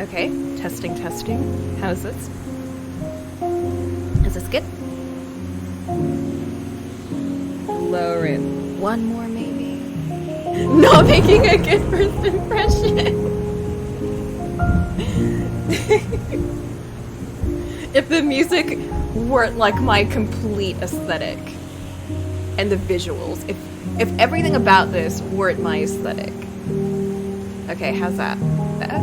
Okay, testing. How's this? Is this good? Lower it. One more, maybe? Not making a good first impression. If the music weren't like my complete aesthetic and the visuals, if everything about this weren't my aesthetic. Okay, how's that? Better?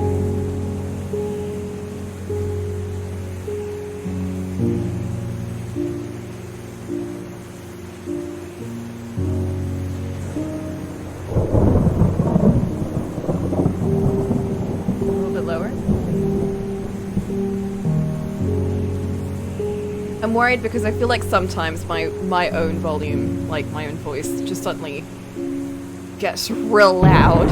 A little bit lower. I'm worried because I feel like sometimes my own volume, like my own voice, just suddenly gets real loud.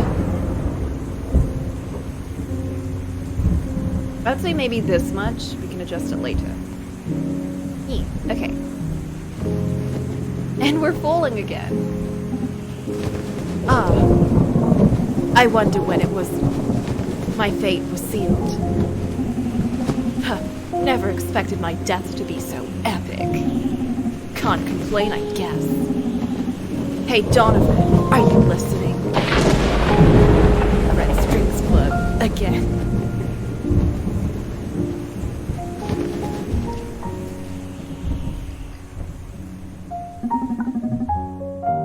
I'd say maybe this much. We can adjust it later. Yeah, okay. And we're falling again. Ah. I wonder when it was my fate was sealed. Huh. Never expected my death to be so epic. Can't complain, I guess. Hey, Donovan, are you listening? Red Strings Club, again.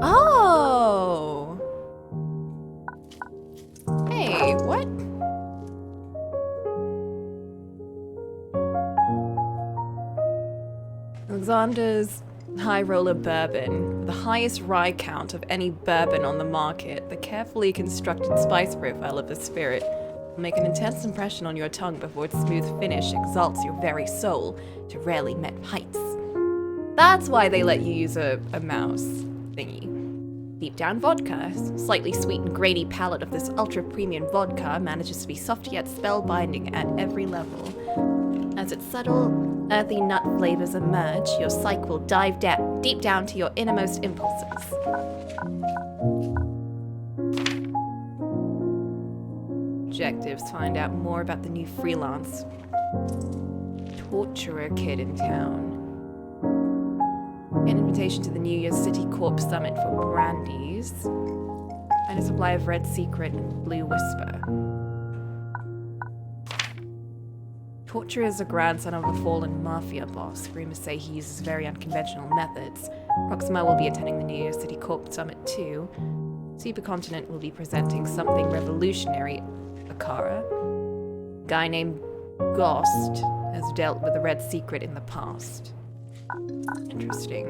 Oh! Hey, what? Alexander's High Roller Bourbon, with the highest rye count of any bourbon on the market. The carefully constructed spice profile of the spirit will make an intense impression on your tongue before its smooth finish exalts your very soul to rarely met heights. That's why they let you use a mouse thingy. Deep down vodka, slightly sweet and grainy palate of this ultra-premium vodka manages to be soft yet spellbinding at every level. As its subtle, earthy nut flavors emerge, your psyche will dive deep down to your innermost impulses. Objectives: find out more about the new freelance torturer kid in town. An invitation to the New Year's City Corp Summit for brandies. And a supply of Red Secret and Blue Whisper. Torturer is a grandson of a fallen mafia boss. Rumors say he uses very unconventional methods. Proxima will be attending the New Year's City Corp Summit too. Supercontinent will be presenting something revolutionary. Akara. A guy named Ghost has dealt with the Red Secret in the past. Interesting.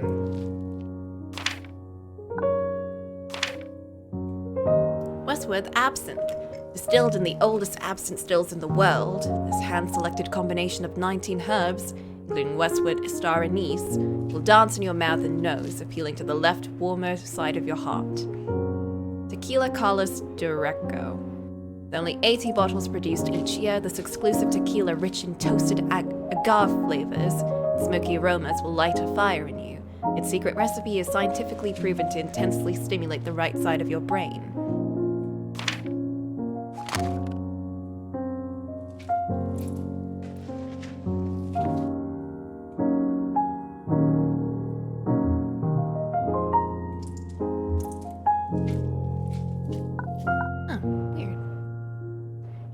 Westworth Absinthe. Distilled in the oldest absinthe stills in the world, this hand-selected combination of 19 herbs, including Westwood, star anise, will dance in your mouth and nose, appealing to the left, warmer side of your heart. Tequila Carlos Dureco. With only 80 bottles produced each year, this exclusive tequila rich in toasted agave flavors and smoky aromas will light a fire in you. Its secret recipe is scientifically proven to intensely stimulate the right side of your brain.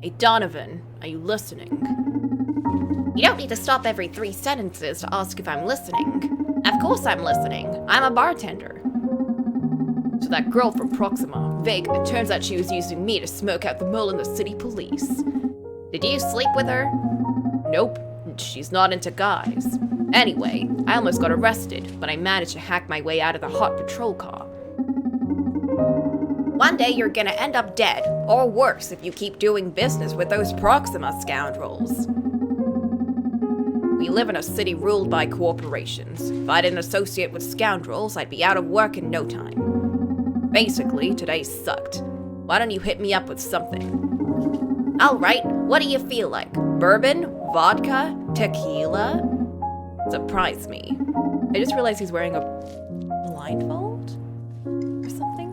Hey, Donovan, are you listening? You don't need to stop every 3 sentences to ask if I'm listening. Of course I'm listening. I'm a bartender. So that girl from Proxima, Vega, it turns out she was using me to smoke out the mole in the city police. Did you sleep with her? Nope, she's not into guys. Anyway, I almost got arrested, but I managed to hack my way out of the hot patrol car. One day you're gonna end up dead, or worse if you keep doing business with those Proxima scoundrels. We live in a city ruled by corporations. If I didn't associate with scoundrels, I'd be out of work in no time. Basically, today sucked. Why don't you hit me up with something? Alright, what do you feel like? Bourbon? Vodka? Tequila? Surprise me. I just realized he's wearing a blindfold? Or something?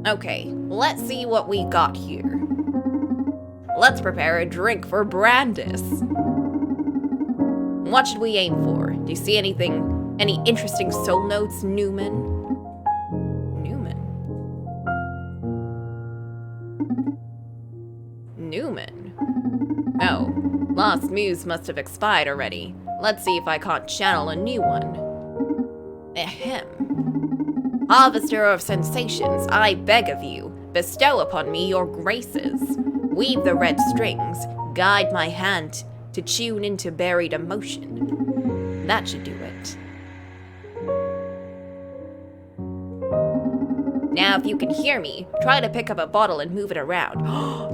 Okay, let's see what we got here. let's prepare a drink for Brandis. What should we aim for? Do you see anything, any interesting soul notes, Newman? Newman? Oh, Lost Muse must have expired already. Let's see if I can't channel a new one. Ahem. Harvester of sensations, I beg of you, bestow upon me your graces. Weave the red strings, guide my hand to tune into buried emotion. That should do it. Now, if you can hear me, try to pick up a bottle and move it around.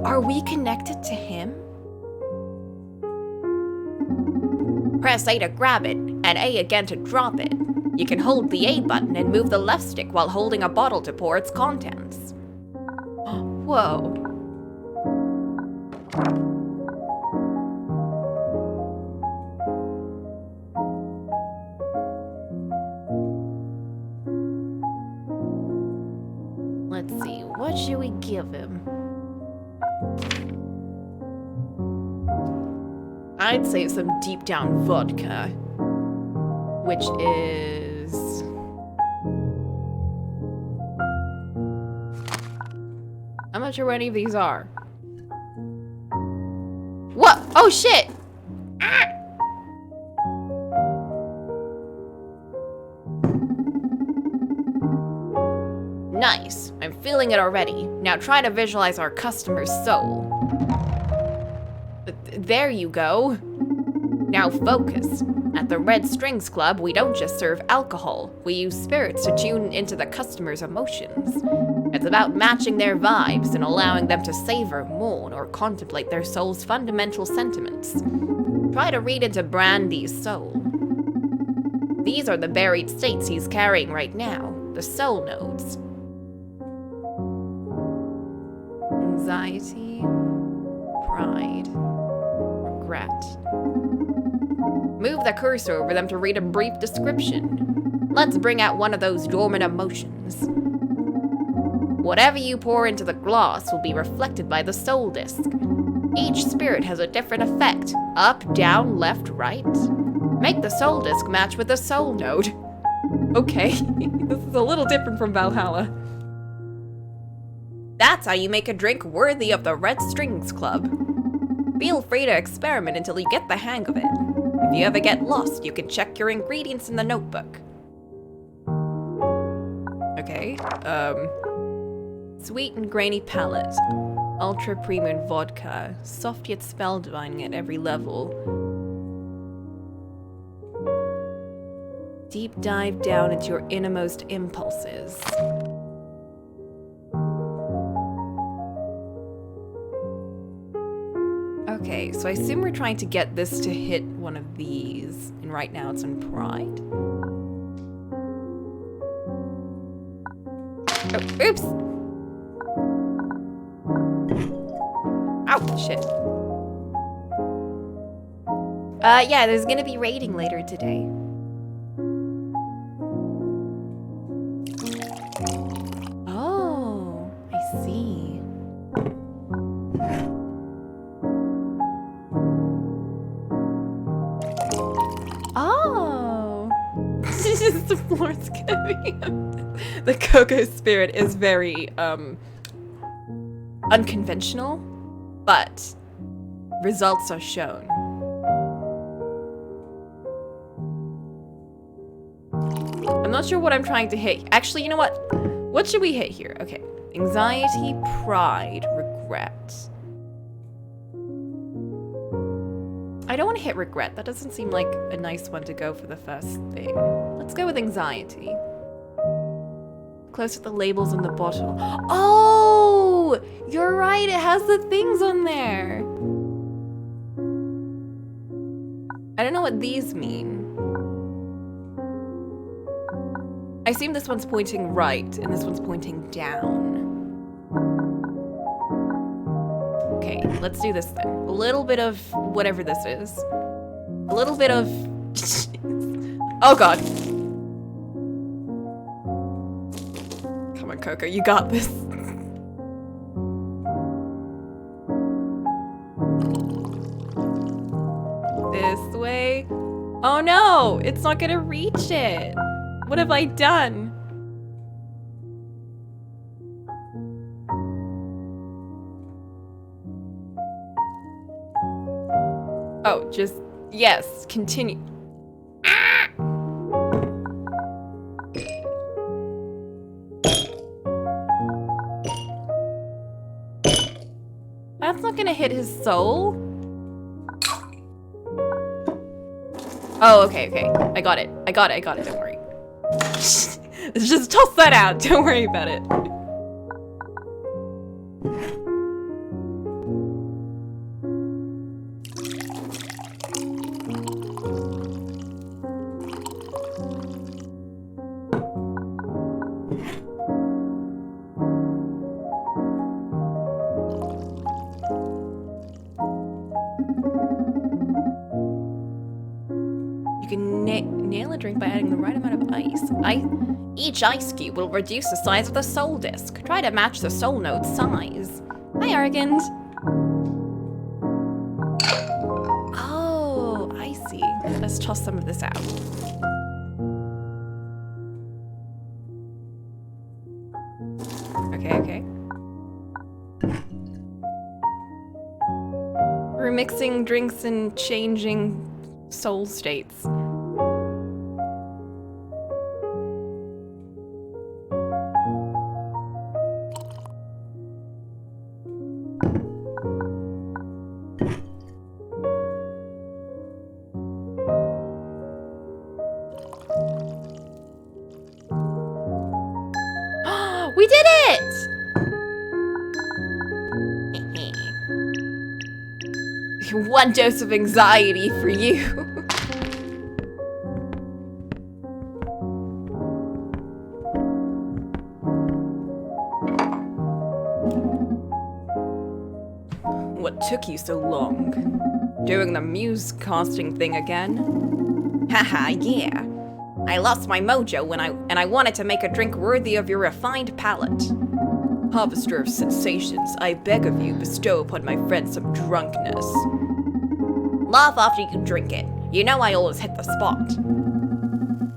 Are we connected to him? Press A to grab it, and A again to drop it. You can hold the A button and move the left stick while holding a bottle to pour its contents. Whoa. Let's see, what should we give him? I'd say some deep down vodka, which is... I'm not sure what any of these are. What? Oh shit! Ah! Nice. I'm feeling it already. Now try to visualize our customer's soul. There you go. Now focus. At the Red Strings Club, we don't just serve alcohol. We use spirits to tune into the customer's emotions. It's about matching their vibes and allowing them to savor, mourn, or contemplate their soul's fundamental sentiments. Try to read into Brandy's soul. These are the buried states he's carrying right now, the soul nodes. Anxiety, pride, regret. Move the cursor over them to read a brief description. Let's bring out one of those dormant emotions. Whatever you pour into the glass will be reflected by the soul disc. Each spirit has a different effect. Up, down, left, right. Make the soul disc match with the soul node. Okay, this is a little different from Valhalla. That's how you make a drink worthy of the Red Strings Club. Feel free to experiment until you get the hang of it. If you ever get lost, you can check your ingredients in the notebook. Okay, sweet and grainy palate. Ultra premium vodka. Soft yet spell-divining at every level. Deep dive down into your innermost impulses. Okay, so I assume we're trying to get this to hit one of these, and right now it's on pride. Oh, oops! Ow, shit. Yeah, there's gonna be raiding later today. Oh, I see. Oh! The floor's gonna be... The cocoa spirit is very, unconventional, but results are shown. I'm not sure what I'm trying to hit. Actually, you know what? What should we hit here? Okay. Anxiety, pride, regret. I don't want to hit regret. That doesn't seem like a nice one to go for the first thing. Let's go with anxiety. Close to the labels on the bottle. Oh! You're right, it has the things on there. I don't know what these mean. I assume this one's pointing right, and this one's pointing down. Okay, let's do this then. A little bit of whatever this is. A little bit of... Oh god. Come on, Coco, you got this. this way. Oh no, it's not gonna reach it. What have I done? Oh, just, yes, continue. That's not gonna hit his soul. Oh, okay. I got it, don't worry. Just toss that out, don't worry about it. You can nail a drink by adding the right amount of ice. Each ice cube will reduce the size of the soul disc. Try to match the soul node's size. Hi, Arrogant. Oh, I see. Let's toss some of this out. Okay. We're mixing drinks and changing soul states. We did it! One dose of anxiety for you. What took you so long? Doing the muse casting thing again? Haha, yeah. I lost my mojo and I wanted to make a drink worthy of your refined palate. Harvester of sensations, I beg of you, bestow upon my friend some drunkenness. Laugh after you drink it. You know I always hit the spot.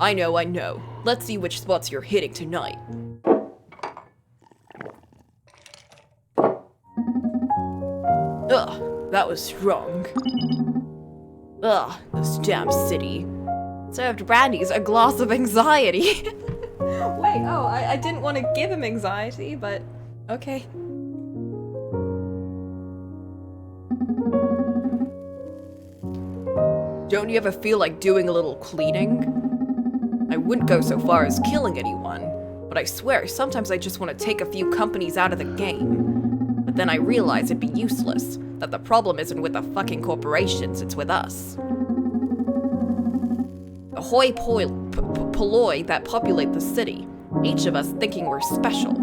I know. Let's see which spots you're hitting tonight. Ugh, that was strong. Ugh, this damn city. Served Brandy's a glass of anxiety. Wait, oh, I didn't want to give him anxiety, but okay. Don't you ever feel like doing a little cleaning? I wouldn't go so far as killing anyone, but I swear sometimes I just want to take a few companies out of the game. But then I realize it'd be useless, that the problem isn't with the fucking corporations, it's with us. The hoi polloi that populate the city, each of us thinking we're special.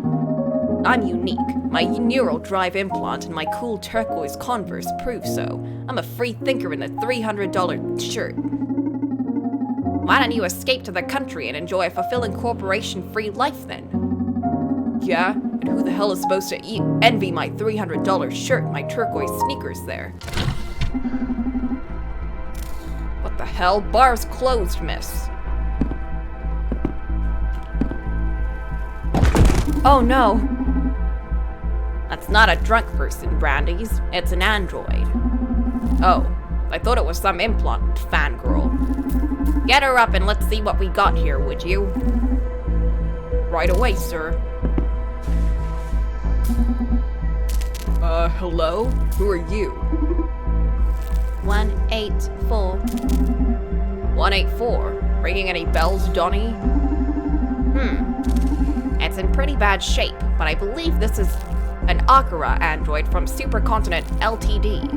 I'm unique. My neural drive implant and my cool turquoise Converse prove so. I'm a free thinker in the $300 shirt. Why don't you escape to the country and enjoy a fulfilling corporation-free life then? Yeah? And who the hell is supposed to envy my $300 shirt and my turquoise sneakers there? What the hell? Bar's closed, miss. Oh no. That's not a drunk person, Brandy's. It's an android. Oh, I thought it was some implant fangirl. Get her up and let's see what we got here, would you? Right away, sir. Hello? Who are you? 184. 184? Ringing any bells, Donnie? It's in pretty bad shape, but I believe this is an Akira android from Supercontinent Ltd.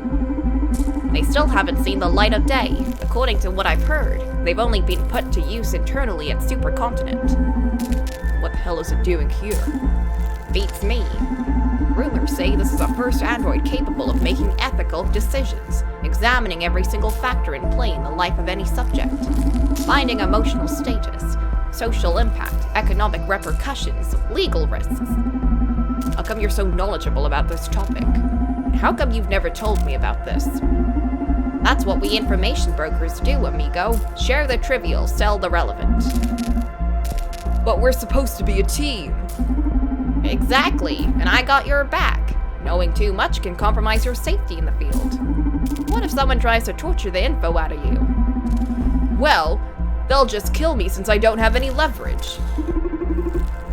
They still haven't seen the light of day. According to what I've heard, they've only been put to use internally at Supercontinent. What the hell is it doing here? Beats me. Rumors say this is the first android capable of making ethical decisions, examining every single factor in play in the life of any subject, finding emotional status, social impact, economic repercussions, legal risks. How come you're so knowledgeable about this topic? How come you've never told me about this? That's what we information brokers do, amigo. Share the trivial, sell the relevant. But we're supposed to be a team. Exactly, and I got your back. Knowing too much can compromise your safety in the field. What if someone tries to torture the info out of you? Well, they'll just kill me since I don't have any leverage.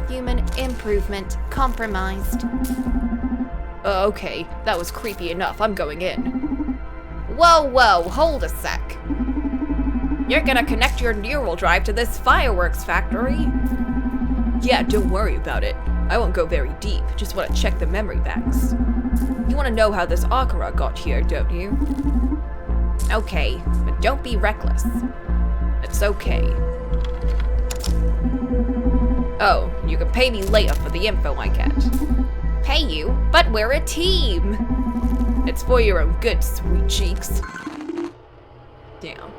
Human improvement compromised. Okay, that was creepy enough. I'm going in. Whoa, hold a sec. You're gonna connect your neural drive to this fireworks factory? Yeah, don't worry about it. I won't go very deep, just want to check the memory banks. You want to know how this Akira got here, don't you? Okay, but don't be reckless. It's okay. Oh, you can pay me later for the info I get. Pay you? But we're a team! It's for your own good, sweet cheeks. Damn.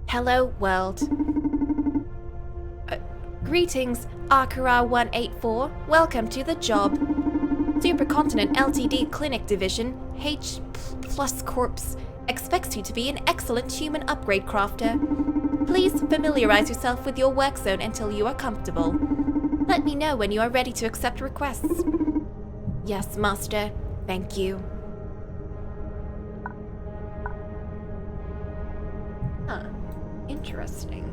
Hello, world. Greetings, Akira 184. Welcome to the job. Supercontinent Ltd Clinic Division, H Plus Corps, expects you to be an excellent human upgrade crafter. Please familiarize yourself with your work zone until you are comfortable. Let me know when you are ready to accept requests. Yes, Master. Thank you. Huh. Interesting.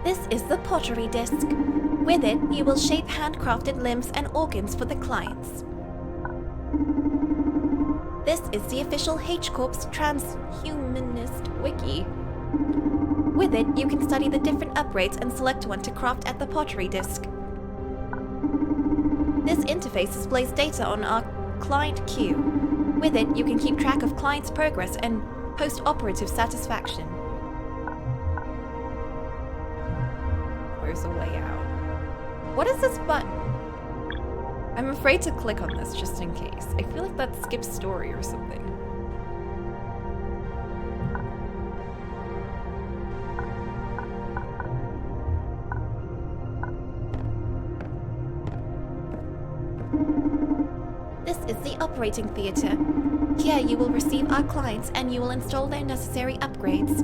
This is the pottery disc. With it, you will shape handcrafted limbs and organs for the clients. This is the official H-Corp's Transhumanist Wiki. With it, you can study the different upgrades and select one to craft at the pottery disc. This interface displays data on our client queue. With it, you can keep track of clients' progress and post-operative satisfaction. Where's the way out? What is this button? I'm afraid to click on this just in case. I feel like that skips story or something. This is the operating theater. Here you will receive our clients and you will install their necessary upgrades.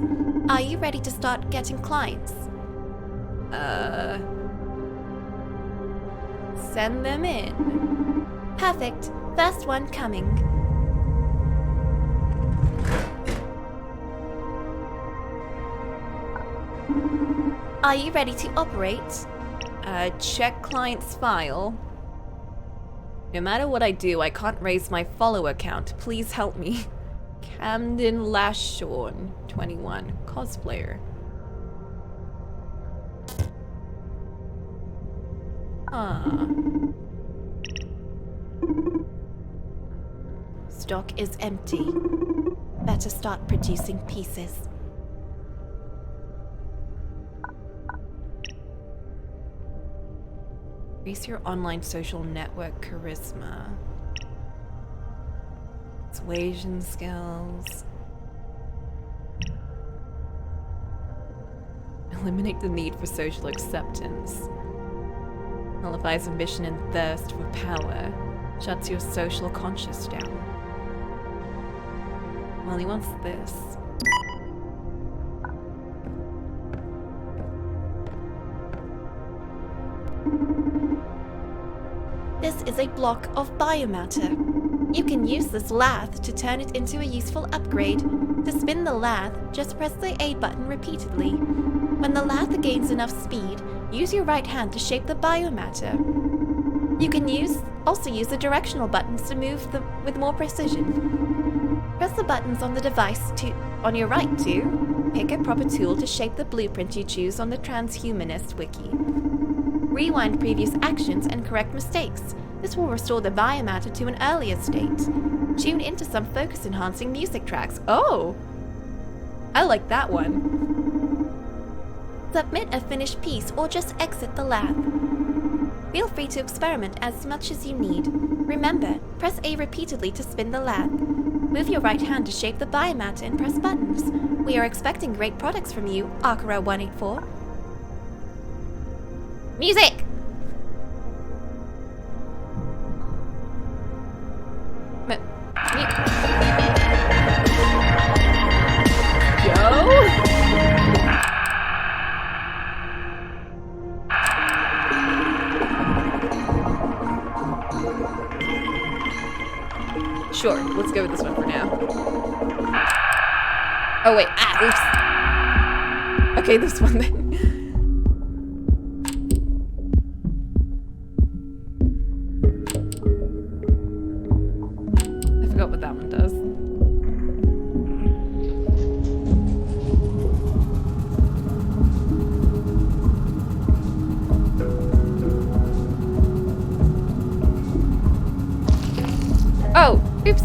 Are you ready to start getting clients? Send them in. Perfect. First one coming. Are you ready to operate? Check client's file. No matter what I do, I can't raise my follower count. Please help me. Camden Lashorn, 21, cosplayer. Stock is empty. Better start producing pieces. Increase your online social network charisma. Persuasion skills. Eliminate the need for social acceptance. Nullifies ambition and thirst for power. Shuts your social conscience down. Well, he wants this. This is a block of biomatter. You can use this lathe to turn it into a useful upgrade. To spin the lathe, just press the A button repeatedly. When the lathe gains enough speed, use your right hand to shape the biomatter. You can also use the directional buttons to move with more precision. Press the buttons on the device on your right to pick a proper tool to shape the blueprint you choose on the Transhumanist Wiki. Rewind previous actions and correct mistakes. This will restore the biomatter to an earlier state. Tune into some focus-enhancing music tracks. Oh! I like that one. Submit a finished piece or just exit the lab. Feel free to experiment as much as you need. Remember, press A repeatedly to spin the lathe. Move your right hand to shape the biomatter and press buttons. We are expecting great products from you, Akira 184. Music! Sure, let's go with this one for now. Oh wait, oops. Okay, this one then. I forgot what that one does. Oh! Oops.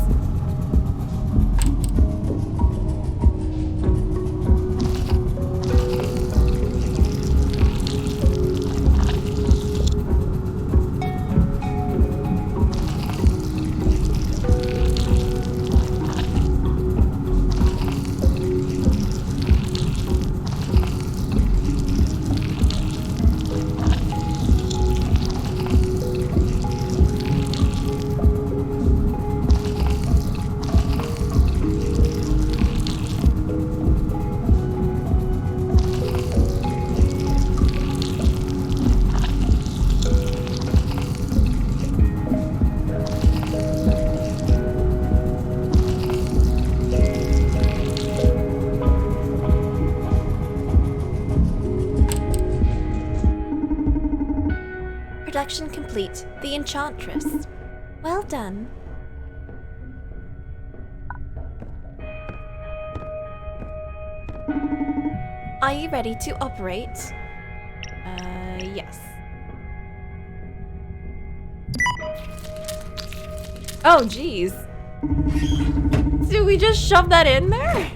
Production complete. The Enchantress. Well done. Are you ready to operate? Yes. Oh, geez. Did we just shove that in there?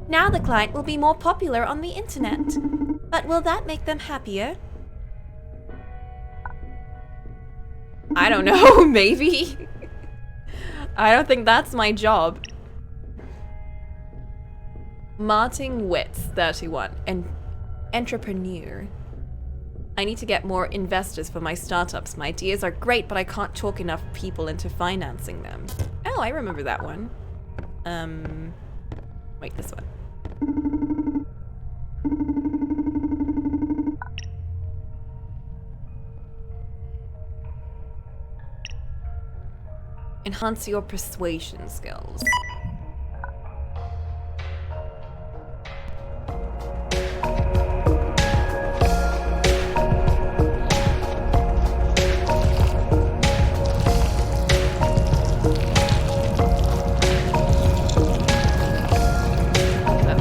Now the client will be more popular on the internet. But will that make them happier? I don't know, maybe. I don't think that's my job. Martin Witz, 31, an entrepreneur. I need to get more investors for my startups. My ideas are great, but I can't talk enough people into financing them. Oh, I remember that one. Wait, this one. Enhance your persuasion skills.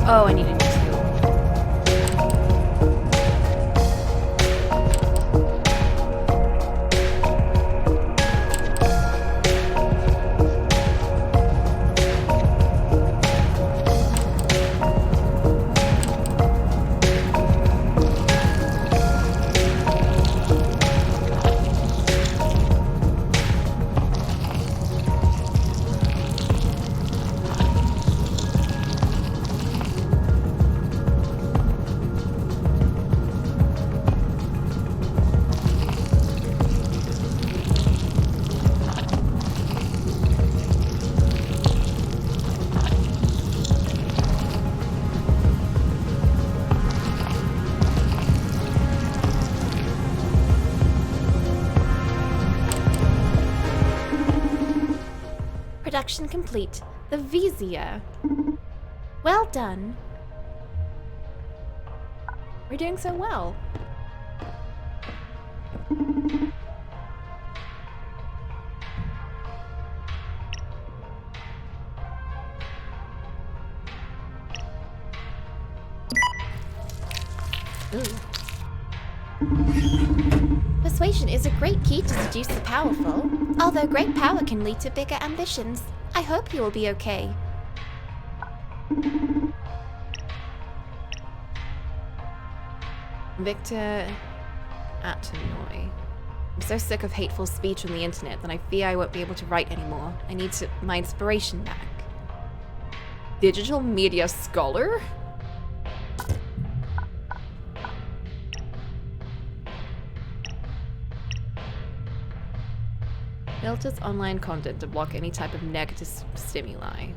Oh, I need a new skill. Production complete. The Vizier. Well done. We're doing so well. Persuasion is a great key to seduce the powerful. Although great power can lead to bigger ambitions, I hope you will be okay. Victor Atenoy. I'm so sick of hateful speech on the internet that I fear I won't be able to write anymore. I need my inspiration back. Digital media scholar? Filters online content to block any type of negative stimuli.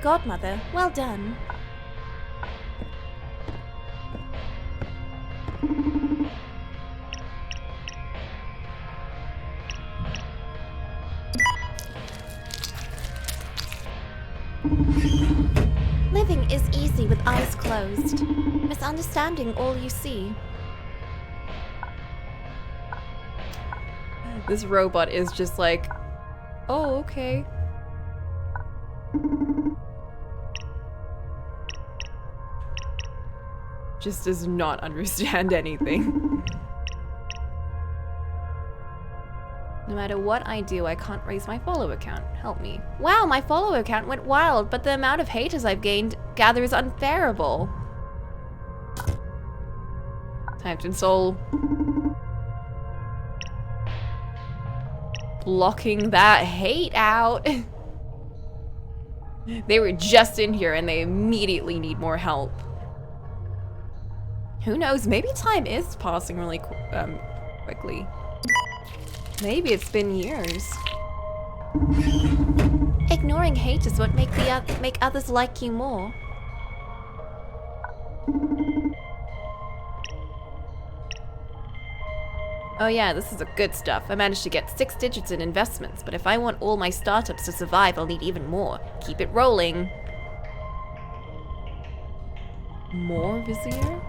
Godmother, well done. Living is easy with eyes closed, misunderstanding all you see. This robot is just like, oh, okay. Just does not understand anything. No matter what I do, I can't raise my follower count. Help me. Wow, my follower count went wild, but the amount of haters I've gathered is unbearable. Time to install. Blocking that hate out. They were just in here and they immediately need more help. Who knows? Maybe time is passing really quickly. Maybe it's been years. Ignoring haters won't make others like you more. Oh yeah, this is the good stuff. I managed to get 6 digits in investments, but if I want all my startups to survive, I'll need even more. Keep it rolling. More Vizier?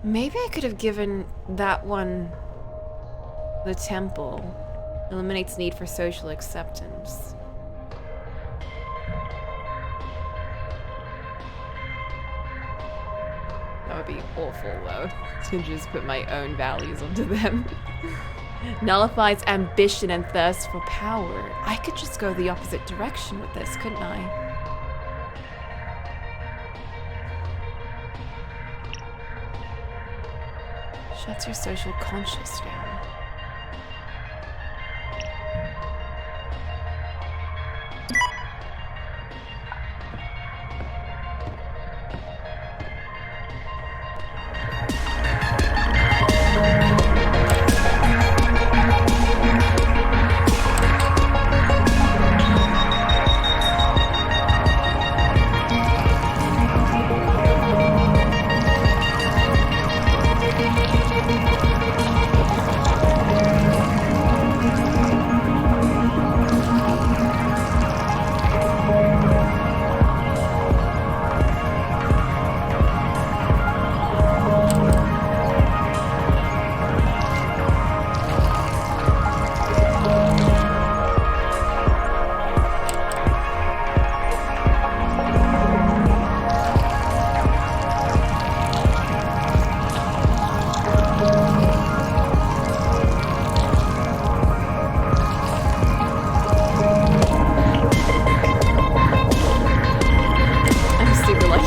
Maybe I could have given that one the temple. Eliminates need for social acceptance. That would be awful though, to just put my own values onto them. Nullifies ambition and thirst for power. I could just go the opposite direction with this, couldn't I? Shuts your social conscience down.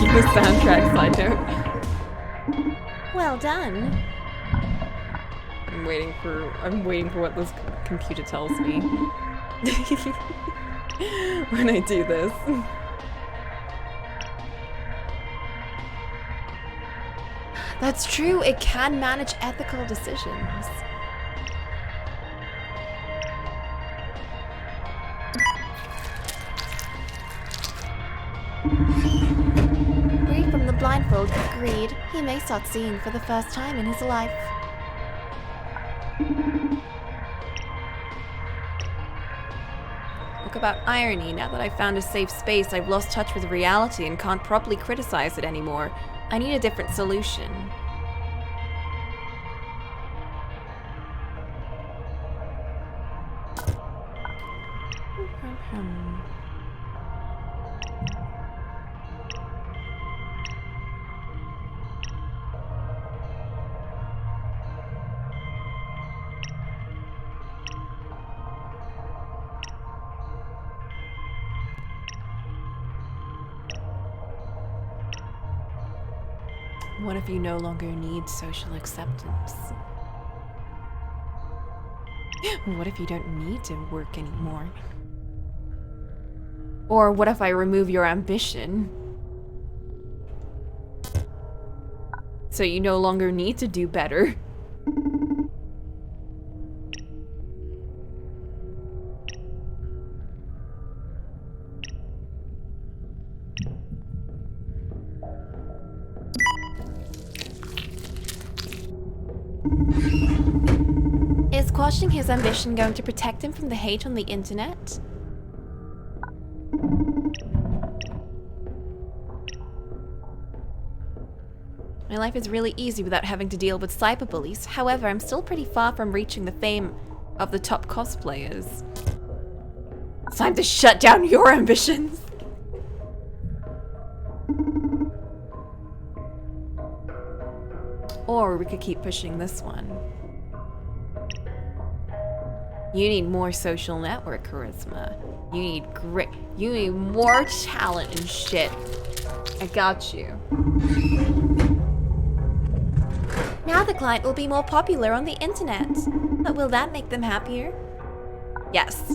The soundtrack side note. Well done. I'm waiting for what this computer tells me. When I do this. That's true, it can manage ethical decisions. Free from the blindfold of greed, he may start seeing for the first time in his life. Talk about irony. Now that I've found a safe space, I've lost touch with reality and can't properly criticize it anymore. I need a different solution. What if you no longer need social acceptance? What if you don't need to work anymore? Or what if I remove your ambition? So you no longer need to do better. Is quashing his ambition going to protect him from the hate on the internet? My life is really easy without having to deal with cyberbullies. However, I'm still pretty far from reaching the fame of the top cosplayers. It's time to shut down your ambitions. Or we could keep pushing this one. You need more social network charisma. You need more talent and shit. I got you. Now the client will be more popular on the internet. But will that make them happier? Yes.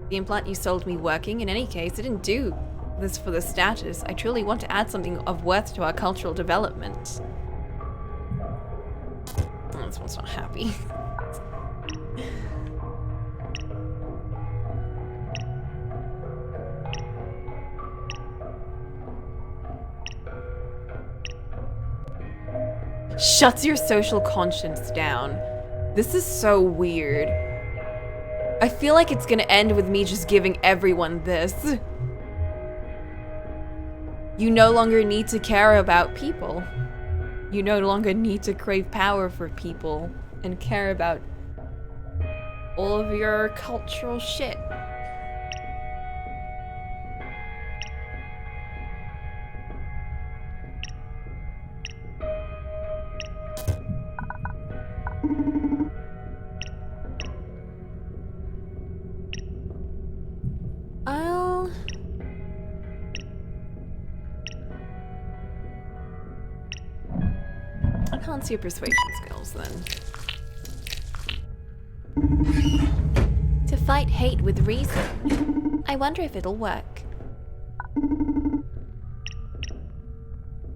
The implant you sold me working, in any case, I didn't do this for the status. I truly want to add something of worth to our cultural development. Oh, this one's not happy. Shuts your social conscience down. This is so weird. I feel like it's gonna end with me just giving everyone this. You no longer need to care about people. You no longer need to crave power for people and care about all of your cultural shit. Enhance your persuasion skills then. To fight hate with reason. I wonder if it'll work.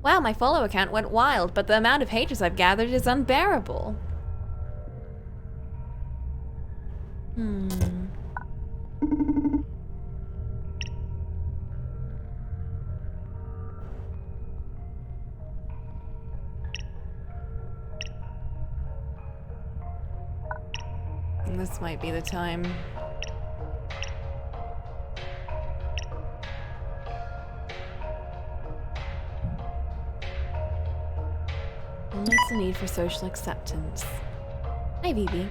Wow, my follow account went wild, but the amount of haters I've gathered is unbearable. This might be the time. Eliminates the need for social acceptance. Hi, Vivi.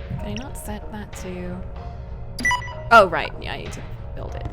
Did I not set that to... Oh, right. Yeah, I need to build it.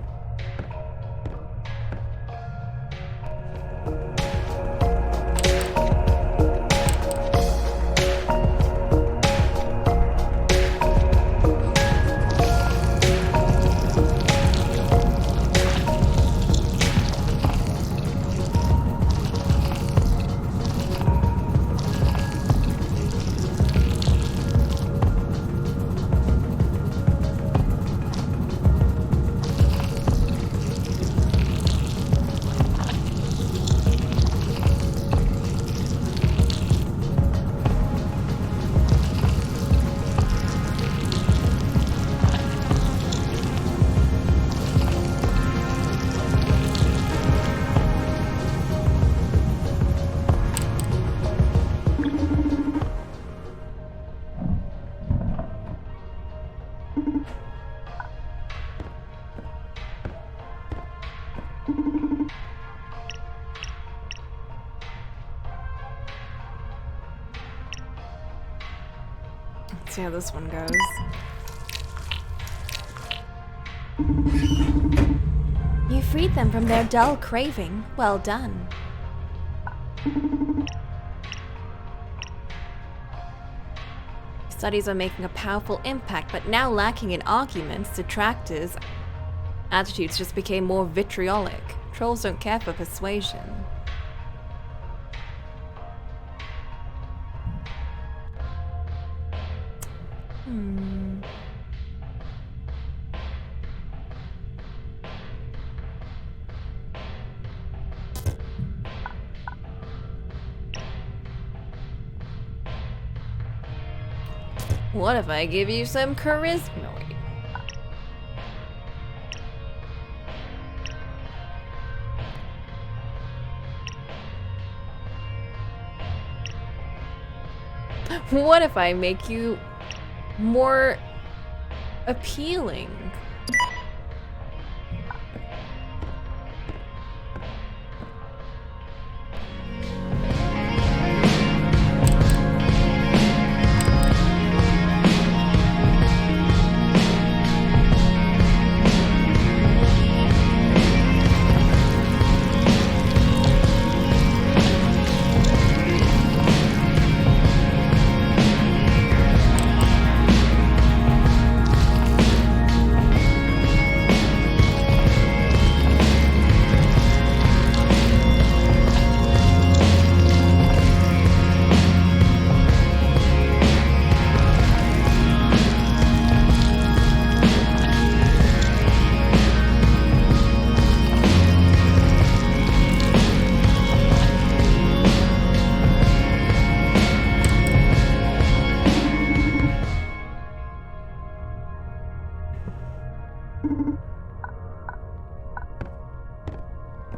See how this one goes. You freed them from their dull craving. Well done. Studies are making a powerful impact, but now lacking in arguments, detractors. Attitudes just became more vitriolic. Trolls don't care for persuasion. What if I give you some charisma? Wait. What if I make you more appealing?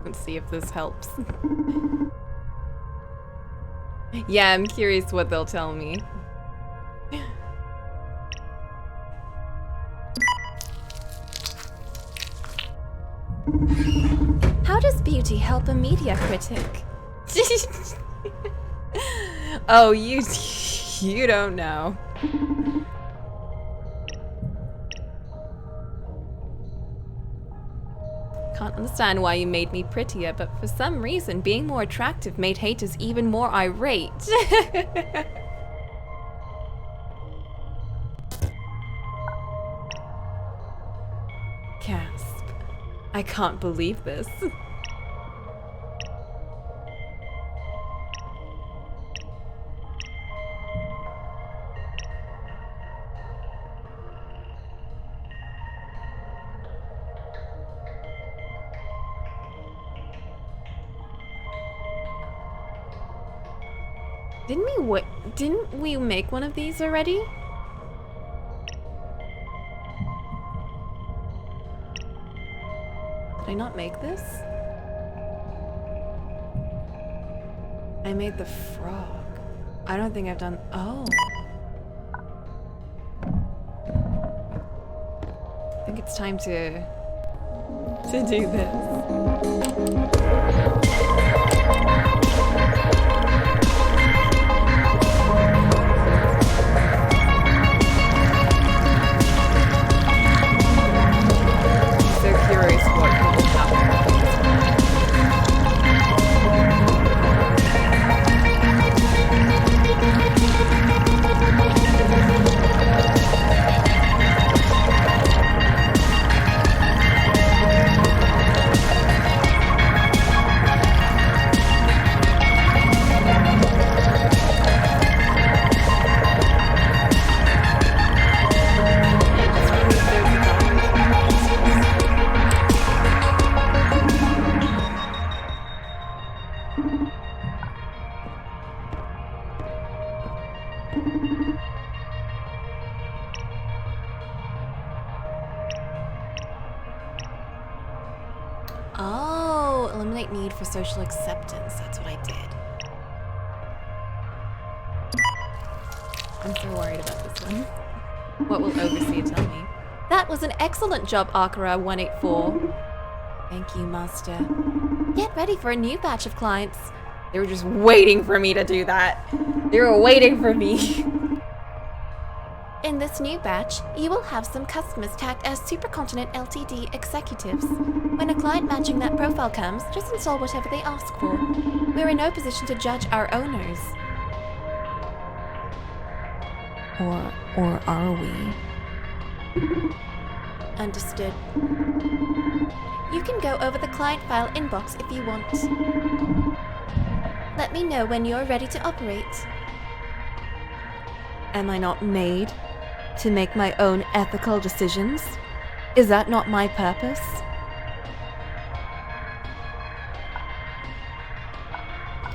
Let's see if this helps. Yeah, I'm curious what they'll tell me. How does beauty help a media critic? Oh, you don't know. Can't understand why you made me prettier, but for some reason, being more attractive made haters even more irate. Gasp. I can't believe this. Didn't we make one of these already? Did I not make this? I made the frog. I don't think I've done... Oh. I think it's time to do this. Oh, eliminate need for social acceptance. That's what I did. I'm so worried about this one. What will Overseer tell me? That was an excellent job, Akira 184. Thank you, Master. Get ready for a new batch of clients. They were just waiting for me to do that. They were waiting for me. In this new batch, you will have some customers tagged as Supercontinent Ltd executives. When a client matching that profile comes, just install whatever they ask for. We're in no position to judge our owners. Or are we? Understood. You can go over the client file inbox if you want. Let me know when you're ready to operate. Am I not made to make my own ethical decisions? Is that not my purpose?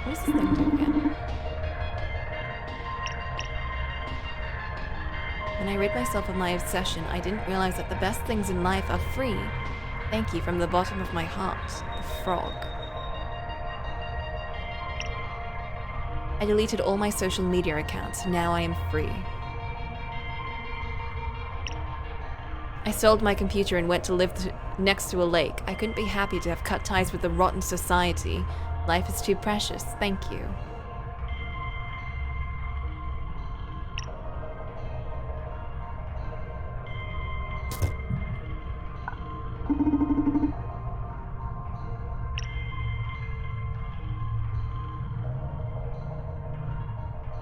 What does this thing do again? When I rid myself of my obsession, I didn't realize that the best things in life are free. Thank you from the bottom of my heart, the frog. I deleted all my social media accounts. Now I am free. I sold my computer and went to live next to a lake. I couldn't be happy to have cut ties with the rotten society. Life is too precious. Thank you.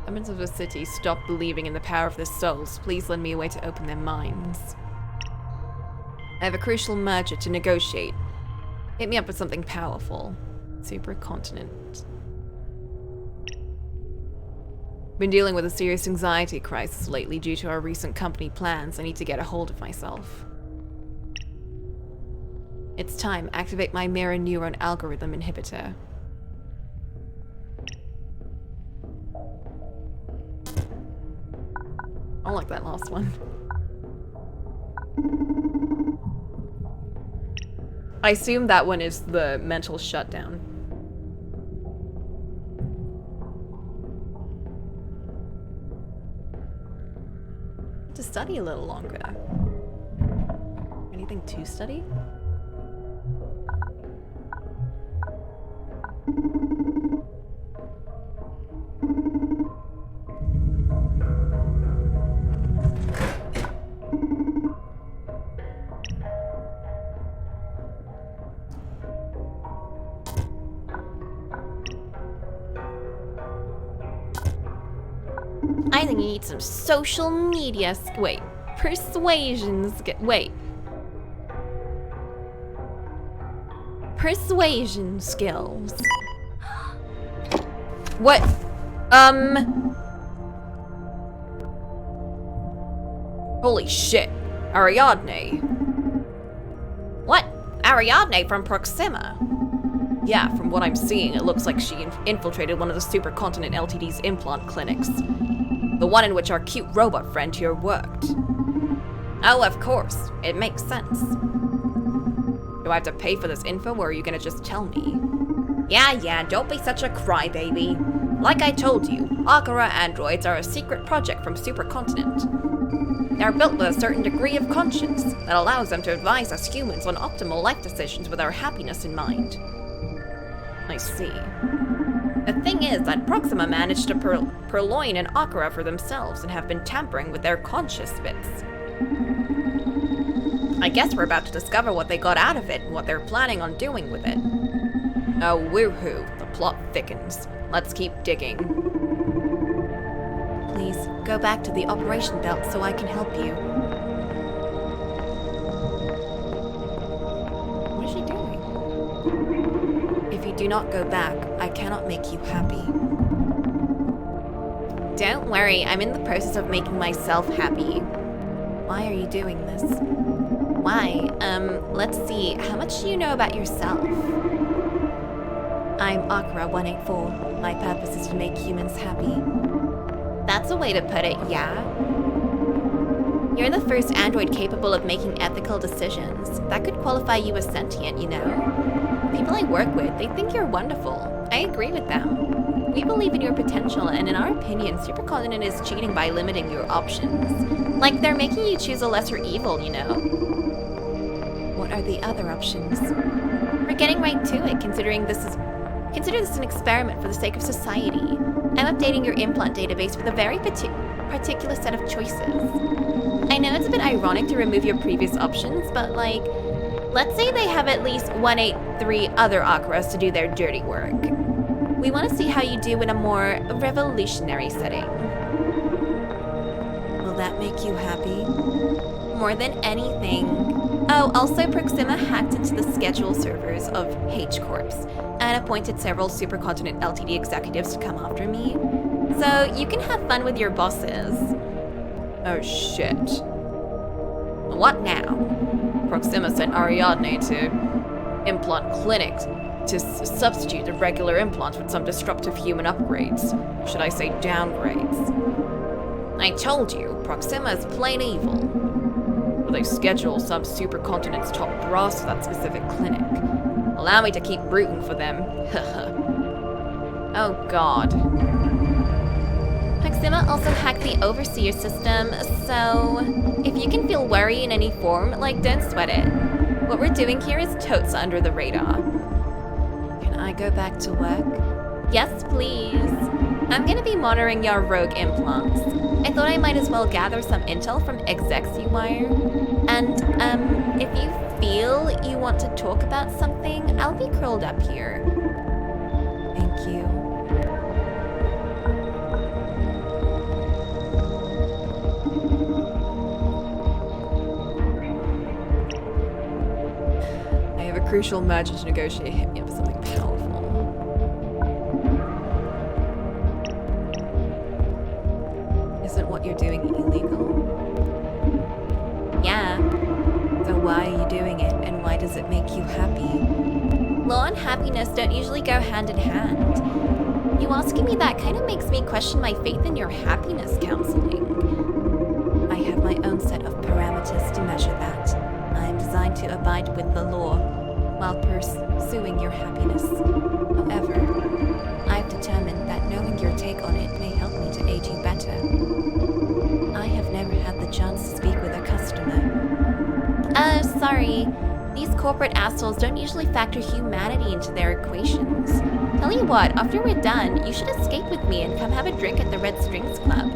Governments of the city, stop believing in the power of their souls. Please lend me a way to open their minds. I have a crucial merger to negotiate. Hit me up with something powerful. Supercontinent. Been dealing with a serious anxiety crisis lately due to our recent company plans. I need to get a hold of myself. It's time. Activate my mirror neuron algorithm inhibitor. I like that last one. I assume that one is the mental shutdown. To study a little longer. Anything to study? I think you need some social media wait. Persuasion wait. Persuasion skills. What? Holy shit. Ariadne. What? Ariadne from Proxima? Yeah, from what I'm seeing, it looks like she infiltrated one of the Supercontinent Ltd's implant clinics. The one in which our cute robot friend here worked. Oh, of course. It makes sense. Do I have to pay for this info, or are you gonna just tell me? Yeah, don't be such a crybaby. Like I told you, Akara androids are a secret project from Supercontinent. They're built with a certain degree of conscience that allows them to advise us humans on optimal life decisions with our happiness in mind. I see. The thing is that Proxima managed to purloin an Akara for themselves and have been tampering with their conscious bits. I guess we're about to discover what they got out of it and what they're planning on doing with it. Oh, woohoo. The plot thickens. Let's keep digging. Please, go back to the operation belt so I can help you. What is she doing? If you do not go back, I cannot make you happy. Don't worry, I'm in the process of making myself happy. Why are you doing this? Why? Let's see, how much do you know about yourself? I'm Akara 184. My purpose is to make humans happy. That's a way to put it, yeah? You're the first android capable of making ethical decisions. That could qualify you as sentient, you know? People I work with, they think you're wonderful. I agree with them. We believe in your potential, and in our opinion, Supercontinent is cheating by limiting your options. Like, they're making you choose a lesser evil, you know? What are the other options? We're getting right to it, consider this an experiment for the sake of society. I'm updating your implant database with a very particular set of choices. I know it's a bit ironic to remove your previous options, but like, let's say they have at least 183 other Akaras to do their dirty work. We want to see how you do in a more revolutionary setting. Will that make you happy? More than anything. Oh, also Proxima hacked into the schedule servers of H-Corps and appointed several supercontinent LTD executives to come after me. So you can have fun with your bosses. Oh shit. What now? Proxima sent Ariadne to implant clinic to substitute the regular implants with some disruptive human upgrades. Should I say downgrades? I told you, Proxima is plain evil. Will they schedule some supercontinent's top brass for that specific clinic? Allow me to keep rooting for them. Oh god. Proxima also hacked the Overseer system, so if you can feel worry in any form, like, don't sweat it. What we're doing here is totes under the radar. Can I go back to work? Yes, please. I'm gonna be monitoring your rogue implants. I thought I might as well gather some intel from execs you wire. And, if you feel you want to talk about something, I'll be curled up here. Thank you. I have a crucial merger to negotiate. Hit me up with something powerful. Isn't what you're doing illegal? Yeah. So why are you doing it, and why does it make you happy? Law and happiness don't usually go hand in hand. You asking me that kind of makes me question my faith in your happiness counseling. I have my own set of parameters to measure that. I am designed to abide with the law while pursuing your happiness. However, I've determined that knowing your take on it may help me to aid you better. I have never had the chance to speak with a customer. Sorry. These corporate assholes don't usually factor humanity into their equations. Tell you what, after we're done, you should escape with me and come have a drink at the Red Strings Club.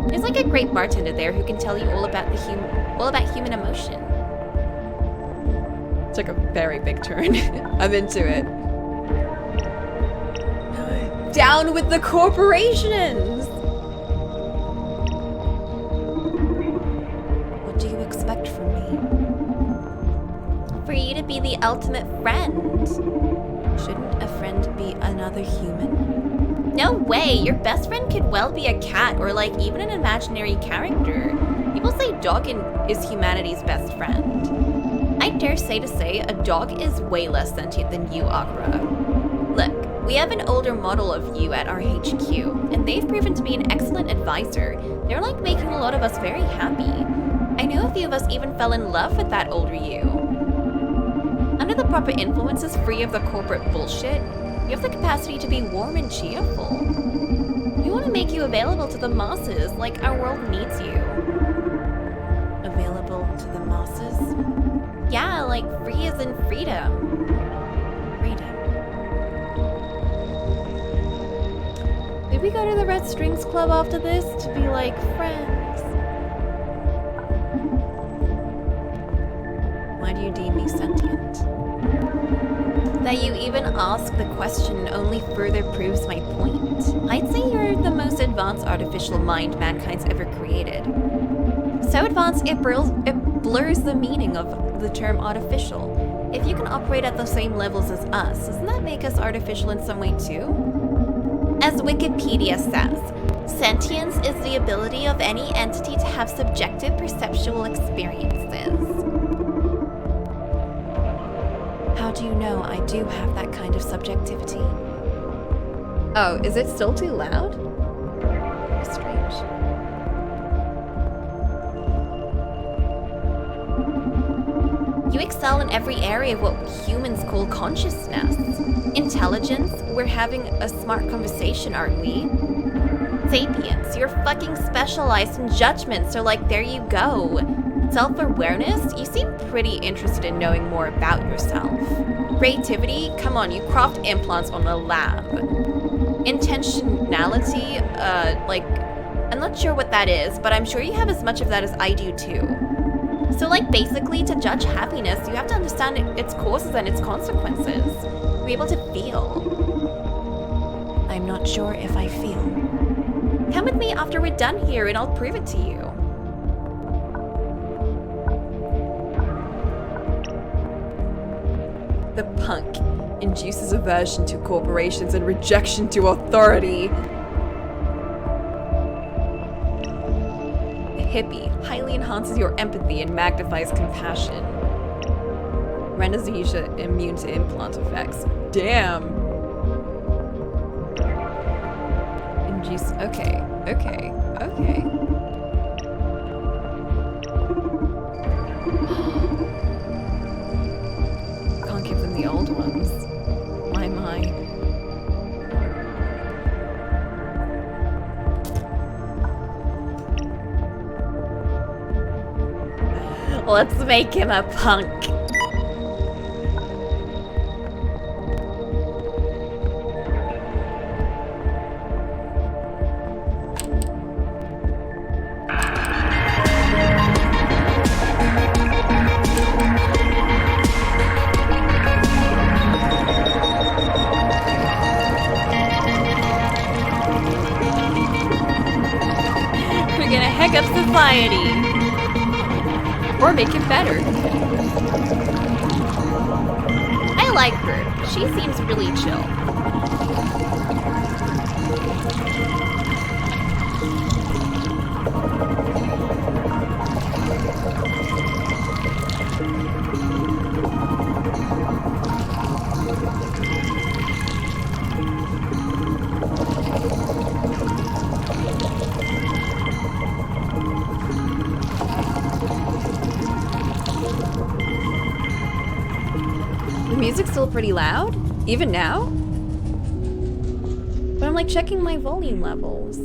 There's like a great bartender there who can tell you all about human emotion. Took a very big turn. I'm into it. Down with the corporations! What do you expect from me? For you to be the ultimate friend. Shouldn't a friend be another human? No way! Your best friend could well be a cat or like even an imaginary character. People say dog is humanity's best friend. I dare say a dog is way less sentient than you, Akira. Look, we have an older model of you at our HQ, and they've proven to be an excellent advisor. They're like making a lot of us very happy. I know a few of us even fell in love with that older you. Under the proper influences free of the corporate bullshit, you have the capacity to be warm and cheerful. We want to make you available to the masses like our world needs you. Available to the masses? Yeah, like free as in freedom. Freedom. Did we go to the Red Strings Club after this to be like friends? Why do you deem me sentient? That you even ask the question only further proves my point. I'd say you're the most advanced artificial mind mankind's ever created. So advanced it blurs the meaning of the term artificial. If you can operate at the same levels as us, doesn't that make us artificial in some way too? As Wikipedia says, sentience is the ability of any entity to have subjective perceptual experiences. How do you know I do have that kind of subjectivity? Oh, is it still too loud? Strange. You excel in every area of what humans call consciousness. Intelligence, we're having a smart conversation, aren't we? Sapience, you're fucking specialized in judgment, so like, there you go. Self-awareness, you seem pretty interested in knowing more about yourself. Creativity, come on, you craft implants on a lab. intentionality, like, I'm not sure what that is, but I'm sure you have as much of that as I do too. So, like, basically, to judge happiness, you have to understand its causes and its consequences. Be able to feel. I'm not sure if I feel. Come with me after we're done here and I'll prove it to you. The punk induces aversion to corporations and rejection to authority. The hippie highly enhances your empathy and magnifies compassion. Renders the user immune to implant effects. Damn. Induce. Okay. Can't give them the old ones. My. Let's make him a punk. We're gonna heck up society. Or make it better. I like her. She seems really chill. The music's still pretty loud, even now. But I'm like checking my volume levels.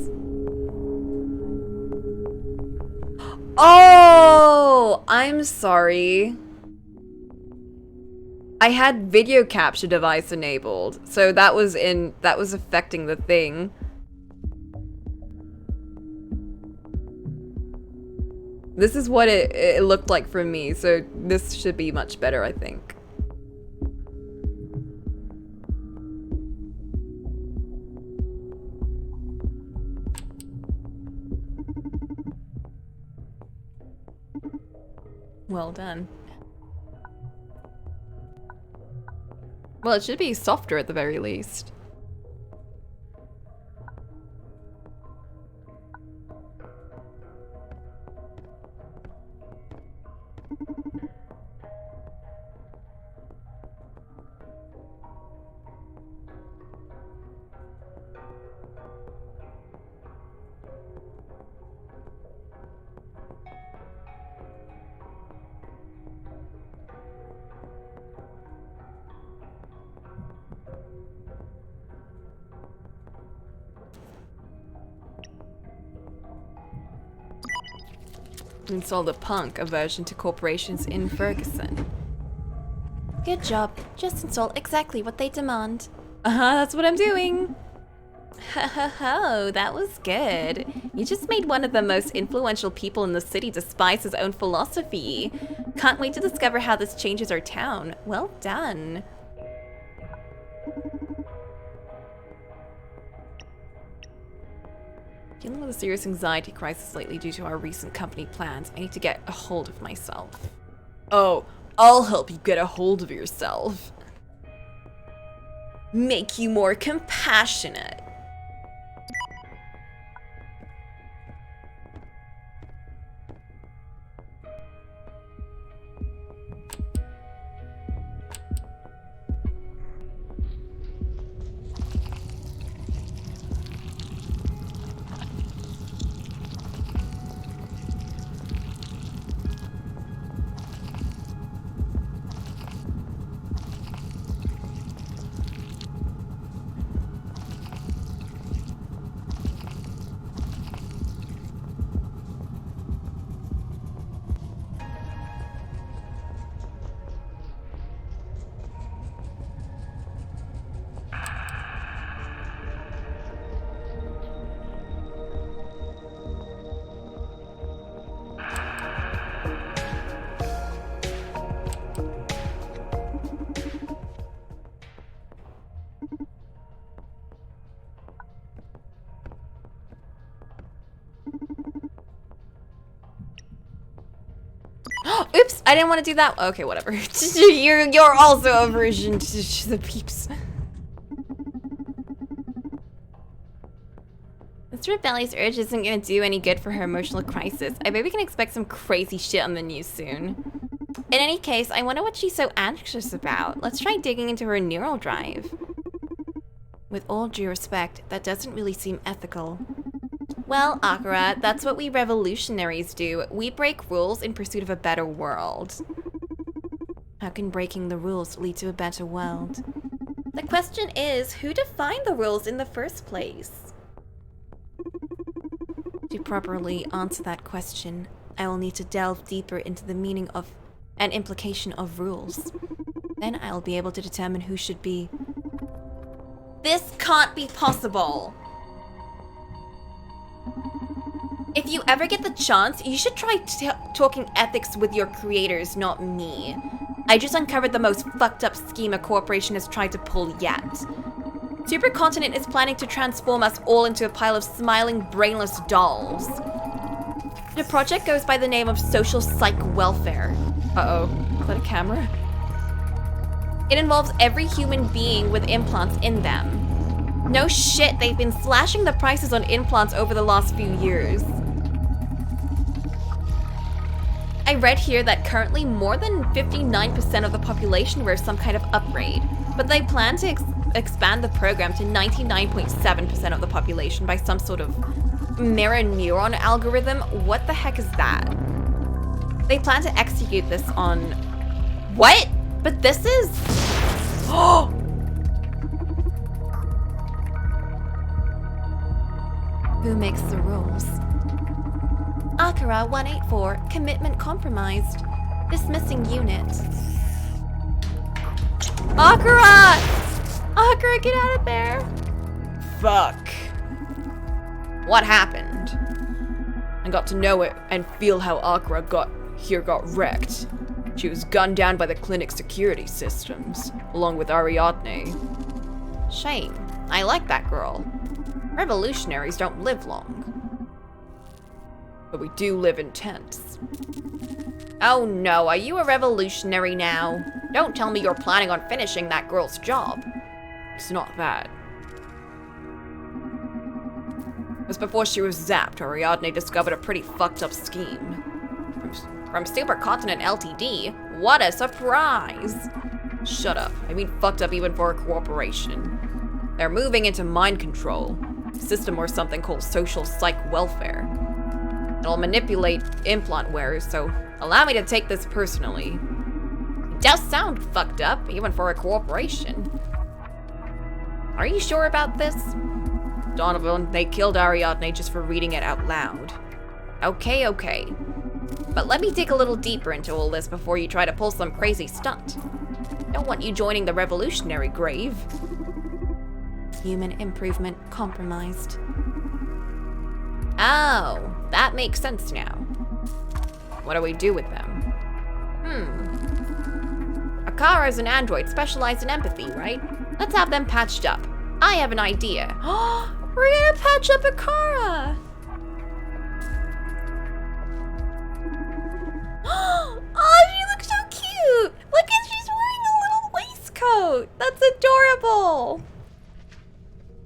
Oh, I'm sorry. I had video capture device enabled, so that was affecting the thing. This is what it looked like for me, so this should be much better, I think. Well done. Well, it should be softer at the very least. Install the punk aversion to corporations in Ferguson. Good job. Just install exactly what they demand. That's what I'm doing. Ho ho ho, that was good. You just made one of the most influential people in the city despise his own philosophy. Can't wait to discover how this changes our town. Well done. Dealing with a serious anxiety crisis lately due to our recent company plans. I need to get a hold of myself. Oh, I'll help you get a hold of yourself. Make you more compassionate. Oops, I didn't want to do that. Okay, whatever. You're also a version to the peeps. This rebellious urge isn't gonna do any good for her emotional crisis. I bet we can expect some crazy shit on the news soon. In any case, I wonder what she's so anxious about. Let's try digging into her neural drive. With all due respect, that doesn't really seem ethical. Well, Akira, that's what we revolutionaries do. We break rules in pursuit of a better world. How can breaking the rules lead to a better world? The question is, who defined the rules in the first place? To properly answer that question, I will need to delve deeper into the meaning of and implication of rules. Then I'll be able to determine who should be. This can't be possible! If you ever get the chance, you should try talking ethics with your creators, not me. I just uncovered the most fucked up scheme a corporation has tried to pull yet. Supercontinent is planning to transform us all into a pile of smiling, brainless dolls. The project goes by the name of Social Psych Welfare. Uh-oh, is that a camera? It involves every human being with implants in them. No shit, they've been slashing the prices on implants over the last few years. I read here that currently more than 59% of the population wear some kind of upgrade, but they plan to expand the program to 99.7% of the population by some sort of mirror neuron algorithm. What the heck is that? They plan to execute this on... What? But this is... Oh! Who makes the rules? Akira 184, commitment compromised. Dismissing unit. Akira! Akira, get out of there! Fuck. What happened? I got to know it and feel how Akira got wrecked. She was gunned down by the clinic's security systems, along with Ariadne. Shame. I like that girl. Revolutionaries don't live long. But we do live in tents. Oh no, are you a revolutionary now? Don't tell me you're planning on finishing that girl's job. It's not that. It was before she was zapped, Ariadne discovered a pretty fucked up scheme. From Supercontinent Ltd? What a surprise! Shut up. I mean fucked up even for a corporation. They're moving into mind control. A system or something called Social Psych Welfare. It'll manipulate implant wearers, so allow me to take this personally. It does sound fucked up, even for a corporation. Are you sure about this? Donovan, they killed Ariadne just for reading it out loud. Okay. But let me dig a little deeper into all this before you try to pull some crazy stunt. Don't want you joining the revolutionary grave. Human improvement compromised. Oh, that makes sense now. What do we do with them? Akara is an android specialized in empathy, right? Let's have them patched up. I have an idea. We're gonna patch up Akara! Oh, she looks so cute! Look at, she's wearing a little waistcoat! That's adorable!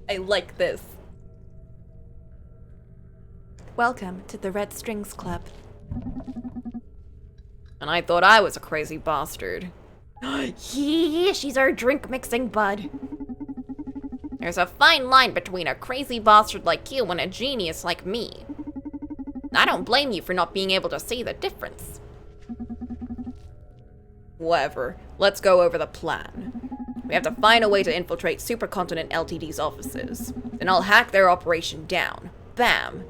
I like this. Welcome to the Red Strings Club. And I thought I was a crazy bastard. Yeah, she's our drink-mixing bud. There's a fine line between a crazy bastard like you and a genius like me. I don't blame you for not being able to see the difference. Whatever. Let's go over the plan. We have to find a way to infiltrate Supercontinent Ltd's offices. Then I'll hack their operation down. Bam.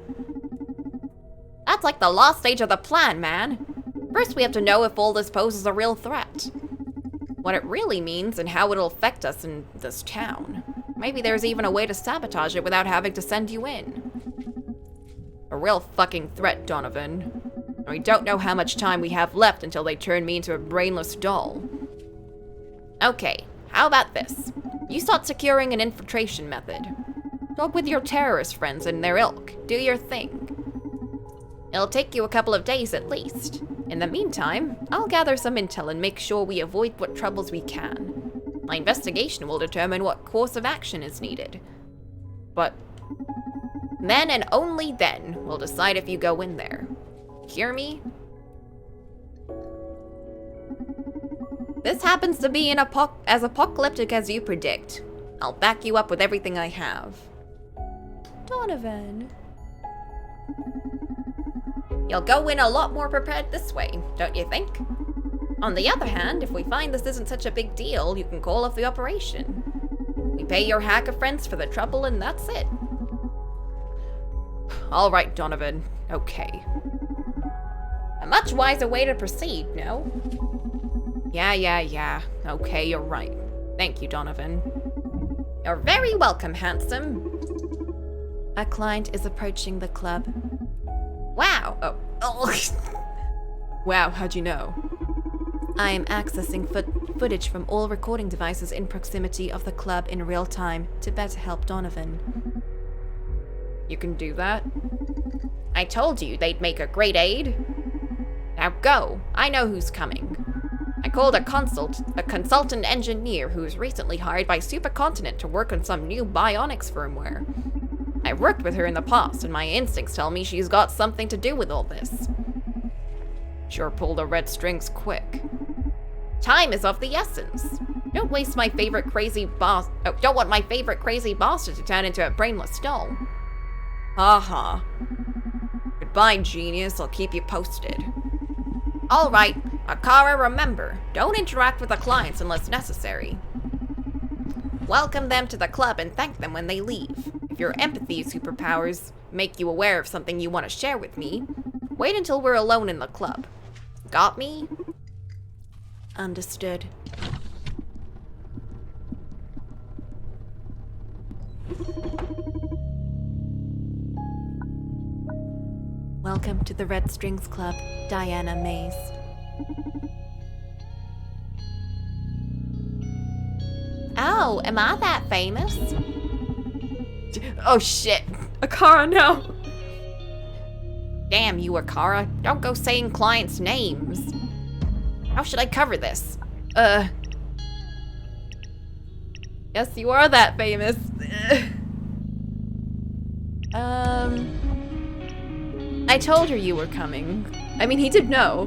That's like the last stage of the plan, man. First, we have to know if all this poses a real threat. What it really means and how it'll affect us in this town. Maybe there's even a way to sabotage it without having to send you in. A real fucking threat, Donovan. And we don't know how much time we have left until they turn me into a brainless doll. Okay, how about this? You start securing an infiltration method. Talk with your terrorist friends and their ilk. Do your thing. It'll take you a couple of days at least. In the meantime, I'll gather some intel and make sure we avoid what troubles we can. My investigation will determine what course of action is needed. But then and only then, we'll decide if you go in there. Hear me? This happens to be as apocalyptic as you predict. I'll back you up with everything I have. Donovan. You'll go in a lot more prepared this way, don't you think? On the other hand, if we find this isn't such a big deal, you can call off the operation. We pay your hacker friends for the trouble and that's it. All right, Donovan. Okay. A much wiser way to proceed, no? Yeah. Okay, you're right. Thank you, Donovan. You're very welcome, handsome. A client is approaching the club. Wow. Oh. Wow, how'd you know? I am accessing footage from all recording devices in proximity of the club in real time to better help Donovan. You can do that? I told you they'd make a great aid. Now go. I know who's coming. I called a consultant engineer who was recently hired by Supercontinent to work on some new bionics firmware. I worked with her in the past, and my instincts tell me she's got something to do with all this. Sure pull the red strings quick. Time is of the essence. Don't waste my favorite crazy boss. Oh, don't want my favorite crazy bastard to turn into a brainless doll. Haha. Goodbye, genius. I'll keep you posted. All right, Akara, remember, don't interact with the clients unless necessary. Welcome them to the club and thank them when they leave. If your empathy superpowers make you aware of something you want to share with me, wait until we're alone in the club. Got me? Understood. Welcome to the Red Strings Club, Diana Mays. Oh, am I that famous? Oh shit. Akara, no. Damn you, Akara. Don't go saying clients' names. How should I cover this? Yes, you are that famous. I told her you were coming. I mean, he did know.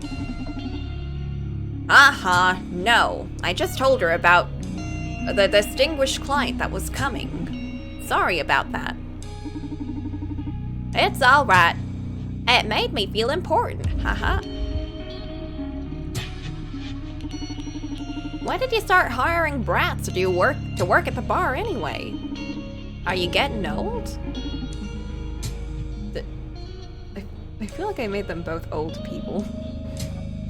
No. I just told her about the distinguished client that was coming. Sorry about that. It's all right. It made me feel important, haha. When did you start hiring brats to work at the bar anyway? Are you getting old? I feel like I made them both old people.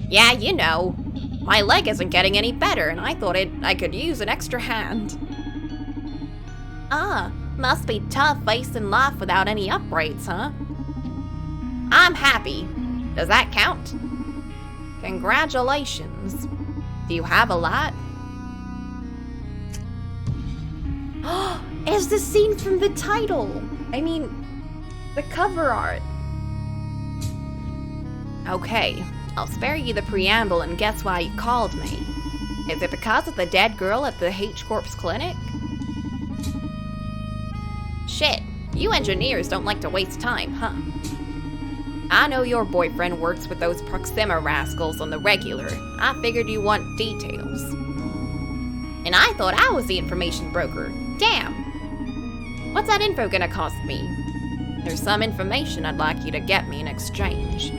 Yeah, you know. My leg isn't getting any better, and I thought I could use an extra hand. Ah, must be tough facing life without any upgrades, huh? I'm happy. Does that count? Congratulations. Do you have a lot? It's the scene from the title. I mean, the cover art. Okay, I'll spare you the preamble and guess why you called me. Is it because of the dead girl at the H-Corp's clinic? Shit, you engineers don't like to waste time, huh? I know your boyfriend works with those Proxima rascals on the regular. I figured you want details. And I thought I was the information broker. Damn! What's that info gonna cost me? There's some information I'd like you to get me in exchange.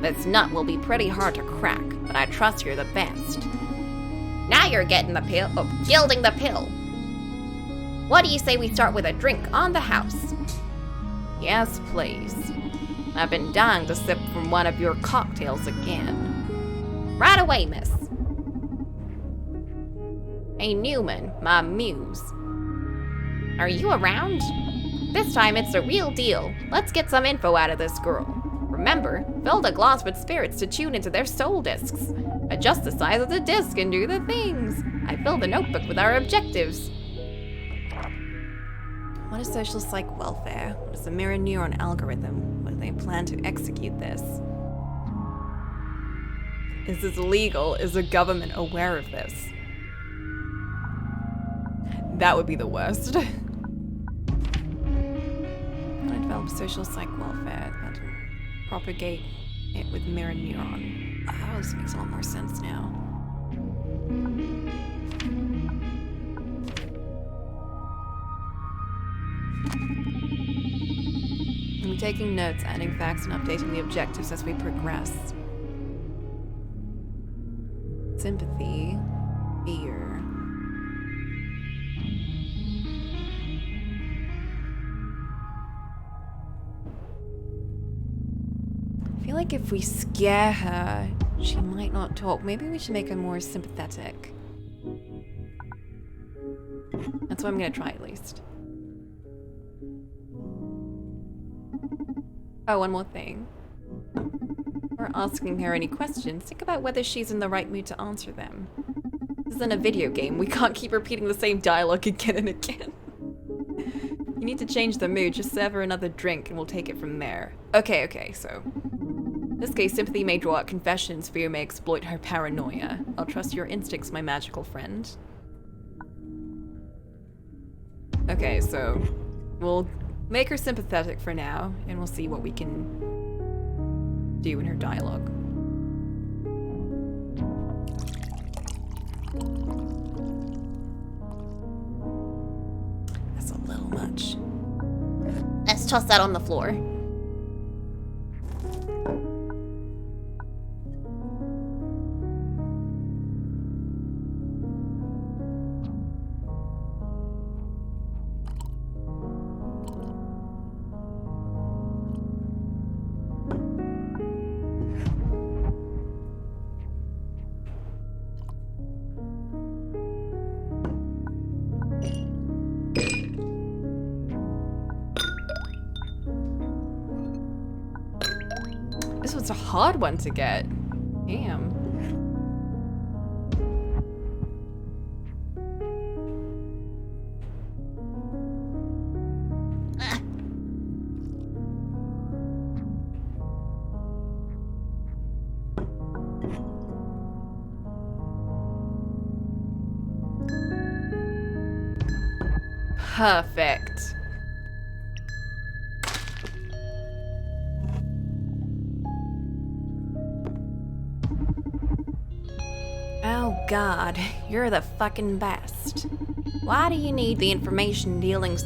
This nut will be pretty hard to crack, but I trust you're the best. Now you're getting the pill, gilding the pill. What do you say we start with a drink on the house? Yes, please. I've been dying to sip from one of your cocktails again. Right away, miss. Hey, Newman, my muse. Are you around? This time it's a real deal. Let's get some info out of this girl. Remember, fill the glass with spirits to tune into their soul discs. Adjust the size of the disc and do the things. I filled the notebook with our objectives. What is social psych welfare? What is the mirror neuron algorithm? What do they plan to execute this? Is this legal? Is the government aware of this? That would be the worst. I develop social psych welfare and propagate it with mirror neuron. Oh, this makes a lot more sense now. I'm taking notes, adding facts, and updating the objectives as we progress. Sympathy, fear. I feel like if we scare her, she might not talk. Maybe we should make her more sympathetic. That's what I'm gonna try at least. Oh, one more thing. We're asking her any questions. Think about whether she's in the right mood to answer them. This isn't a video game. We can't keep repeating the same dialogue again and again. You need to change the mood. Just serve her another drink and we'll take it from there. Okay, so... in this case, sympathy may draw out confessions, fear may exploit her paranoia. I'll trust your instincts, my magical friend. Okay, so... we'll make her sympathetic for now, and we'll see what we can do in her dialogue. That's a little much. Let's toss that on the floor. This was a hard one to get. Damn. Perfect. Oh God, you're the fucking best. Why do you need the information dealing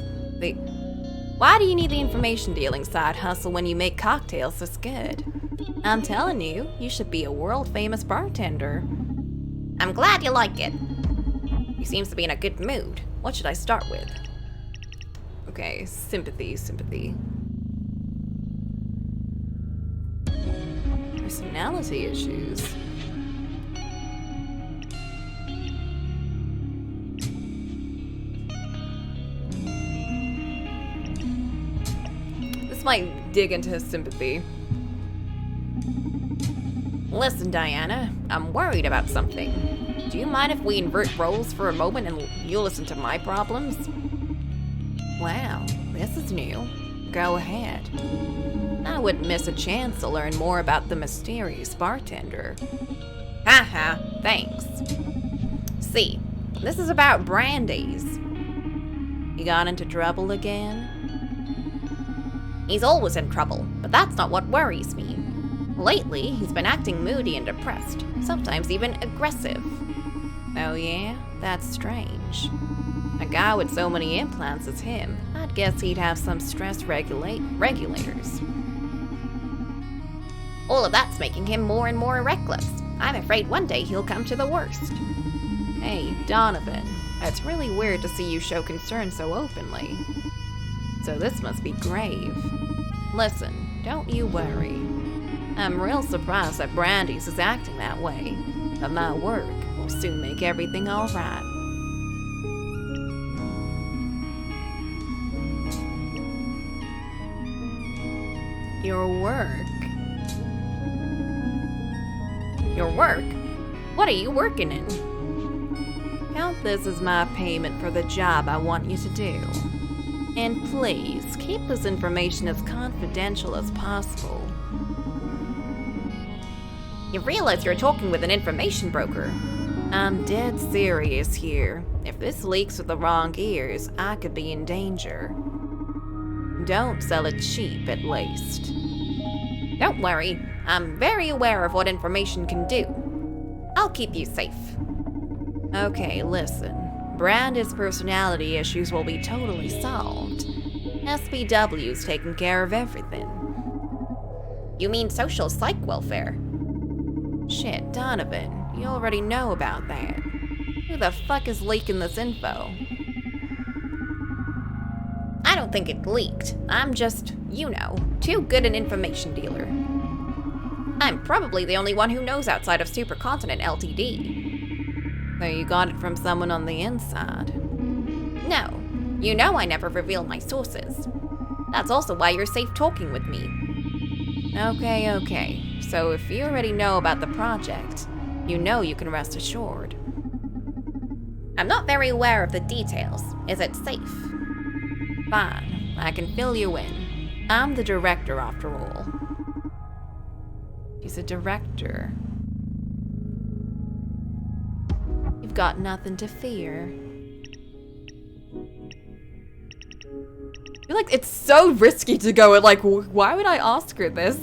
side hustle when you make cocktails this good? I'm telling you, you should be a world famous bartender. I'm glad you like it. He seems to be in a good mood. What should I start with? Okay, sympathy. Personality issues. This might dig into his sympathy. Listen, Diana, I'm worried about something. Do you mind if we invert roles for a moment and you listen to my problems? Wow, this is new. Go ahead. I wouldn't miss a chance to learn more about the mysterious bartender. Haha, thanks. See, this is about Brandy's. He got into trouble again? He's always in trouble, but that's not what worries me. Lately, he's been acting moody and depressed, sometimes even aggressive. Oh yeah? That's strange. A guy with so many implants as him, I'd guess he'd have some stress regulators. All of that's making him more and more reckless. I'm afraid one day he'll come to the worst. Hey, Donovan, it's really weird to see you show concern so openly. So this must be grave. Listen, don't you worry. I'm real surprised that Brandy's is acting that way, but my work will soon make everything all right. Your work? Your work? What are you working in? Count this as my payment for the job I want you to do. And please, keep this information as confidential as possible. You realize you're talking with an information broker. I'm dead serious here. If this leaks with the wrong ears, I could be in danger. Don't sell it cheap, at least. Don't worry, I'm very aware of what information can do. I'll keep you safe. Okay, listen. Brandon's personality issues will be totally solved. SPW's taking care of everything. You mean social psych welfare? Shit, Donovan, you already know about that. Who the fuck is leaking this info? I don't think it leaked. I'm just, too good an information dealer. I'm probably the only one who knows outside of Supercontinent Ltd. So you got it from someone on the inside? No, I never reveal my sources. That's also why you're safe talking with me. Okay. So if you already know about the project, you can rest assured. I'm not very aware of the details. Is it safe? Fine, I can fill you in. I'm the director after all. She's a director. You've got nothing to fear. I feel like it's so risky to go and why would I ask her this?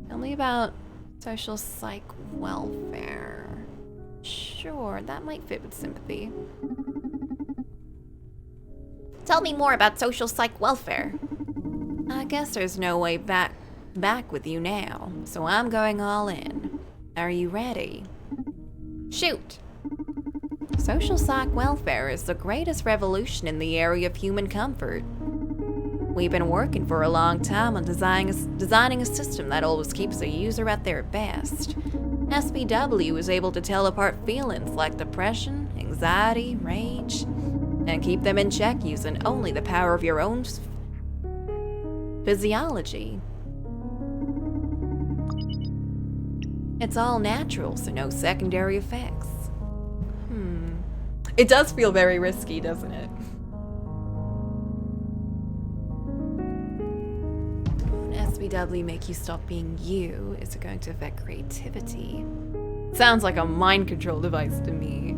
Tell me about social psych welfare. Sure, that might fit with sympathy. Tell me more about social psych welfare. I guess there's no way back with you now, so I'm going all in. Are you ready? Shoot. Social psych welfare is the greatest revolution in the area of human comfort. We've been working for a long time on designing a system that always keeps the user at their best. SPW is able to tell apart feelings like depression, anxiety, rage, and keep them in check using only the power of your own physiology. It's all natural, so no secondary effects. It does feel very risky, doesn't it? SPW make you stop being you. Is it going to affect creativity? Sounds like a mind control device to me.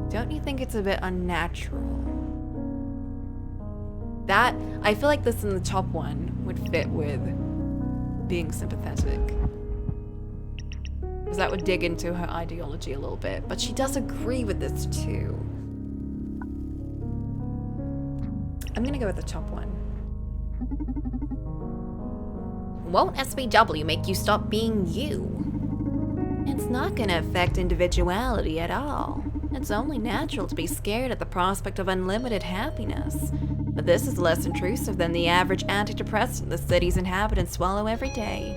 Don't you think it's a bit unnatural? That, I feel like this in the top one would fit with being sympathetic. Because that would dig into her ideology a little bit. But she does agree with this too. I'm gonna go with the top one. Won't SPW make you stop being you? It's not gonna affect individuality at all. It's only natural to be scared at the prospect of unlimited happiness. But this is less intrusive than the average antidepressant the city's inhabitants swallow every day.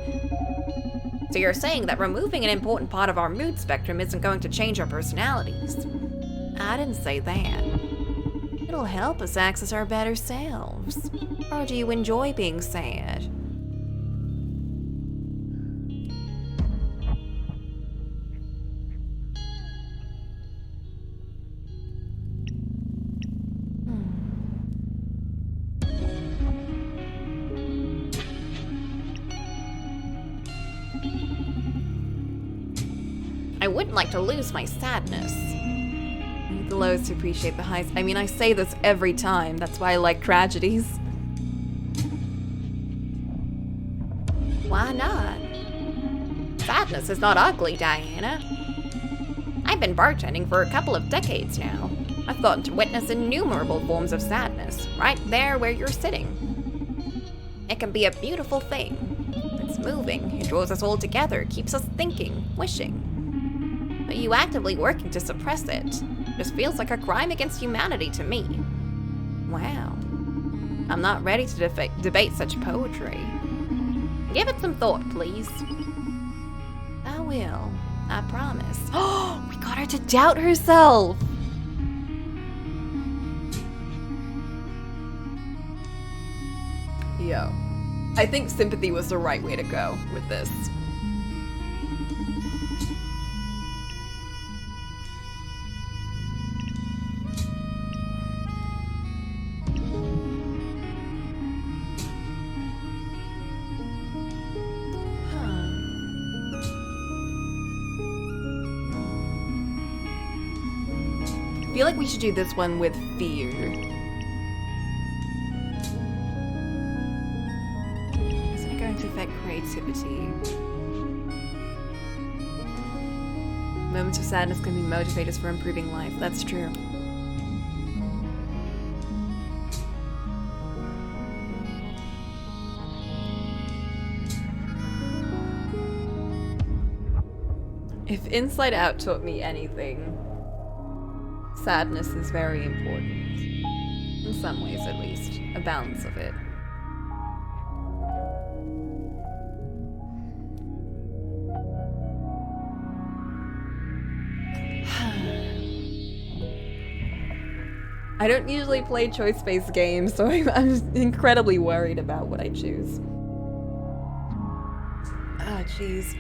So you're saying that removing an important part of our mood spectrum isn't going to change our personalities? I didn't say that. It'll help us access our better selves. Or do you enjoy being sad? I wouldn't like to lose my sadness. I need the lows to appreciate the highs. I mean, I say this every time. That's why I like tragedies. Why not? Sadness is not ugly, Diana. I've been bartending for a couple of decades now. I've gotten to witness innumerable forms of sadness, right there where you're sitting. It can be a beautiful thing. It's moving, it draws us all together, keeps us thinking, wishing. But you actively working to suppress it just feels like a crime against humanity to me. Wow. I'm not ready to debate such poetry. Give it some thought, please. I will. I promise. Oh, we got her to doubt herself! Yo. I think sympathy was the right way to go with this. feel like we should do this one with fear. Isn't it going to affect creativity? Moments of sadness can be motivators for improving life. That's true. If Inside Out taught me anything, sadness is very important. In some ways, at least. A balance of it. I don't usually play choice-based games, so I'm incredibly worried about what I choose. Oh, jeez.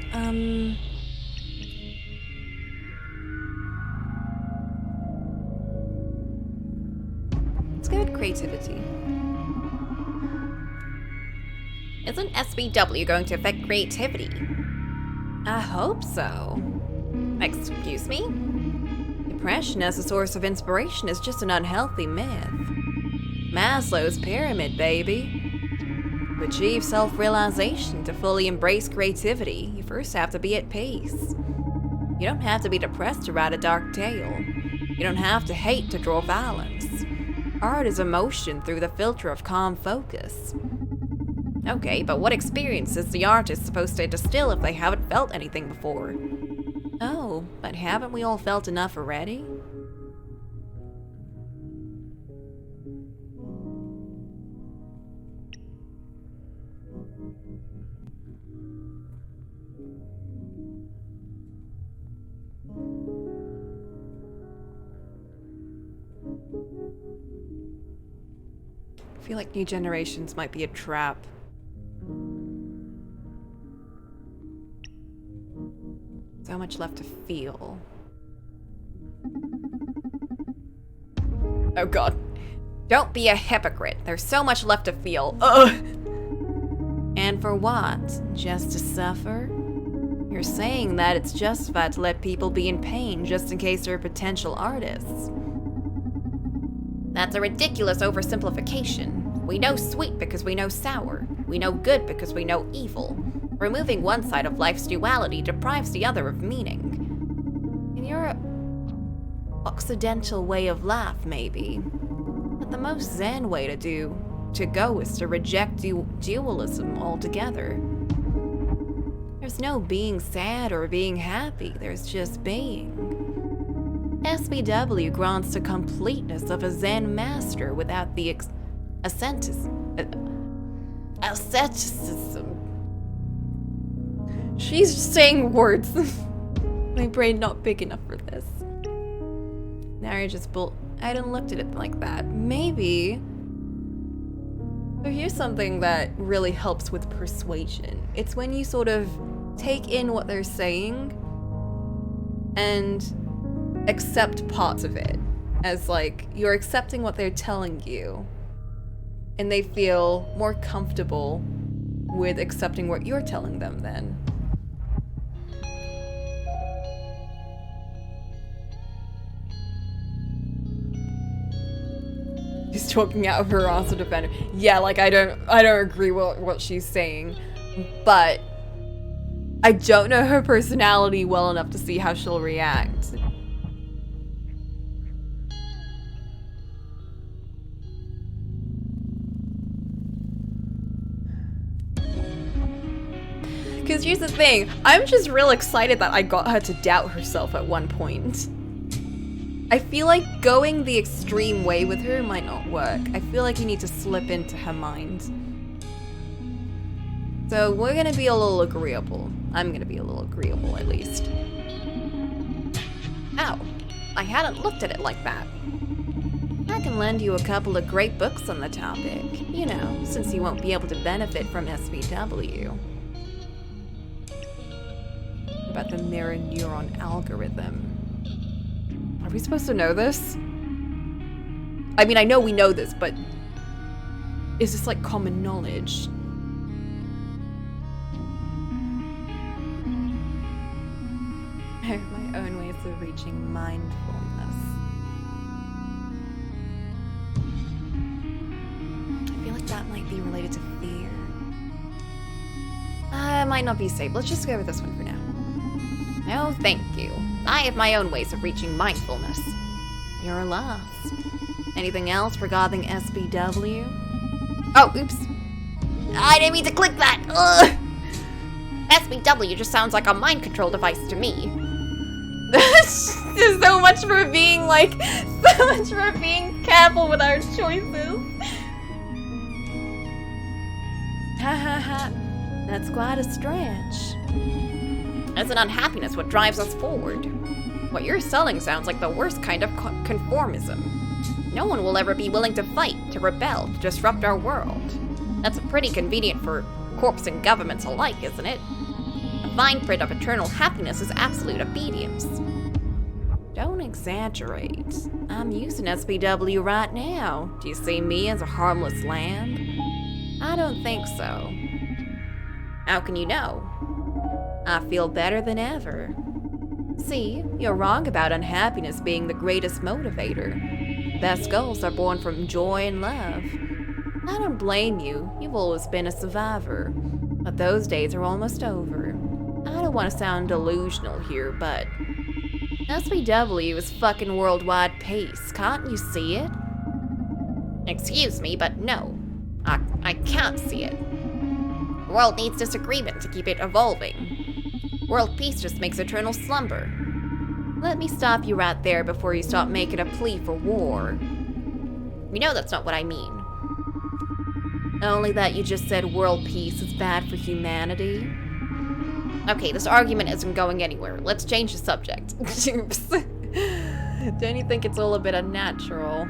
Let's go with creativity. Isn't SBW going to affect creativity? I hope so. Excuse me? Depression as a source of inspiration is just an unhealthy myth. Maslow's pyramid, baby. To achieve self-realization, to fully embrace creativity, you first have to be at peace. You don't have to be depressed to write a dark tale. You don't have to hate to draw violence. Art is emotion through the filter of calm focus. Okay, but what experience is the artist supposed to distill if they haven't felt anything before? Oh, but haven't we all felt enough already? I feel like new generations might be a trap. So much left to feel. Oh god. Don't be a hypocrite. There's so much left to feel. Ugh. And for what? Just to suffer? You're saying that it's justified to let people be in pain just in case they're potential artists. That's a ridiculous oversimplification. We know sweet because we know sour. We know good because we know evil. Removing one side of life's duality deprives the other of meaning. In your Occidental way of life, maybe. But the most Zen way to go is to reject dualism altogether. There's no being sad or being happy, there's just being. SBW grants the completeness of a Zen master without the asceticism. She's just saying words. My brain not big enough for this. Now you're just I didn't look at it like that. Maybe. So here's something that really helps with persuasion. It's when you sort of take in what they're saying and accept parts of it. As like, you're accepting what they're telling you. And they feel more comfortable with accepting what you're telling them then. She's talking out of her ass to defend her. Yeah, like I don't agree with what she's saying, but I don't know her personality well enough to see how she'll react. Because here's the thing, I'm just real excited that I got her to doubt herself at one point. I feel like going the extreme way with her might not work. I feel like you need to slip into her mind. So we're gonna be a little agreeable. I'm gonna be a little agreeable at least. Ow, I hadn't looked at it like that. I can lend you a couple of great books on the topic, you know, since you won't be able to benefit from SVW. About the mirror neuron algorithm. Are we supposed to know this? I mean, I know we know this, but is this like common knowledge? I have my own ways of reaching mindfulness. might not be safe. Let's just go with this one for now. No, thank you. I have my own ways of reaching mindfulness. You're lost. Anything else regarding SBW? Oh, oops. I didn't mean to click that. Ugh. SBW just sounds like a mind control device to me. so much for being careful with our choices. Ha ha ha. That's quite a stretch. Isn't unhappiness what drives us forward? What you're selling sounds like the worst kind of conformism. No one will ever be willing to fight, to rebel, to disrupt our world. That's pretty convenient for corps and governments alike, isn't it? The fine print of eternal happiness is absolute obedience. Don't exaggerate. I'm using SBW right now. Do you see me as a harmless lamb? I don't think so. How can you know? I feel better than ever. See, you're wrong about unhappiness being the greatest motivator. Best goals are born from joy and love. I don't blame you. You've always been a survivor. But those days are almost over. I don't want to sound delusional here, but SBW is fucking worldwide peace. Can't you see it? Excuse me, but no. I can't see it. The world needs disagreement to keep it evolving. World peace just makes eternal slumber. Let me stop you right there before you start making a plea for war. You know that's not what I mean. Only that you just said world peace is bad for humanity. Okay, this argument isn't going anywhere. Let's change the subject. Oops. Don't you think it's all a bit unnatural?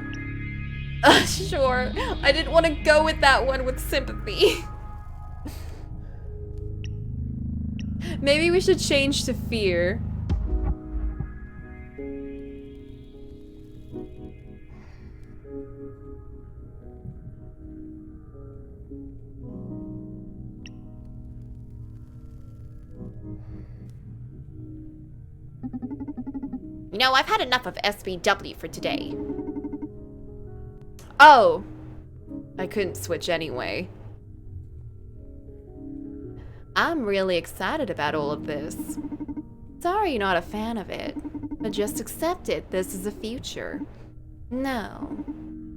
Sure. I didn't want to go with that one with sympathy. Maybe we should change to fear. You know, I've had enough of SBW for today. Oh. I couldn't switch anyway. I'm really excited about all of this. Sorry you're not a fan of it, but just accept it. This is the future. No,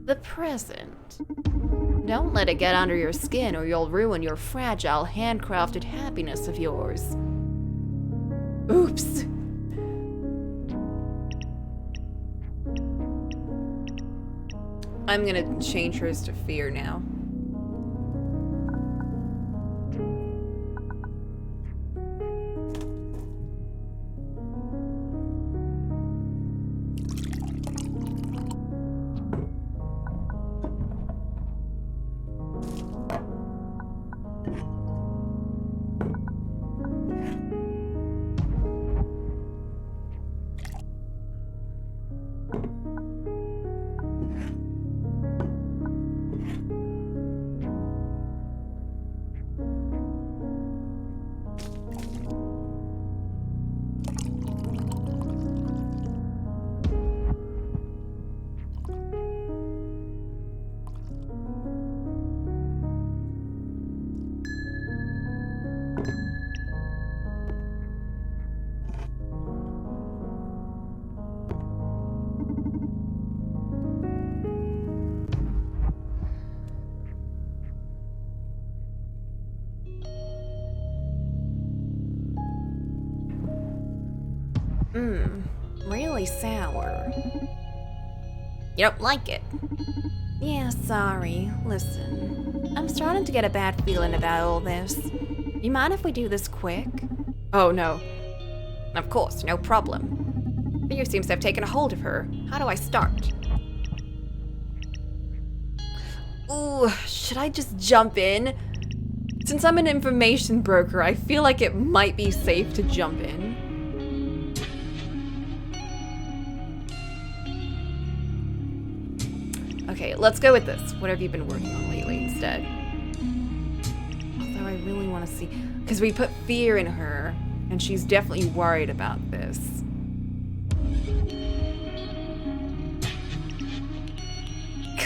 the present. Don't let it get under your skin or you'll ruin your fragile, handcrafted happiness of yours. Oops. I'm gonna change hers to fear now. Really sour. You don't like it? Yeah, sorry. Listen, I'm starting to get a bad feeling about all this. You mind if we do this quick? Oh, no. Of course, no problem. Fear seems to have taken a hold of her. How do I start? Ooh, should I just jump in? Since I'm an information broker, I feel like it might be safe to jump in. Okay, let's go with this. What have you been working on lately instead? Although I really want to see... Because we put fear in her, and she's definitely worried about this.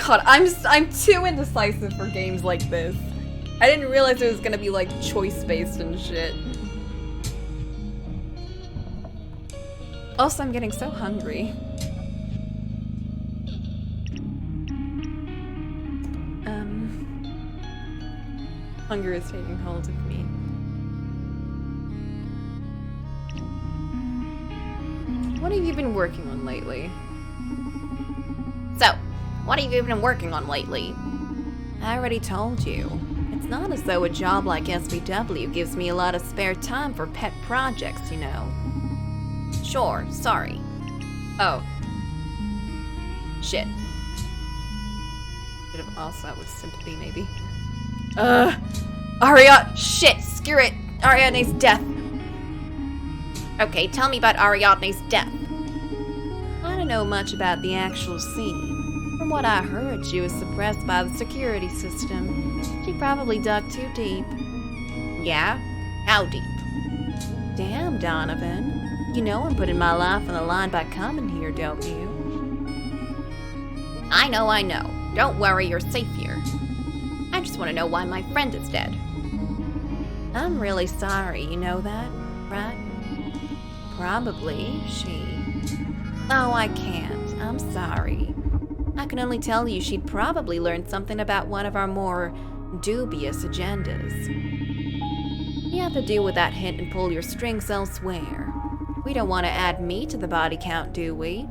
God, I'm too indecisive for games like this. I didn't realize it was gonna be like choice-based and shit. Also, I'm getting so hungry. Hunger is taking hold of me. What have you been working on lately? So, what have you been working on lately? I already told you. It's not as though a job like SVW gives me a lot of spare time for pet projects, you know. Sure, sorry. Oh. Shit. Should have asked that with sympathy, maybe. Shit, screw it! Ariadne's death. Okay, tell me about Ariadne's death. I don't know much about the actual scene. From what I heard, she was suppressed by the security system. She probably dug too deep. Yeah? How deep? Damn, Donovan. You know I'm putting my life on the line by coming here, don't you? I know. Don't worry, you're safe here. I just want to know why my friend is dead. I'm really sorry, you know that, right? Probably she. Oh, I can't. I'm sorry. I can only tell you she'd probably learned something about one of our more dubious agendas. You have to deal with that hint and pull your strings elsewhere. We don't want to add me to the body count, do we?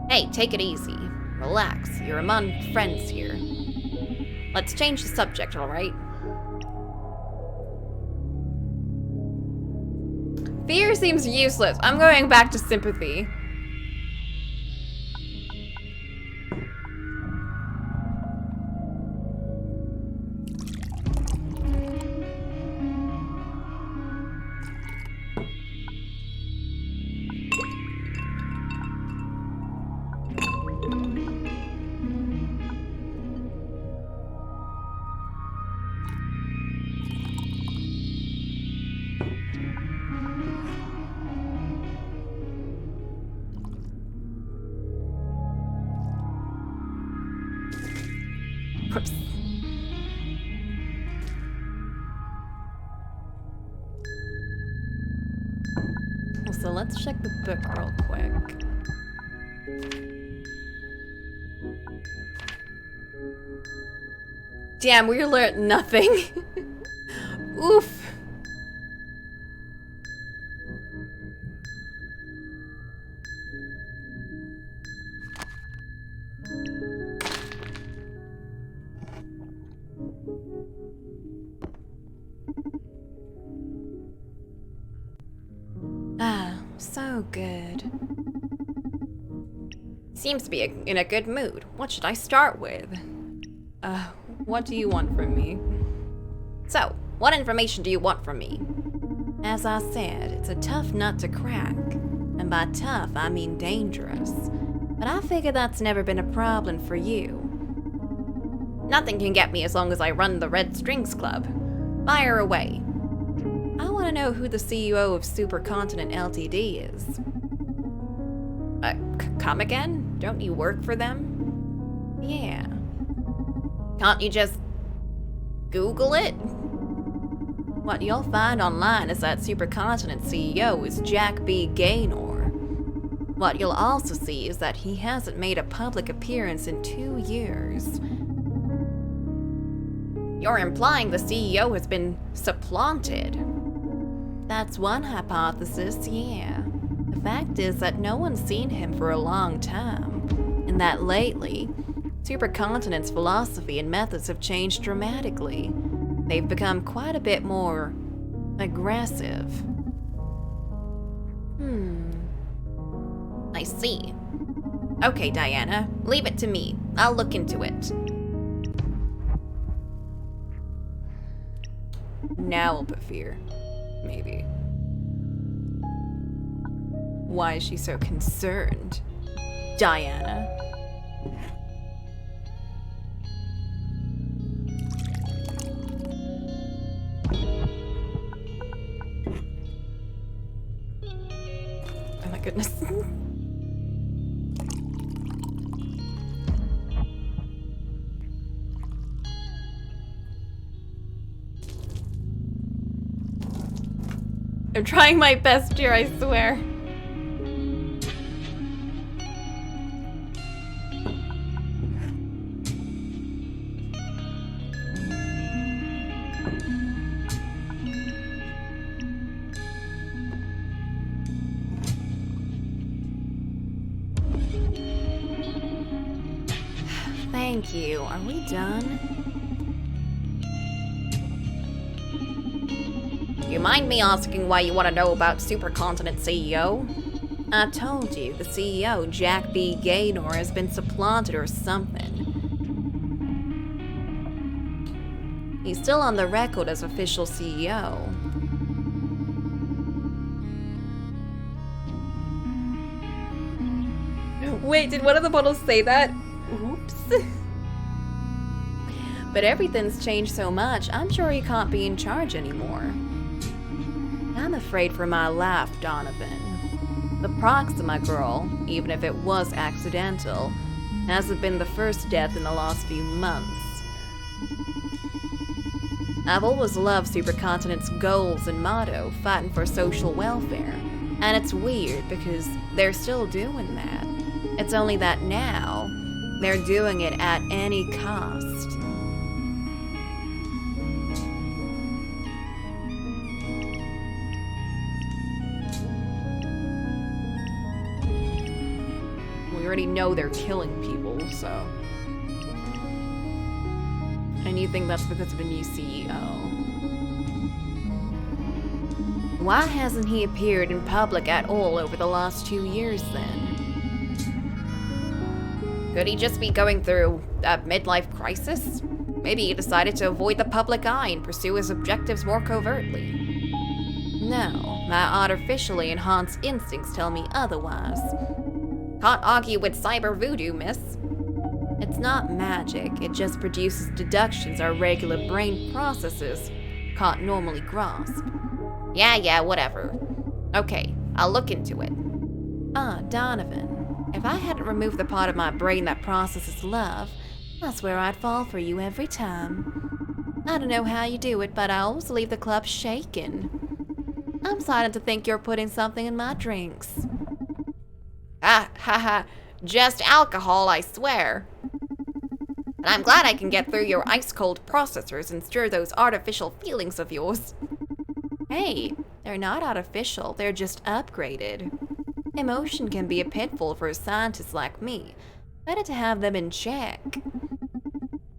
Hey, take it easy. Relax, you're among friends here. Let's change the subject, alright? Fear seems useless. I'm going back to sympathy. Whoops. So let's check the book real quick. Damn, we learned nothing. Oof. Ah, so good. Seems to be in a good mood. What should I start with? What do you want from me? So, what information do you want from me? As I said, it's a tough nut to crack. And by tough, I mean dangerous. But I figure that's never been a problem for you. Nothing can get me as long as I run the Red Strings Club. Fire away. I want to know who the CEO of Supercontinent Ltd is. Come again? Don't you work for them? Yeah. Can't you just Google it? What you'll find online is that Supercontinent CEO is Jack B. Gaynor. What you'll also see is that he hasn't made a public appearance in 2 years. You're implying the CEO has been supplanted. That's one hypothesis, yeah. The fact is that no one's seen him for a long time, and that lately, Supercontinent's philosophy and methods have changed dramatically. They've become quite a bit more aggressive. I see. Okay, Diana, leave it to me. I'll look into it. Now we'll put fear. Maybe. Why is she so concerned? Diana. Oh my goodness. I'm trying my best here, I swear. Thank you. Are we done? You mind me asking why you want to know about Supercontinent CEO? I told you, the CEO, Jack B. Gaynor, has been supplanted or something. He's still on the record as official CEO. Wait, did one of the bottles say that? Oops. But everything's changed so much, I'm sure he can't be in charge anymore. I'm afraid for my life, Donovan. The Proxima girl, even if it was accidental, hasn't been the first death in the last few months. I've always loved Supercontinent's goals and motto, fighting for social welfare. And it's weird because they're still doing that. It's only that now, they're doing it at any cost. We already know they're killing people, so... And you think that's because of a new CEO? Why hasn't he appeared in public at all over the last 2 years then? Could he just be going through a midlife crisis? Maybe he decided to avoid the public eye and pursue his objectives more covertly. No, my artificially enhanced instincts tell me otherwise. Can't argue with cyber voodoo, miss. It's not magic, it just produces deductions our regular brain processes can't normally grasp. Yeah, whatever. Okay, I'll look into it. Donovan, if I hadn't removed the part of my brain that processes love, I swear I'd fall for you every time. I don't know how you do it, but I always leave the club shaking. I'm starting to think you're putting something in my drinks. Just alcohol, I swear. And I'm glad I can get through your ice-cold processors and stir those artificial feelings of yours. Hey, they're not artificial, they're just upgraded. Emotion can be a pitfall for a scientist like me. Better to have them in check.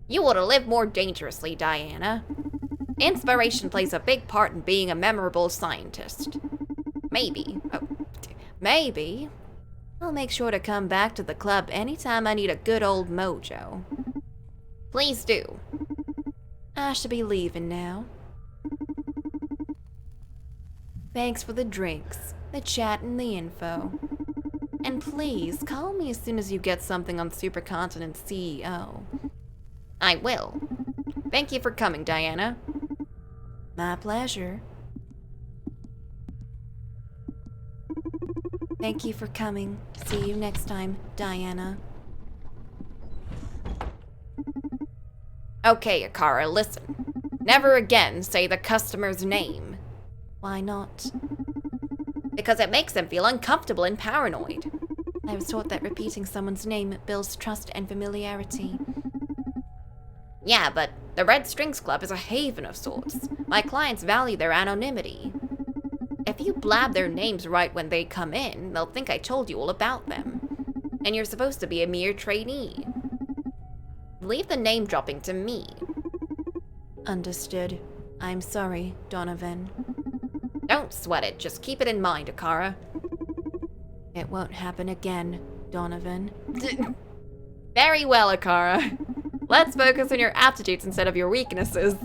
You ought to live more dangerously, Diana. Inspiration plays a big part in being a memorable scientist. Maybe. I'll make sure to come back to the club anytime I need a good old mojo. Please do. I should be leaving now. Thanks for the drinks, the chat, and the info. And please, call me as soon as you get something on Supercontinent's CEO. I will. Thank you for coming, Diana. My pleasure. Thank you for coming. See you next time, Diana. Okay, Akara, listen. Never again say the customer's name. Why not? Because it makes them feel uncomfortable and paranoid. I was taught that repeating someone's name builds trust and familiarity. Yeah, but the Red Strings Club is a haven of sorts. My clients value their anonymity. If you blab their names right when they come in, they'll think I told you all about them. And you're supposed to be a mere trainee. Leave the name dropping to me. Understood. I'm sorry, Donovan. Don't sweat it, just keep it in mind, Akara. It won't happen again, Donovan. Very well, Akara. Let's focus on your aptitudes instead of your weaknesses.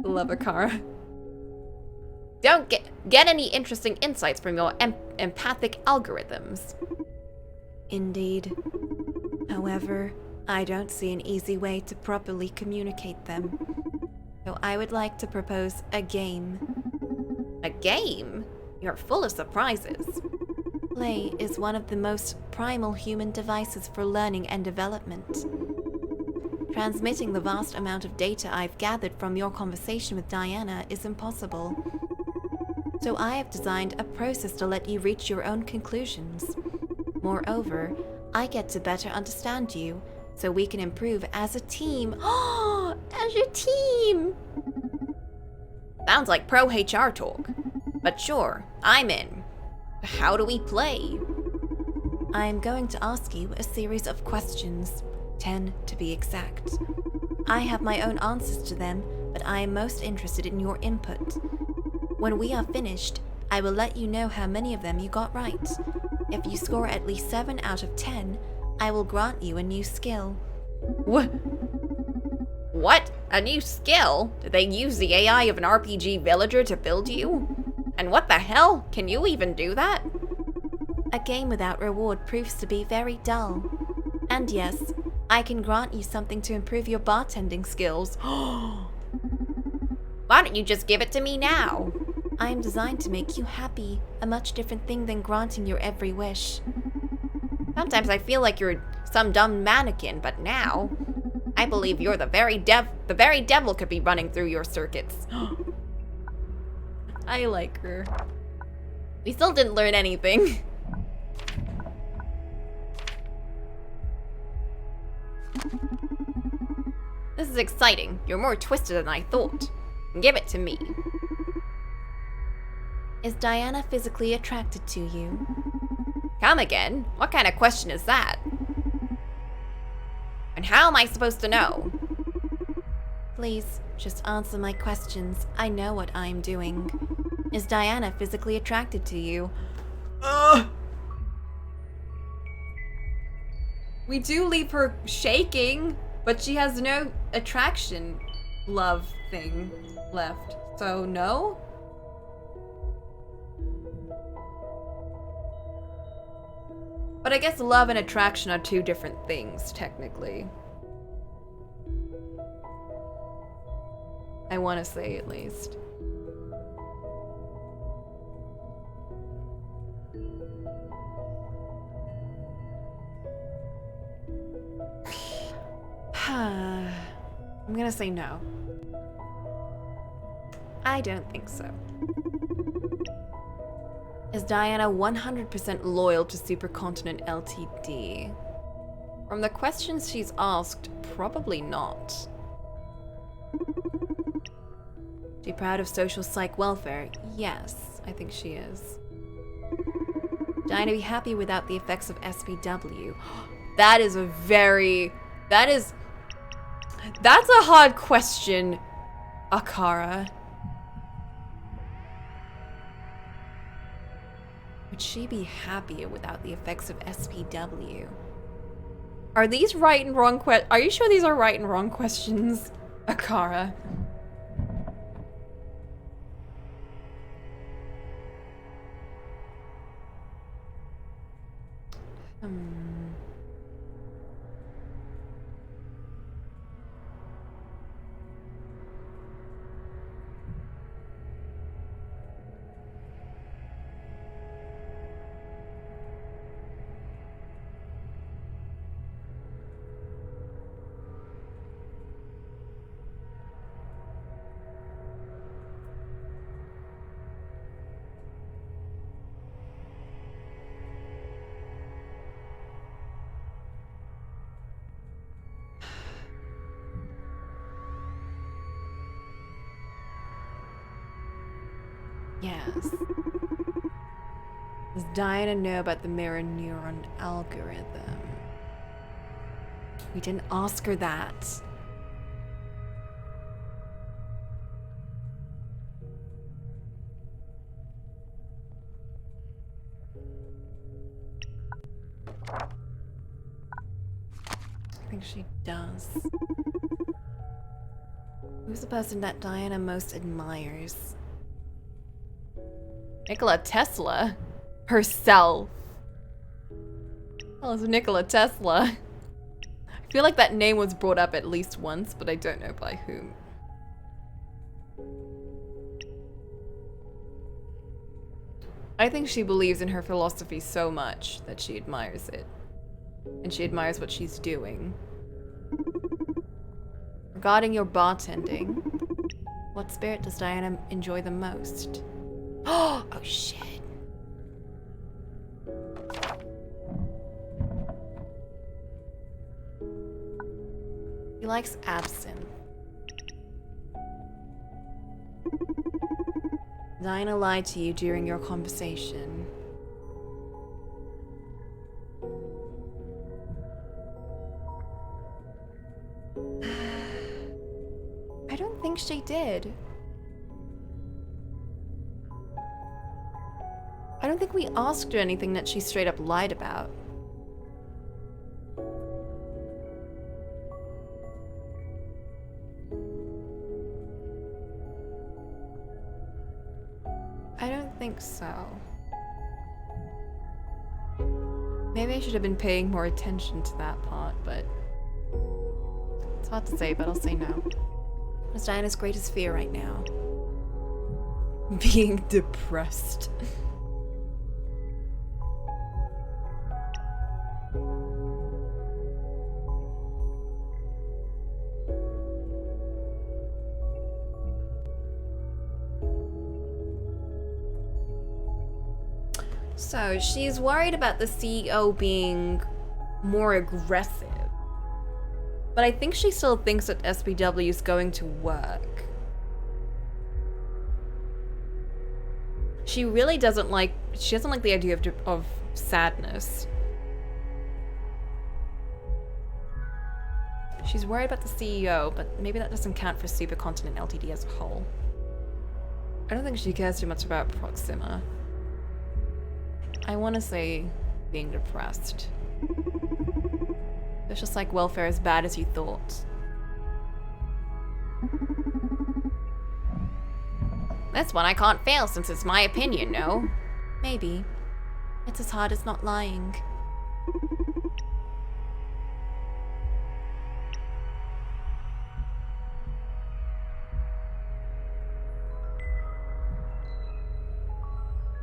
Love Akara. Don't get any interesting insights from your empathic algorithms. Indeed. However, I don't see an easy way to properly communicate them. So I would like to propose a game. A game? You're full of surprises. Play is one of the most primal human devices for learning and development. Transmitting the vast amount of data I've gathered from your conversation with Diana is impossible. So I have designed a process to let you reach your own conclusions. Moreover, I get to better understand you, so we can improve as a team. Oh, as a team! Sounds like pro HR talk. But sure, I'm in. How do we play? I am going to ask you a series of questions, 10 to be exact. I have my own answers to them, but I am most interested in your input. When we are finished, I will let you know how many of them you got right. If you score at least 7 out of 10, I will grant you a new skill. What? A new skill? Did they use the AI of an RPG villager to build you? And what the hell? Can you even do that? A game without reward proves to be very dull. And yes, I can grant you something to improve your bartending skills. Why don't you just give it to me now? I am designed to make you happy, a much different thing than granting your every wish. Sometimes I feel like you're some dumb mannequin, but now I believe you're the very devil could be running through your circuits. I like her. We still didn't learn anything. This is exciting. You're more twisted than I thought. Give it to me. Is Diana physically attracted to you? Come again? What kind of question is that? And how am I supposed to know? Please, just answer my questions. I know what I'm doing. Is Diana physically attracted to you? We do leave her shaking, but she has no attraction love thing left. So no? But I guess love and attraction are two different things, technically. I want to say, at least. I'm gonna say no. I don't think so. Is Diana 100% loyal to Supercontinent Ltd? From the questions she's asked, probably not. She proud of social psych welfare? Yes, I think she is. Diana be happy without the effects of SPW? That is a very... That's a hard question, Akara. Would she be happier without the effects of SPW? Are these right and wrong Are you sure these are right and wrong questions, Akara? Yes. Does Diana know about the mirror neuron algorithm? We didn't ask her that. I think she does. Who's the person that Diana most admires? Nikola Tesla? Herself. Hell is Nikola Tesla? I feel like that name was brought up at least once, but I don't know by whom. I think she believes in her philosophy so much that she admires it. And she admires what she's doing. Regarding your bartending, what spirit does Diana enjoy the most? Oh shit. He likes absinthe. Dinah lied to you during your conversation. I don't think she did. I don't think we asked her anything that she straight up lied about. I don't think so. Maybe I should have been paying more attention to that part, but it's hard to say, but I'll say no. It's Diana's greatest fear right now. Being depressed. So, she's worried about the CEO being more aggressive. But I think she still thinks that SPW is going to work. She really doesn't like, she doesn't like the idea of sadness. She's worried about the CEO, but maybe that doesn't count for Supercontinent Ltd as a whole. I don't think she cares too much about Proxima. I want to say being depressed. It's just like welfare as bad as you thought. This one I can't fail since it's my opinion, no? Maybe. It's as hard as not lying.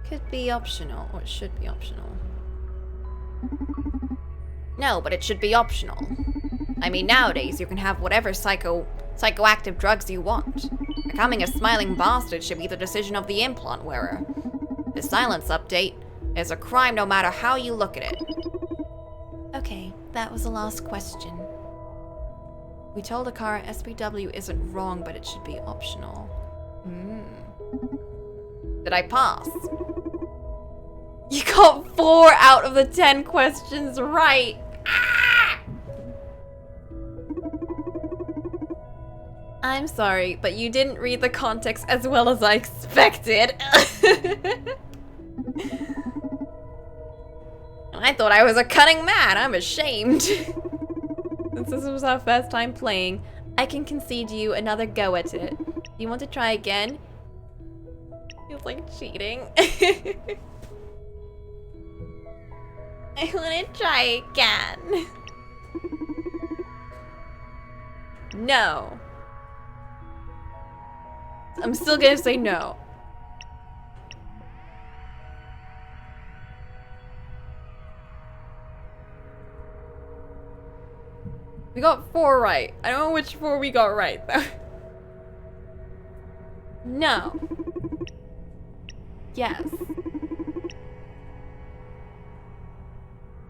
Could be optional, or it should be optional. No, but it should be optional. I mean, nowadays you can have whatever psychoactive drugs you want. Becoming a smiling bastard should be the decision of the implant wearer. The silence update is a crime no matter how you look at it. Okay, that was the last question. We told Akara SPW isn't wrong, but it should be optional. Did I pass? You got 4 out of the 10 questions right. Ah! I'm sorry, but you didn't read the context as well as I expected. I thought I was a cunning man. I'm ashamed. Since this was our first time playing, I can concede you another go at it. You want to try again? Feels like cheating. I want to try again. No. I'm still gonna say no. We got 4 right. I don't know which 4 we got right, though. No. Yes.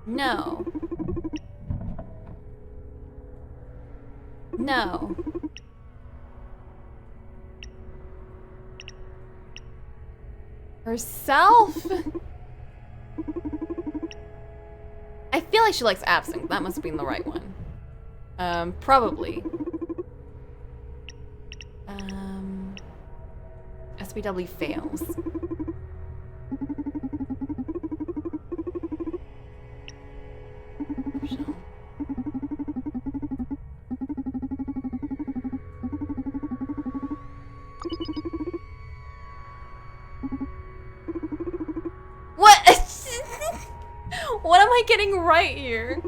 No. No. Herself? I feel like she likes absinthe. That must have been the right one. Probably. SPW fails. What? What am I getting right here?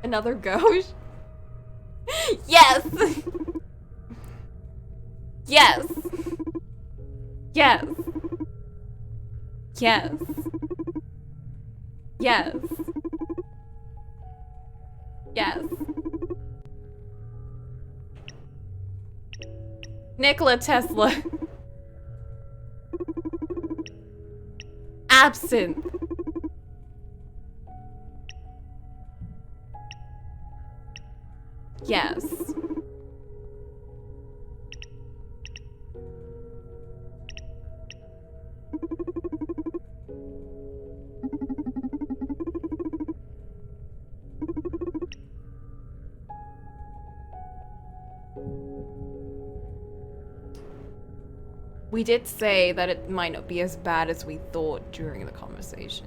Another ghost? Yes! Yes! Yes! Yes! Yes! Yes! Nikola Tesla. Absinthe. Yes. We did say that it might not be as bad as we thought during the conversation.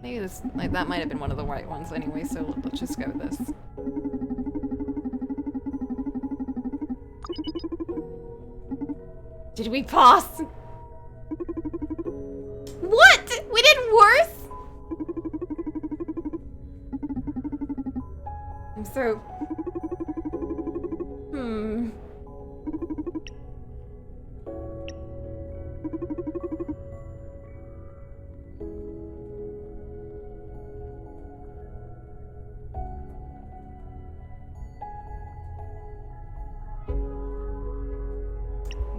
Maybe this, like, that might have been one of the right ones anyway, so let's just go with this. Did we pass? What? We did worse? I'm so...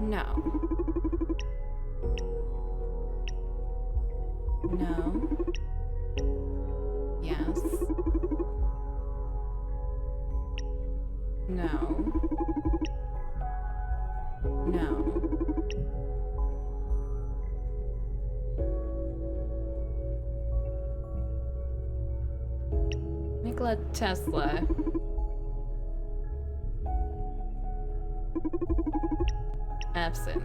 No. No. Yes. No. No. Nikola Tesla. Absinthe.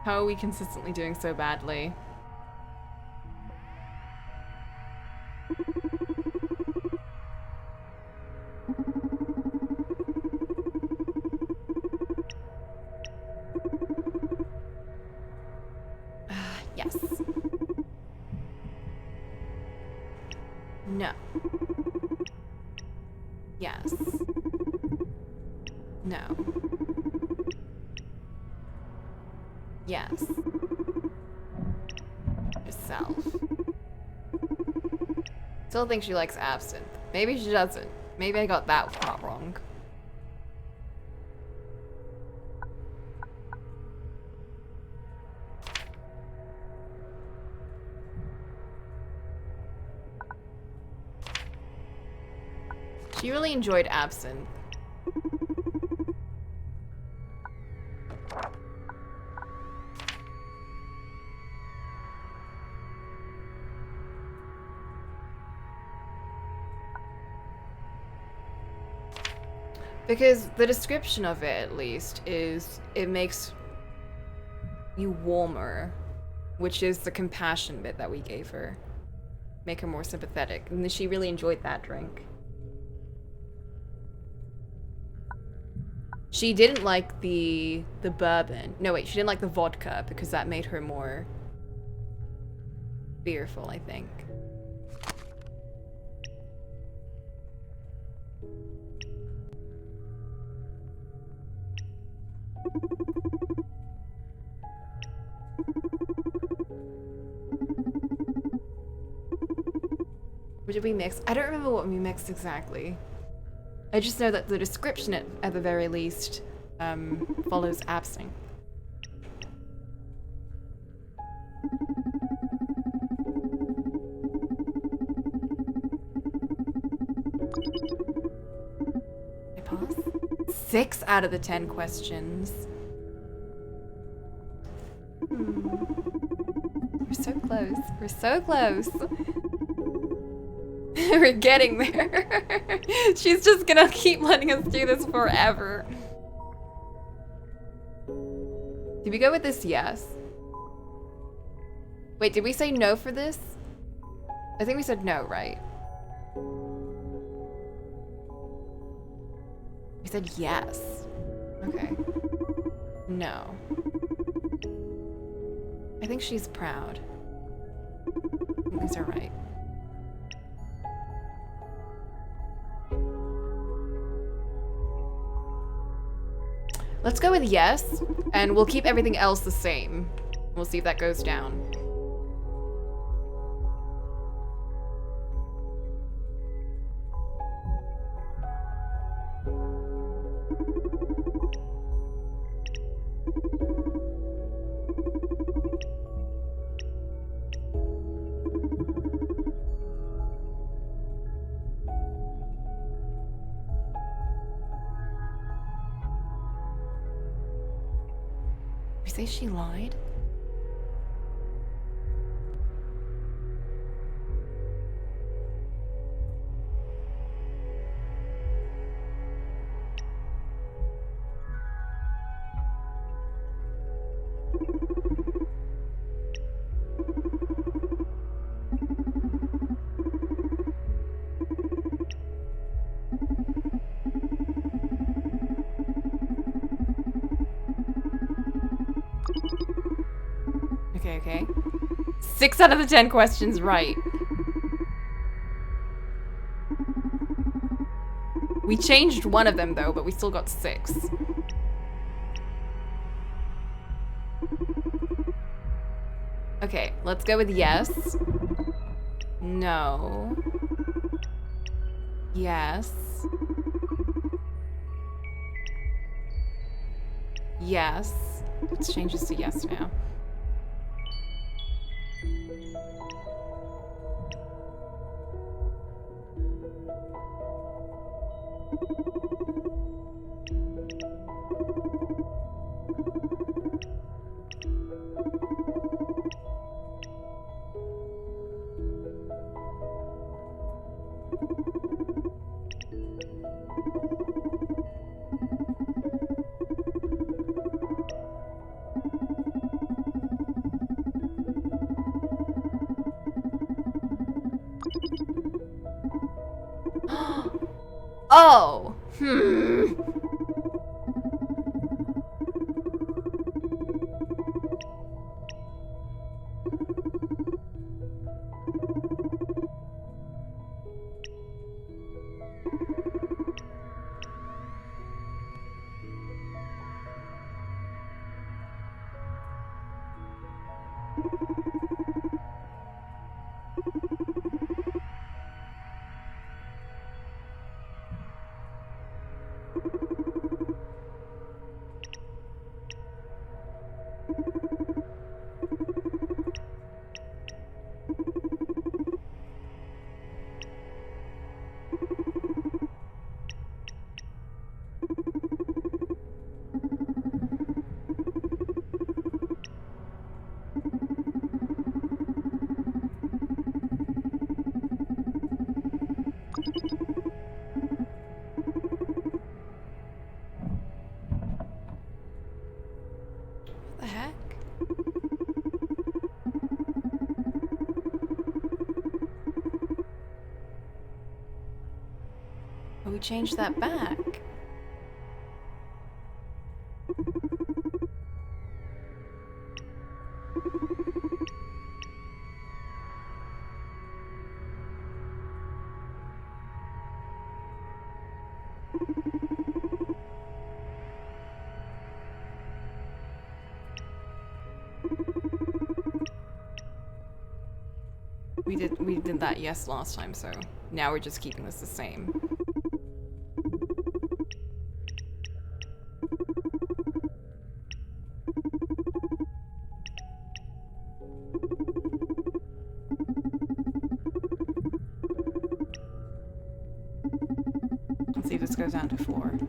How are we consistently doing so badly? Yes. No. Yes. No. Yes. Yourself. Still think she likes absinthe. Maybe she doesn't. Maybe I got that part wrong. She really enjoyed absinthe. Because the description of it, at least, is it makes you warmer, which is the compassion bit that we gave her. Make her more sympathetic. And she really enjoyed that drink. She didn't like the bourbon. No, wait, she didn't like the vodka because that made her more fearful, I think. What did we mix? I don't remember what we mixed exactly. I just know that the description, at the very least, follows absinthe. I pass? 6 out of the 10 questions. We're so close. We're so close. We're getting there. She's just gonna keep letting us do this forever. Did we go with this yes? Wait, did we say no for this? I think we said no, right? We said yes. Okay. No. I think she's proud. These are right. Let's go with yes, and we'll keep everything else the same. We'll see if that goes down. You say she lied? Okay. 6 out of the 10 questions right. We changed one of them though, but we still got 6. Okay, let's go with yes. No. Yes. Yes. Let's change this to yes now. Oh! change that back? We did that yes last time, so now we're just keeping this the same. Let's see if this goes down to 4.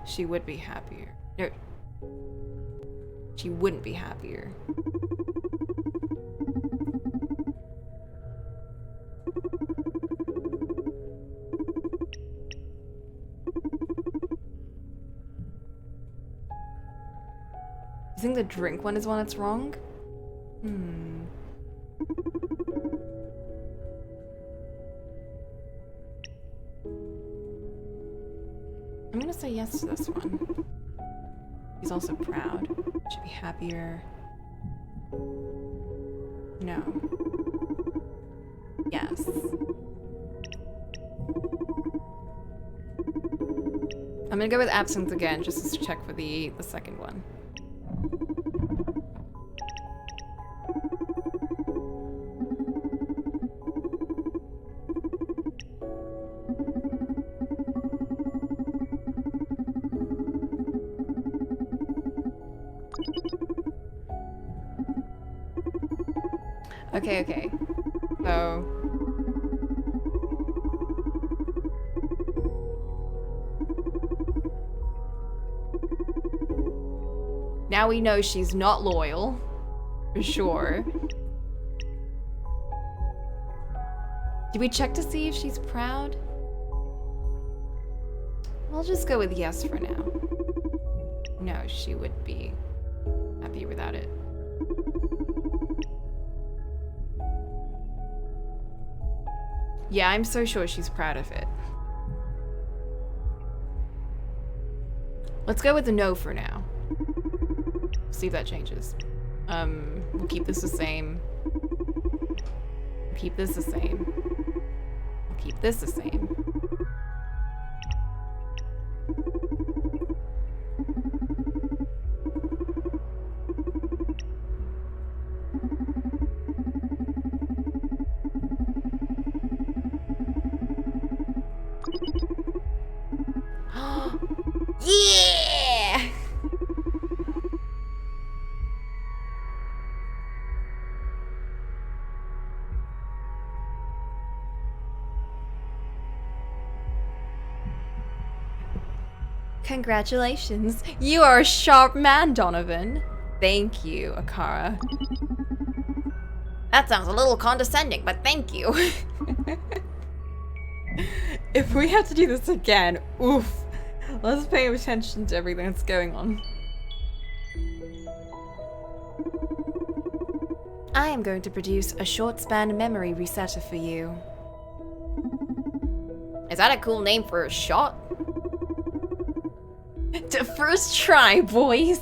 She would be happier. No. She wouldn't be happier. You think the drink one is one that's wrong? I'm gonna say yes to this one. He's also proud. Should be happier. No. Yes. I'm gonna go with absinthe again, just to check for the second one. Okay. So... now we know she's not loyal. For sure. Did we check to see if she's proud? I'll just go with yes for now. No, she would be happy without it. Yeah, I'm so sure she's proud of it. Let's go with the no for now. See if that changes. We'll keep this the same. Keep this the same. We'll keep this the same. Yeah! Congratulations. You are a sharp man, Donovan. Thank you, Akara. That sounds a little condescending, but thank you. If we have to do this again, oof. Let's pay attention to everything that's going on. I am going to produce a short-span memory resetter for you. Is that a cool name for a shot? To first try, boys!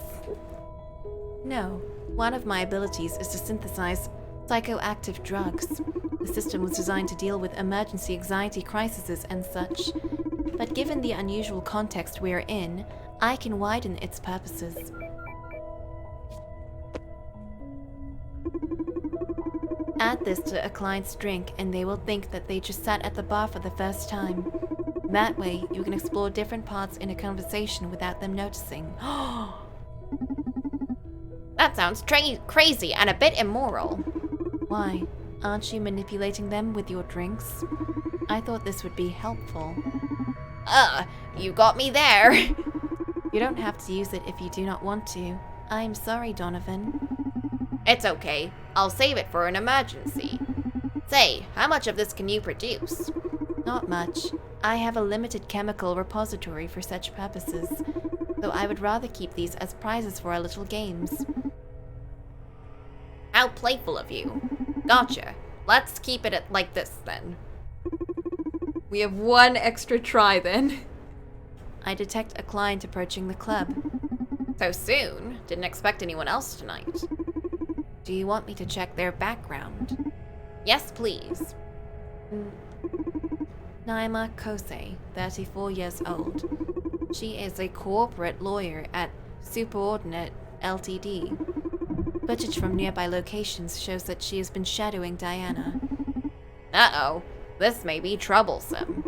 No. One of my abilities is to synthesize psychoactive drugs. The system was designed to deal with emergency anxiety crises and such. But given the unusual context we're in, I can widen its purposes. Add this to a client's drink and they will think that they just sat at the bar for the first time. That way, you can explore different parts in a conversation without them noticing. That sounds crazy and a bit immoral. Why? Aren't you manipulating them with your drinks? I thought this would be helpful. You got me there. You don't have to use it if you do not want to. I'm sorry, Donovan. It's okay. I'll save it for an emergency. Say, how much of this can you produce? Not much. I have a limited chemical repository for such purposes, though I would rather keep these as prizes for our little games. How playful of you. Gotcha. Let's keep it like this, then. We have one extra try, then. I detect a client approaching the club. So soon? Didn't expect anyone else tonight. Do you want me to check their background? Yes, please. Naima Kosei, 34 years old. She is a corporate lawyer at Superordinate Ltd. Footage from nearby locations shows that she has been shadowing Diana. Uh-oh. This may be troublesome.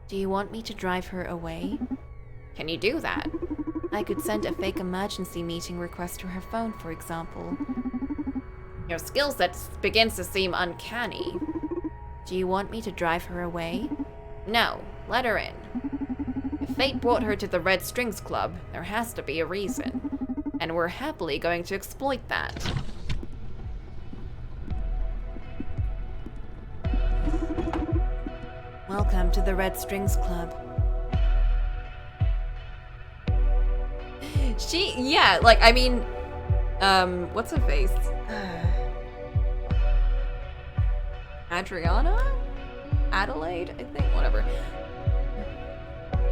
Do you want me to drive her away? Can you do that? I could send a fake emergency meeting request to her phone, for example. Your skill set begins to seem uncanny. Do you want me to drive her away? No, let her in. If fate brought her to the Red Strings Club, there has to be a reason. And we're happily going to exploit that. Welcome to the Red Strings Club. What's her face? Adriana? Adelaide? I think, whatever.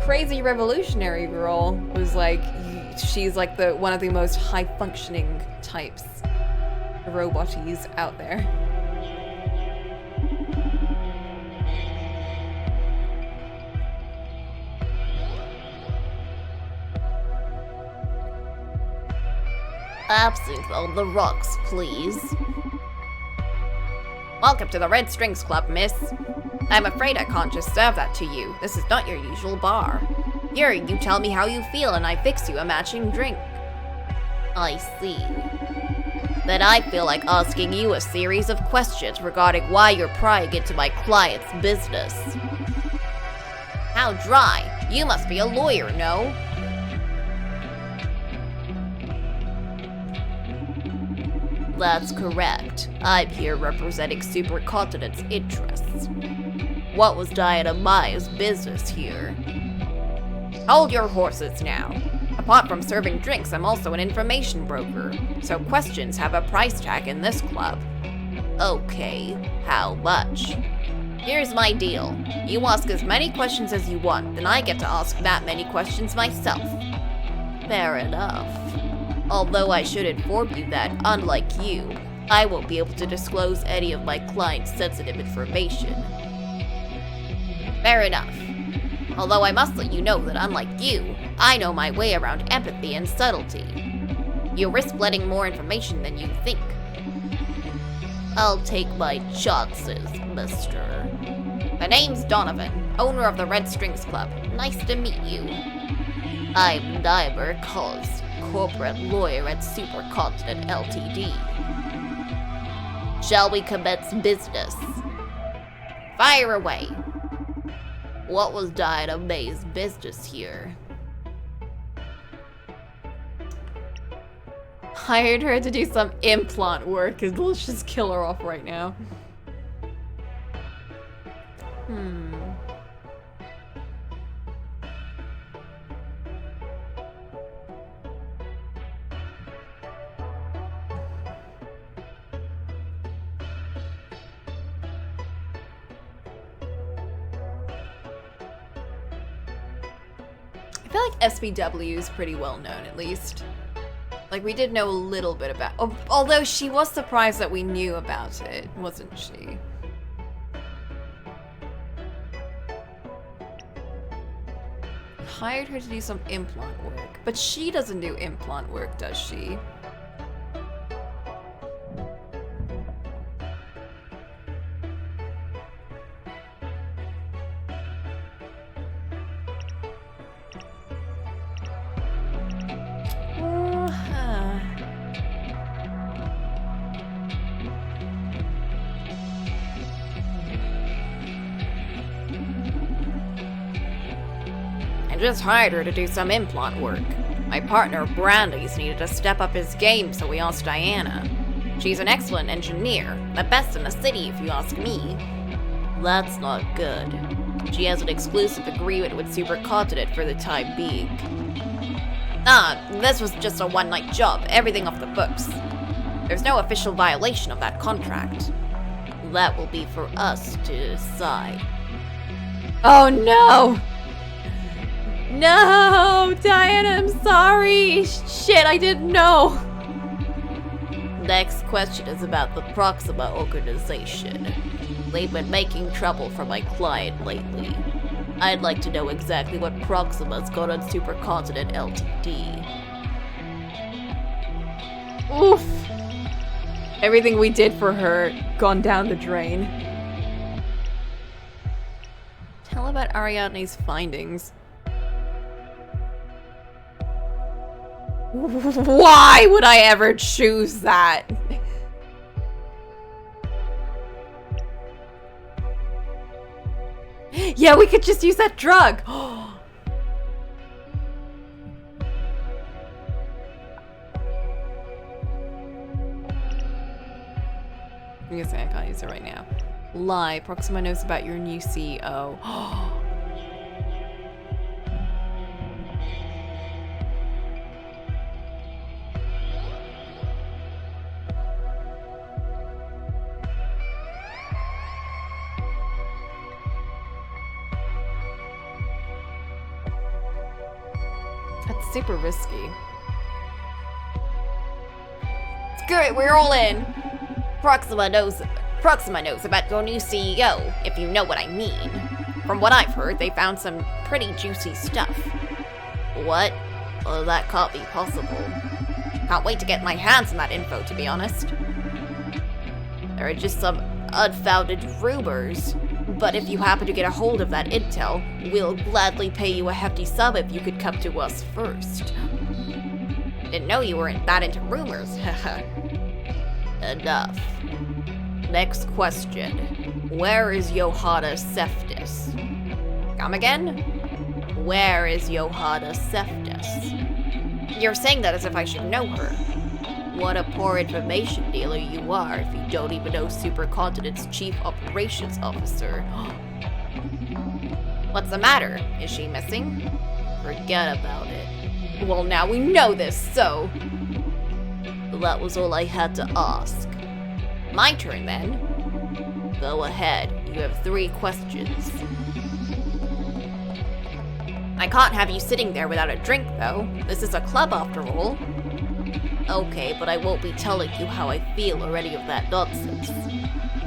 Crazy revolutionary girl was like, she's like one of the most high-functioning types of roboties out there. Absinthe on the rocks, please. Welcome to the Red Strings Club, miss. I'm afraid I can't just serve that to you. This is not your usual bar. Here, you tell me how you feel and I fix you a matching drink. I see. Then I feel like asking you a series of questions regarding why you're prying into my client's business. How dry. You must be a lawyer, no? That's correct. I'm here representing Supercontinent's interests. What was Diana Maya's business here? Hold your horses now. Apart from serving drinks, I'm also an information broker, so questions have a price tag in this club. Okay, how much? Here's my deal. You ask as many questions as you want, then I get to ask that many questions myself. Fair enough. Although I should inform you that, unlike you, I won't be able to disclose any of my client's sensitive information. Fair enough. Although I must let you know that unlike you, I know my way around empathy and subtlety. You risk letting more information than you think. I'll take my chances, mister. The name's Donovan, owner of the Red Strings Club. Nice to meet you. I'm Naima Kosei, corporate lawyer at Supercontinent Ltd. Shall we commence business? Fire away. What was Diana May's business here? Hired her to do some implant work, and let's just kill her off right now. I feel like SPW is pretty well known, at least. Like, we did know a little bit about... although she was surprised that we knew about it, wasn't she? Hired her to do some implant work. But she doesn't do implant work, does she? I just hired her to do some implant work. My partner, Brandy's, needed to step up his game, so we asked Diana. She's an excellent engineer, the best in the city if you ask me. That's not good. She has an exclusive agreement with Supercontinent for the time being. This was just a one-night job, everything off the books. There's no official violation of that contract. That will be for us to decide. Oh no! No! Diana, I'm sorry! Shit, I didn't know! Next question is about the Proxima organization. They've been making trouble for my client lately. I'd like to know exactly what Proxima's got on Supercontinent Ltd. Oof! Everything we did for her gone down the drain. Tell about Ariadne's findings. Why would I ever choose that? Yeah, we could just use that drug. I'm gonna say I can't use it right now. Lie. Proxima knows about your new CEO. That's super risky. Screw it, we're all in. Proxima knows about your new CEO, if you know what I mean. From what I've heard, they found some pretty juicy stuff. What? Well, that can't be possible. Can't wait to get my hands on that info, to be honest. There are just some unfounded rumors. But if you happen to get a hold of that intel, we'll gladly pay you a hefty sum if you could come to us first. Didn't know you weren't that into rumors, haha. Enough. Next question. Where is Johanna Seftis? Come again? Where is Johanna Seftis? You're saying that as if I should know her. What a poor information dealer you are if you don't even know Supercontinent's Chief Operations Officer. What's the matter? Is she missing? Forget about it. Well, now we know this, so... That was all I had to ask. My turn, then. Go ahead. You have 3 questions. I can't have you sitting there without a drink, though. This is a club, after all. Okay, but I won't be telling you how I feel or any of that nonsense.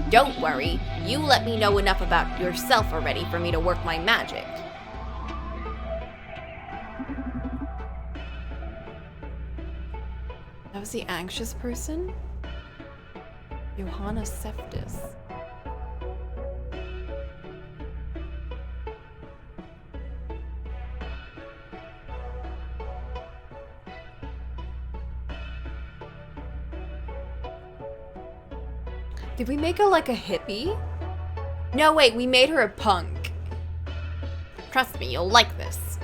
Don't worry. You let me know enough about yourself already for me to work my magic. That was the anxious person? Johanna Seftis. Did we make her like a hippie? No, wait, we made her a punk. Trust me, you'll like this.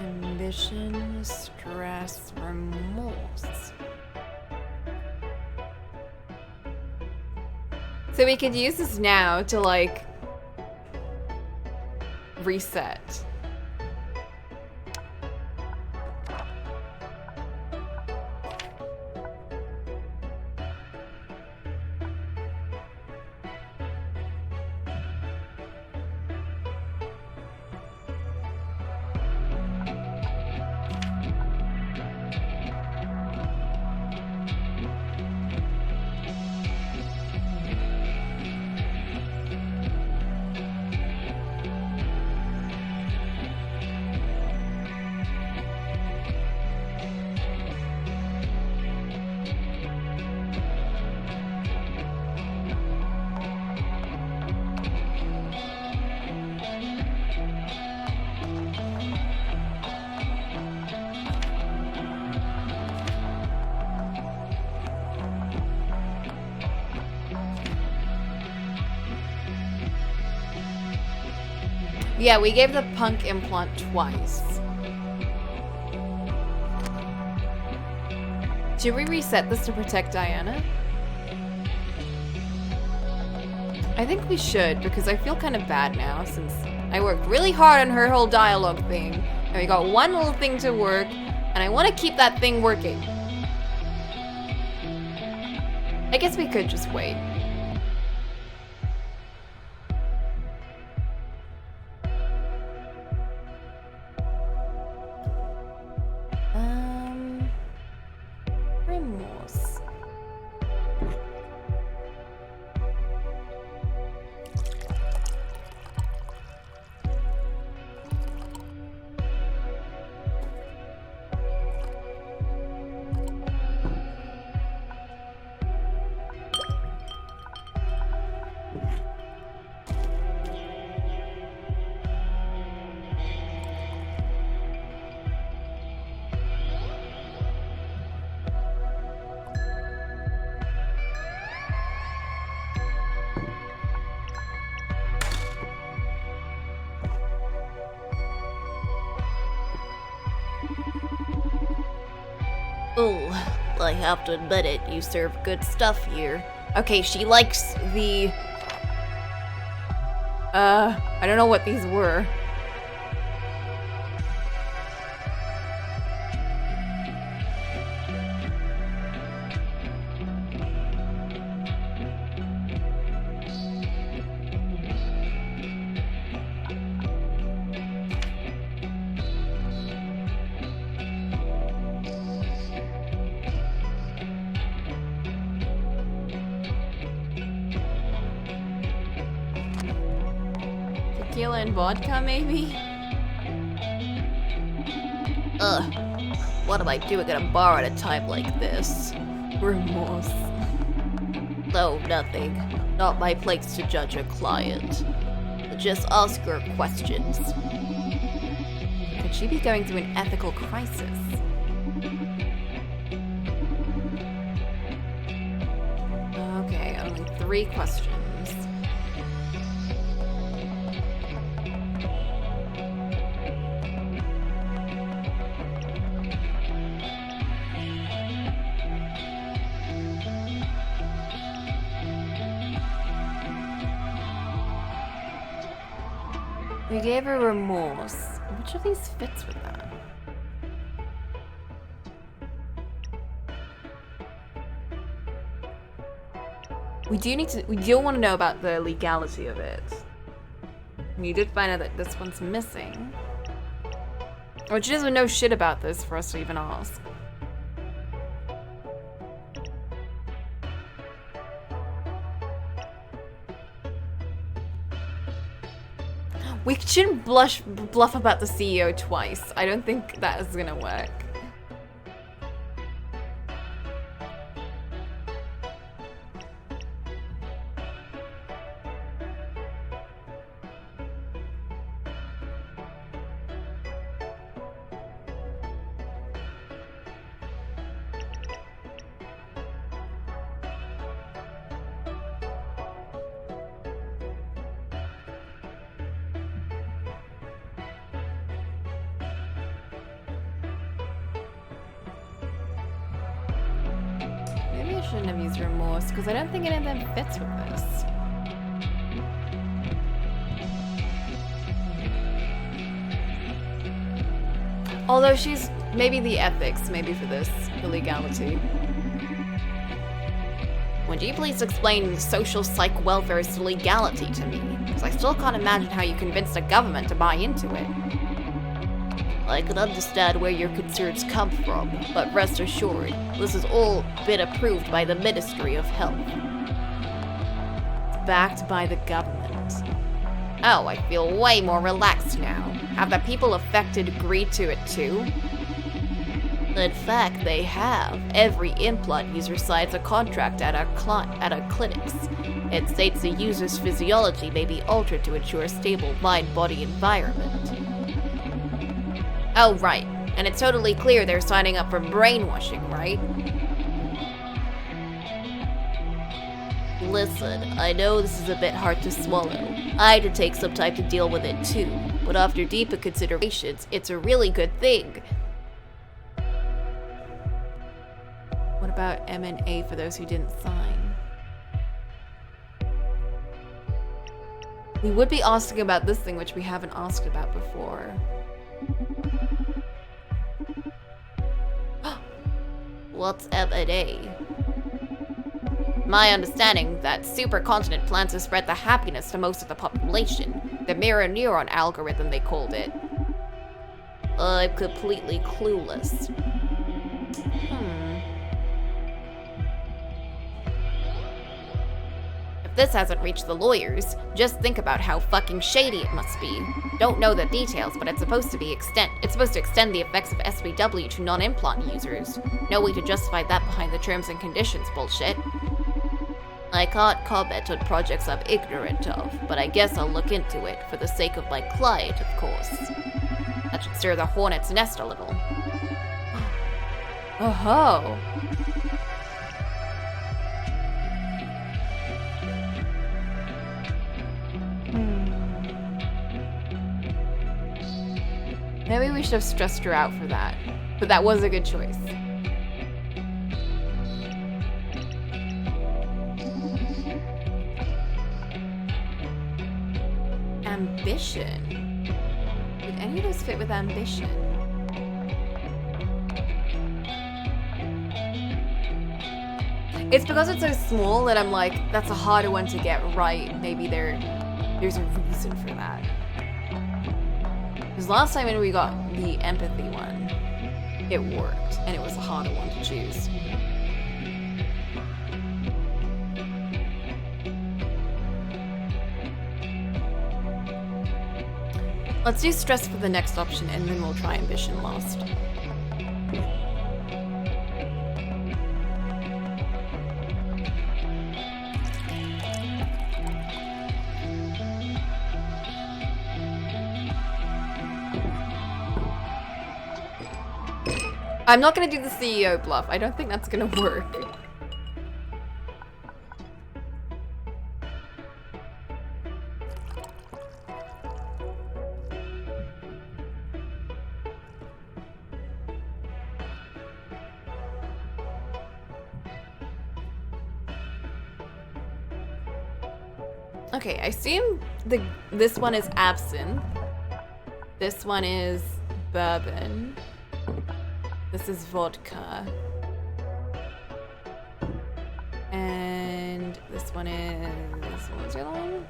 Ambition, stress, remorse. So we could use this now to, like, reset. Yeah, we gave the punk implant twice. Should we reset this to protect Diana? I think we should, because I feel kind of bad now, since I worked really hard on her whole dialogue thing, and we got one little thing to work, And I want to keep that thing working. I guess we could just wait. Remorse. Oh, I have to admit it, you serve good stuff here. Okay, she likes the... I don't know what these were. Tequila and vodka, maybe? Ugh, what am I doing at a bar at a time like this? Remorse. Oh, nothing. Not my place to judge a client. Just ask her questions. Could she be going through an ethical crisis? Okay, only 3 questions. We gave her remorse. Which of these fits with that? We do want to know about the legality of it. We did find out that this one's missing. Or she doesn't know shit about this for us to even ask. We shouldn't bluff about the CEO twice. I don't think that is gonna work. Maybe I shouldn't have used remorse, because I don't think any of them fits with this. Although she's maybe the ethics, maybe for this, the legality. Would you please explain social psych welfare's legality to me? Because I still can't imagine how you convinced a government to buy into it. I can understand where your concerns come from, but rest assured, this has all been approved by the Ministry of Health. It's backed by the government. Oh, I feel way more relaxed now. Have the people affected agreed to it too? In fact, they have. Every implant user signs a contract at our clinics. It states the user's physiology may be altered to ensure a stable mind-body environment. Oh, right. And it's totally clear they're signing up for brainwashing, right? Listen, I know this is a bit hard to swallow. I had to take some time to deal with it too, but after deeper considerations, it's a really good thing. What about M&A for those who didn't sign? We would be asking about this thing, which we haven't asked about before. What's M&A? My understanding that supercontinent plans to spread the happiness to most of the population. The mirror neuron algorithm, they called it. I'm completely clueless. If this hasn't reached the lawyers, just think about how fucking shady it must be. Don't know the details, but it's supposed to extend the effects of SBW to non-implant users. No way to justify that behind the terms and conditions bullshit. I can't comment on projects I'm ignorant of, but I guess I'll look into it, for the sake of my client, of course. That should stir the hornet's nest a little. Oh-ho! Maybe we should have stressed her out for that, but that was a good choice. Ambition. Did any of those fit with ambition? It's because it's so small that I'm like, that's a harder one to get right. Maybe there's a reason for that. Because last time when we got the empathy one, it worked, and it was a harder one to choose. Let's do stress for the next option, and then we'll try ambition last. I'm not gonna do the CEO bluff. I don't think that's gonna work. Okay, I assume this one is absinthe. This one is bourbon. This is vodka. And this one is... what was the other one?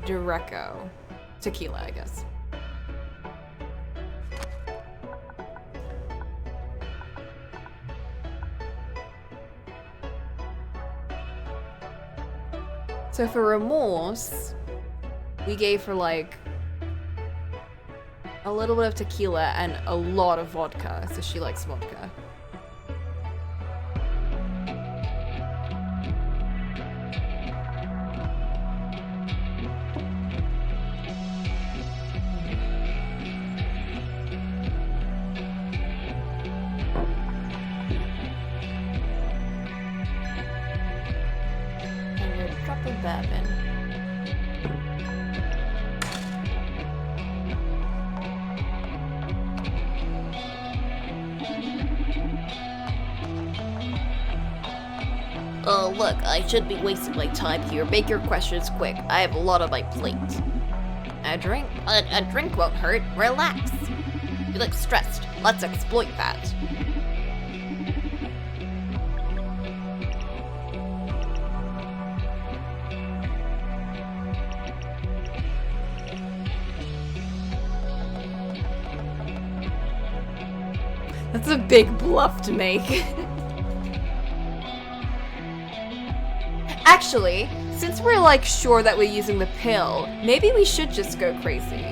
Dureco. Tequila, I guess. So for remorse, we gave her like a little bit of tequila and a lot of vodka, so she likes vodka. And a drop of bourbon. Look, I shouldn't be wasting my time here. Make your questions quick. I have a lot on my plate. A drink won't hurt. Relax. You look stressed. Let's exploit that. That's a big bluff to make. Actually, since we're like sure that we're using the pill, maybe we should just go crazy.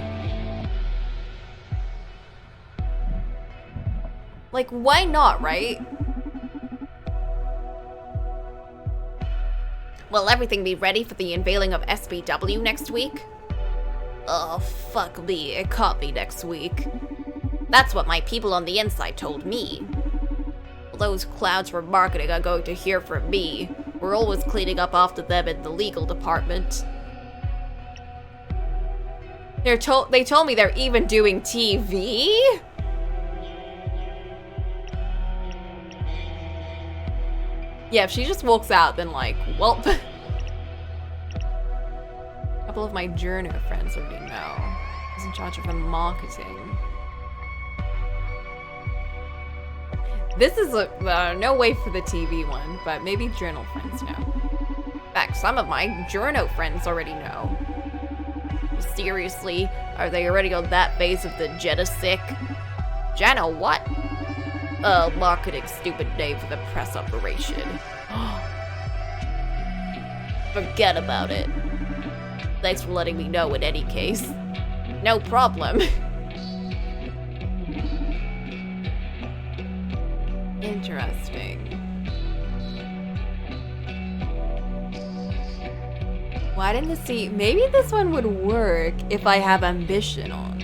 Like, why not, right? Will everything be ready for the unveiling of SBW next week? Oh, fuck me. It can't be next week. That's what my people on the inside told me. Those clowns from marketing are going to hear from me. We're always cleaning up after them in the legal department. They told me they're even doing TV? Yeah, if she just walks out, then like, welp. A couple of my journo friends already know. Who's in charge of the marketing. This is no way for the TV one, but maybe journal friends know. In fact, some of my journo friends already know. Seriously, are they already on that phase of the Jetasick? Jenna, what? Marketing stupid name for the press operation. Forget about it. Thanks for letting me know in any case. No problem. Interesting. Why didn't the C? Maybe this one would work if I have ambition on.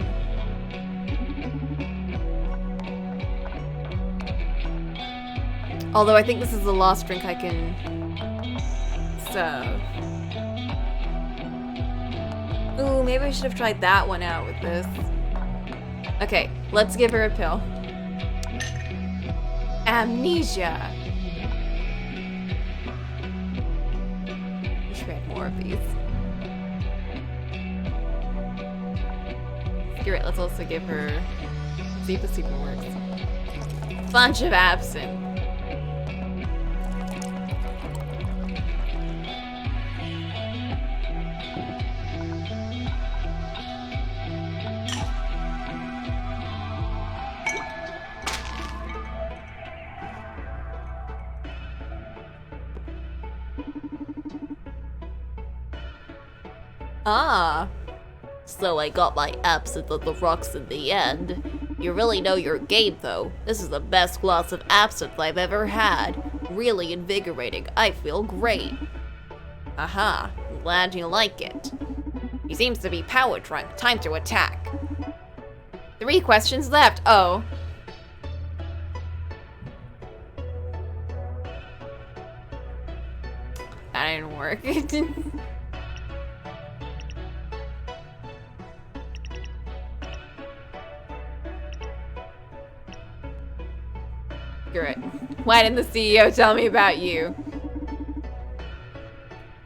Although I think this is the last drink I can serve. Ooh, maybe I should have tried that one out with this. Okay, let's give her a pill. Amnesia. Wish we had more of these. Screw it, let's also give her. See if this even works. Bunch of absinthe. Ah. So I got my absinthe on the rocks in the end. You really know your game, though. This is the best glass of absinthe I've ever had. Really invigorating. I feel great. Aha. I'm glad you like it. He seems to be power drunk. Time to attack. 3 questions left. Oh. That didn't work. Great. Why didn't the CEO tell me about you?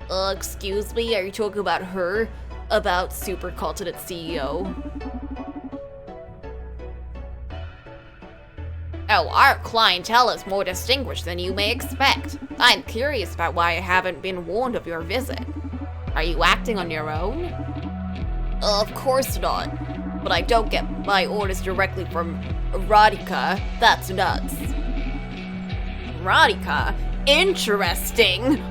Excuse me, are you talking about her? About Supercontinent CEO? Oh, our clientele is more distinguished than you may expect. I'm curious about why I haven't been warned of your visit. Are you acting on your own? Of course not. But I don't get my orders directly from Radhika. That's nuts. Radhika? Interesting.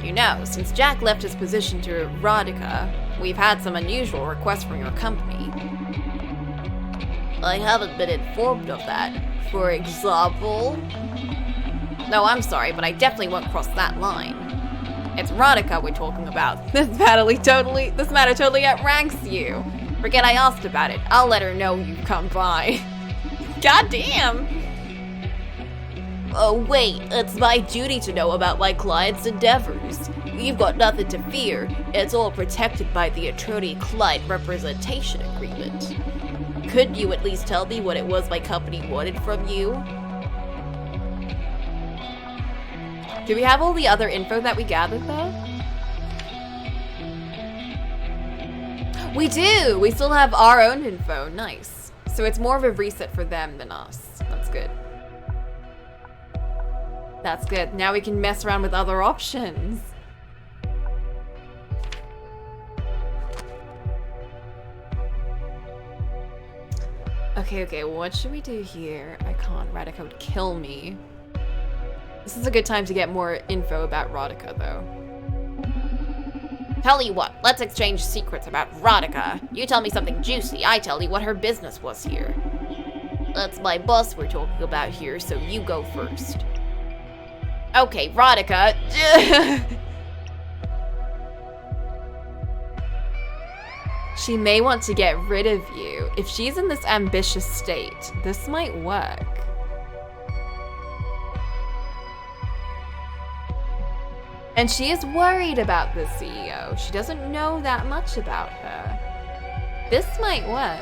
You know, since Jack left his position to Radhika, we've had some unusual requests from your company. I haven't been informed of that. For example? No, I'm sorry, but I definitely won't cross that line. It's Radhika we're talking about. This matter totally outranks you. Forget I asked about it. I'll let her know you come by. God damn! Oh wait, it's my duty to know about my client's endeavors. You've got nothing to fear. It's all protected by the attorney-client representation agreement. Couldn't you at least tell me what it was my company wanted from you? Do we have all the other info that we gathered, though? We do! We still have our own info. Nice. So it's more of a reset for them than us. That's good. That's good. Now we can mess around with other options. Okay, what should we do here? I can't. Radhika would kill me. This is a good time to get more info about Radhika, though. Tell you what, let's exchange secrets about Radhika. You tell me something juicy, I tell you what her business was here. That's my boss we're talking about here, so you go first. Okay, Radhika. She may want to get rid of you. If she's in this ambitious state, this might work. And she is worried about the CEO. She doesn't know that much about her. This might work.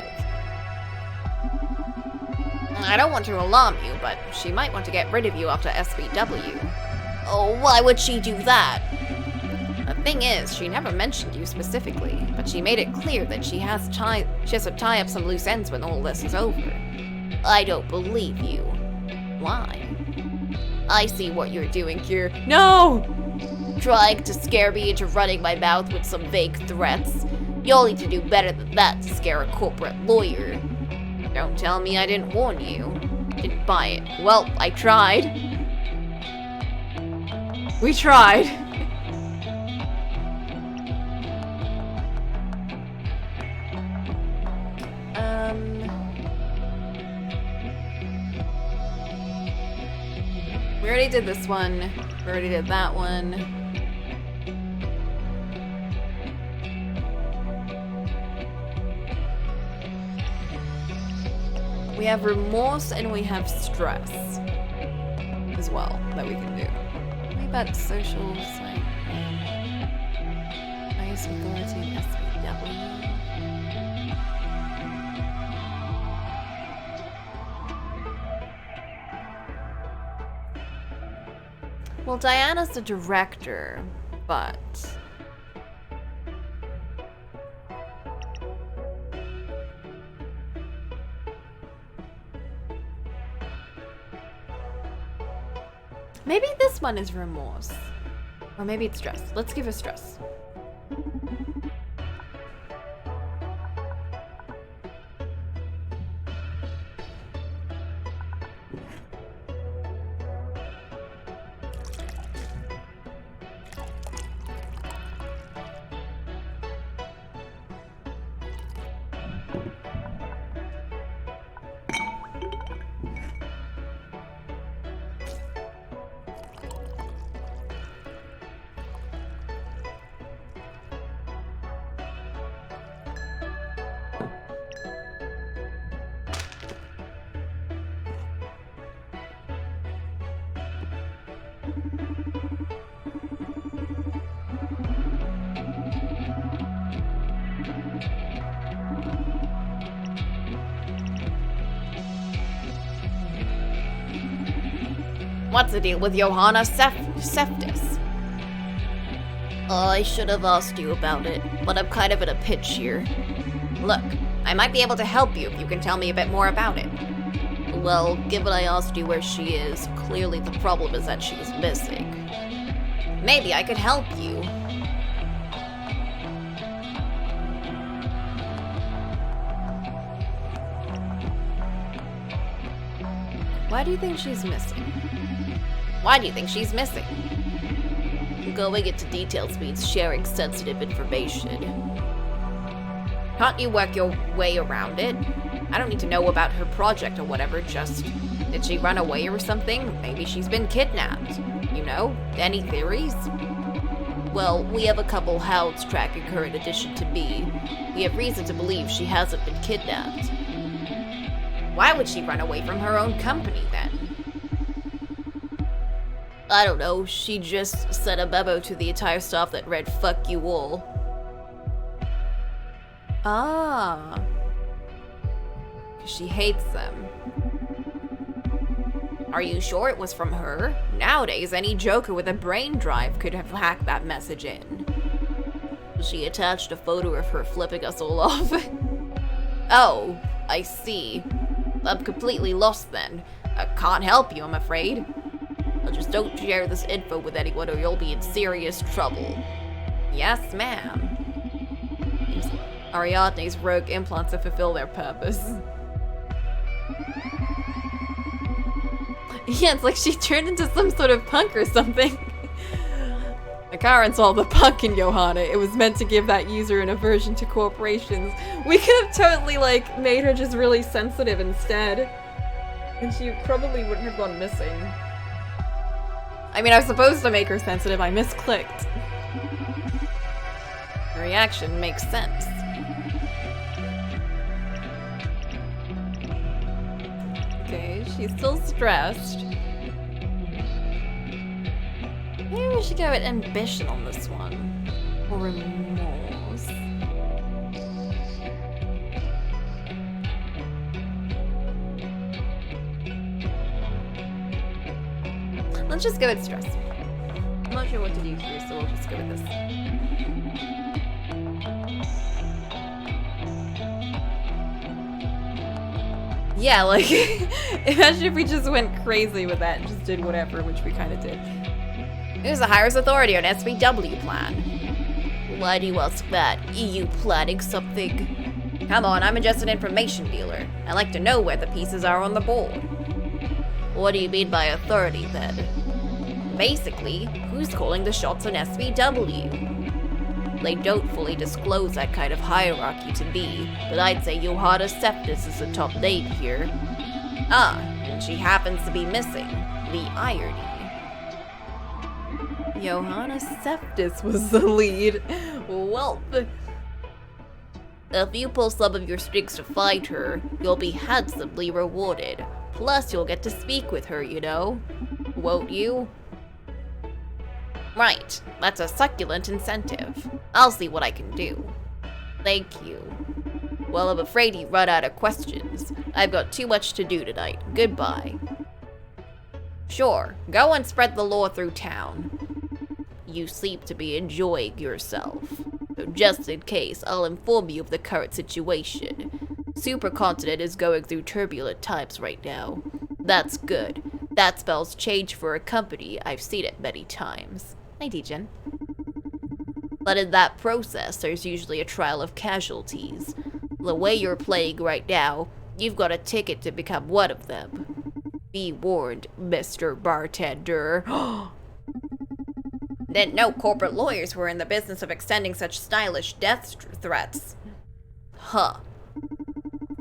I don't want to alarm you, but she might want to get rid of you after SBW. Oh, why would she do that? The thing is, she never mentioned you specifically, but she made it clear that she has to tie up some loose ends when all this is over. I don't believe you. Why? I see what you're doing here. No! Trying to scare me into running my mouth with some vague threats. You'll need to do better than that to scare a corporate lawyer. Don't tell me I didn't warn you. Didn't buy it. Well, I tried. We tried. We already did this one. We already did that one. We have remorse and we have stress as well that we can do. What about social site? Highest authority SPW. Well, Diana's the director, but... maybe this one is remorse. Or maybe it's stress. Let's give her stress. What's the deal with Johanna Seftis? I should have asked you about it, but I'm kind of in a pinch here. Look, I might be able to help you if you can tell me a bit more about it. Well, given I asked you where she is, clearly the problem is that she's missing. Maybe I could help you. Why do you think she's missing? Why do you think she's missing? Going into details means sharing sensitive information. Can't you work your way around it? I don't need to know about her project or whatever, just... did she run away or something? Maybe she's been kidnapped. You know? Any theories? Well, we have a couple hounds tracking her in addition to me. We have reason to believe she hasn't been kidnapped. Why would she run away from her own company then? I don't know, she just sent a memo to the entire staff that read "fuck you all." Ah. 'Cause she hates them. Are you sure it was from her? Nowadays, any joker with a brain drive could have hacked that message in. She attached a photo of her flipping us all off. Oh, I see. I'm completely lost then. I can't help you, I'm afraid. Just don't share this info with anyone or you'll be in serious trouble. Yes, ma'am. Ariadne's rogue implants to fulfill their purpose. Yeah, it's like she turned into some sort of punk or something. Akaran saw the punk in Johanna. It was meant to give that user an aversion to corporations. We could have totally, like, made her just really sensitive instead. And she probably wouldn't have gone missing. I mean, I was supposed to make her sensitive. I misclicked. Her reaction makes sense. Okay, she's still stressed. Maybe we should go with ambition on this one. Or remorse. Let's just go with stress. not sure what to do here, so we'll just go with this. Yeah, like, imagine if we just went crazy with that and just did whatever, which we kind of did. Who's the highest authority on SVW plan? Why do you ask that? EU planning something? Come on, I'm just an information dealer. I like to know where the pieces are on the board. What do you mean by authority, then? Basically, who's calling the shots on SVW? They don't fully disclose that kind of hierarchy to me, but I'd say Johanna Septis is the top name here. Ah, and she happens to be missing. The irony. Johanna Septis was the lead. Well, if you pull some of your strings to find her, you'll be handsomely rewarded. Plus, you'll get to speak with her, you know. Won't you? Right, that's a succulent incentive. I'll see what I can do. Thank you. Well, I'm afraid you run out of questions. I've got too much to do tonight. Goodbye. Sure, go and spread the lore through town. You seem to be enjoying yourself. So just in case, I'll inform you of the current situation. Supercontinent is going through turbulent times right now. That's good. That spells change for a company. I've seen it many times. Hi, Dejan. But in that process, there's usually a trial of casualties. The way you're playing right now, you've got a ticket to become one of them. Be warned, Mr. Bartender. Didn't know corporate lawyers were in the business of extending such stylish death threats. Huh.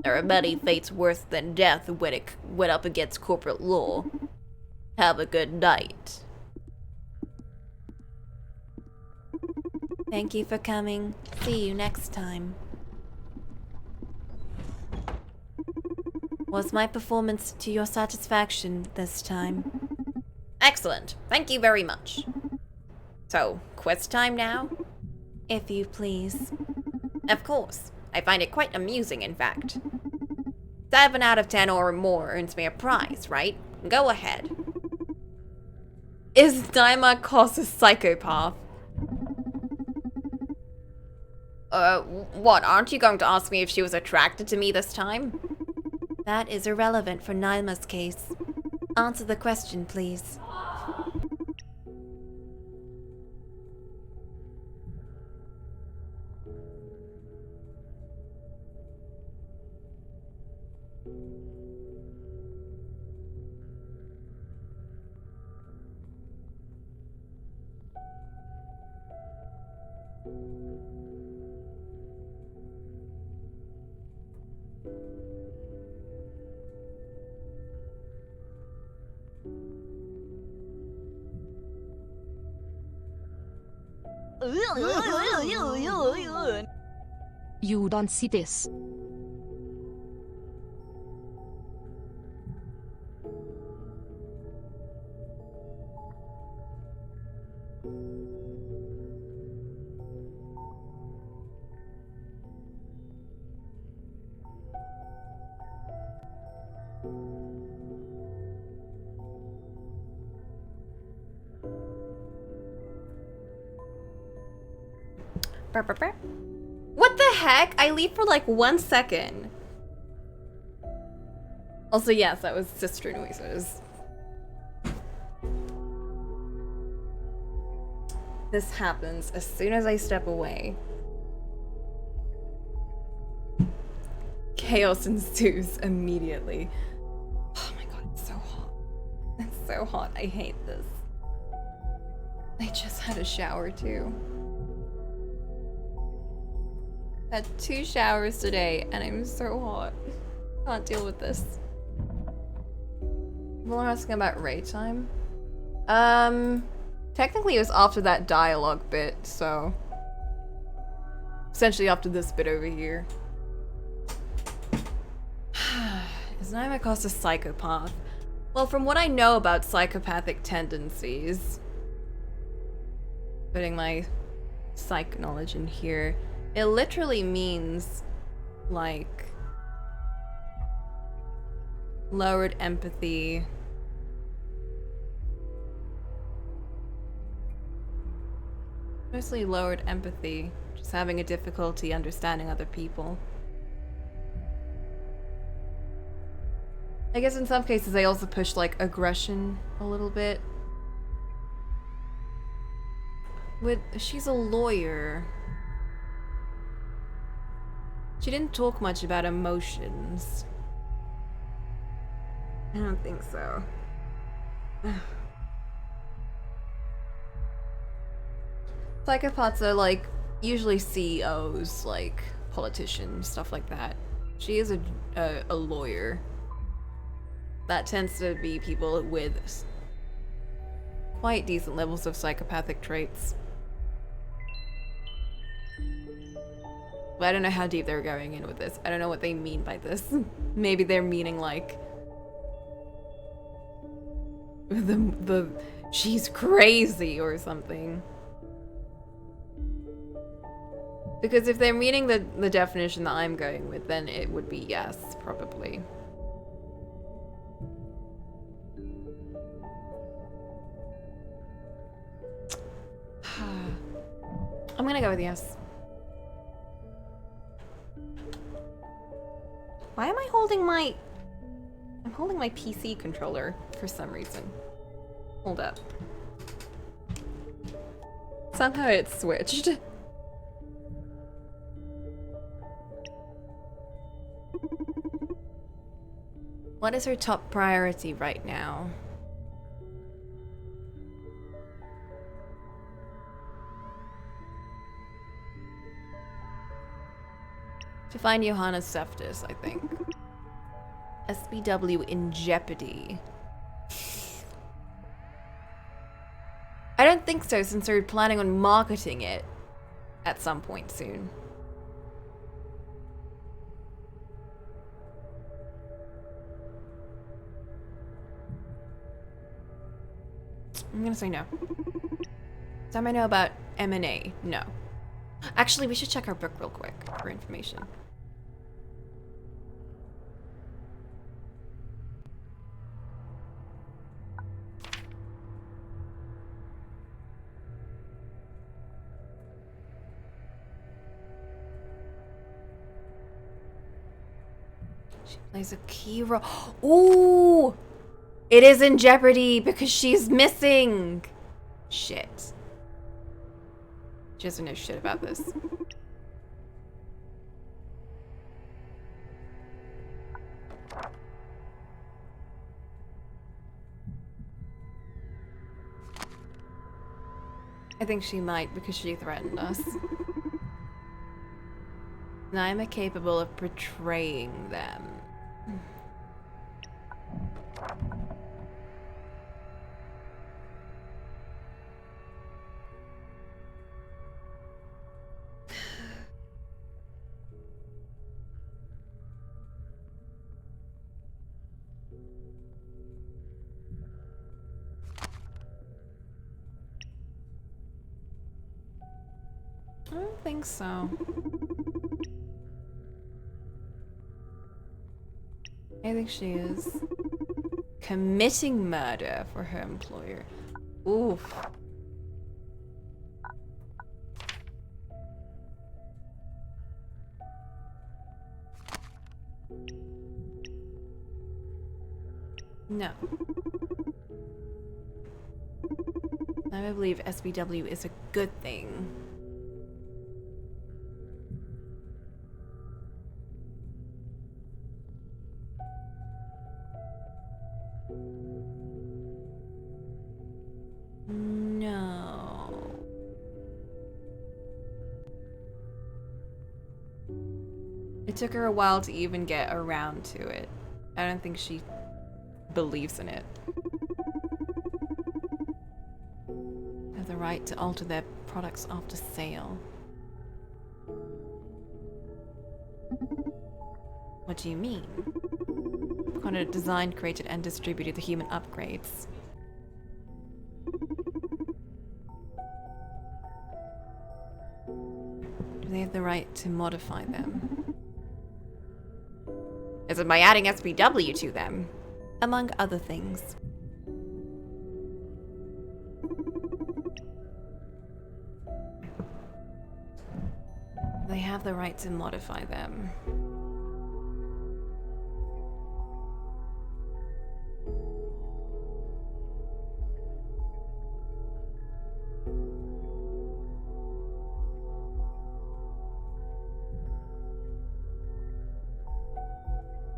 There are many fates worse than death when it went up against corporate law. Have a good night. Thank you for coming. See you next time. Was my performance to your satisfaction this time? Excellent. Thank you very much. So, quiz time now? If you please. Of course. I find it quite amusing, in fact. 7 out of 10 or more earns me a prize, right? Go ahead. Is Daima Koss a psychopath? What, aren't you going to ask me if she was attracted to me this time? That is irrelevant for Naima's case. Answer the question, please. You don't see this. What the heck? I leave for like 1 second. Also, yes, that was sister noises. This happens as soon as I step away. Chaos ensues immediately. Oh my god, it's so hot. It's so hot. I hate this. I just had a shower too. Had 2 showers today and I'm so hot. Can't deal with this. People are asking about raid time. Technically it was after that dialogue bit, so essentially after this bit over here. Is Naima Koss a psychopath? Well, from what I know about psychopathic tendencies, putting my psych knowledge in here, it literally means, like, lowered empathy, mostly lowered empathy, just having a difficulty understanding other people. I guess in some cases they also push like aggression a little bit. She's a lawyer. She didn't talk much about emotions. I don't think so. Psychopaths are like usually CEOs, like politicians, stuff like that. She is a lawyer. That tends to be people with quite decent levels of psychopathic traits. But I don't know how deep they're going in with this. I don't know what they mean by this. Maybe they're meaning like the she's crazy or something. Because if they're meaning the definition that I'm going with, then it would be yes, probably. I'm gonna go with yes. Why am I holding my... I'm holding my PC controller for some reason. Hold up. Somehow it switched. What is her top priority right now? To find Johanna Seftis, I think. SBW in jeopardy. I don't think so, since they're planning on marketing it at some point soon. I'm gonna say no. Some I know about M&A, no. Actually, we should check our book real quick for information. She plays a key role. Ooh! It is in jeopardy because she's missing. Shit. She doesn't know shit about this. I think she might because she threatened us. And I'm capable of betraying them. I don't think so. I think she is committing murder for her employer. Oof. No. I believe SBW is a good thing. No. It took her a while to even get around to it. I don't think she believes in it. They have the right to alter their products after sale. What do you mean? Connor designed, created, and distributed the human upgrades. Do they have the right to modify them? Is it by adding SPW to them? Among other things. They have the right to modify them.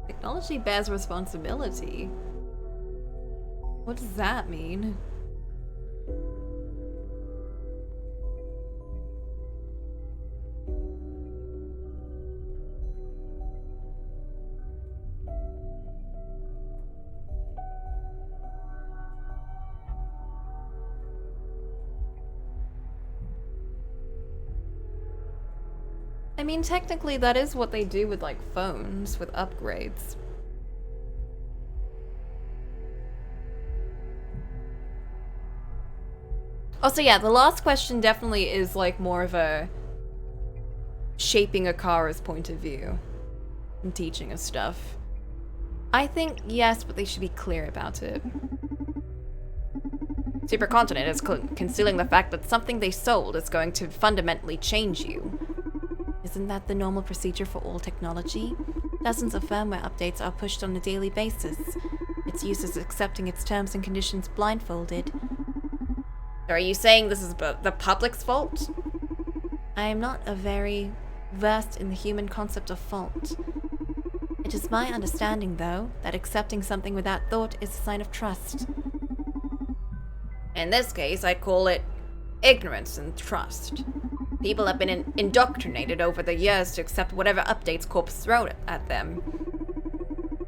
Technology bears responsibility. What does that mean? I mean, technically that is what they do with, like, phones, with upgrades. Also, yeah, the last question definitely is, like, more of a shaping Akara's point of view and teaching us stuff. I think yes, but they should be clear about it. Supercontinent is concealing the fact that something they sold is going to fundamentally change you. Isn't that the normal procedure for all technology? Dozens of firmware updates are pushed on a daily basis. Its users accepting its terms and conditions blindfolded. Are you saying this is the public's fault? I am not a very versed in the human concept of fault. It is my understanding, though, that accepting something without thought is a sign of trust. In this case, I'd call it ignorance and trust. People have been indoctrinated over the years to accept whatever updates Corp throw at them.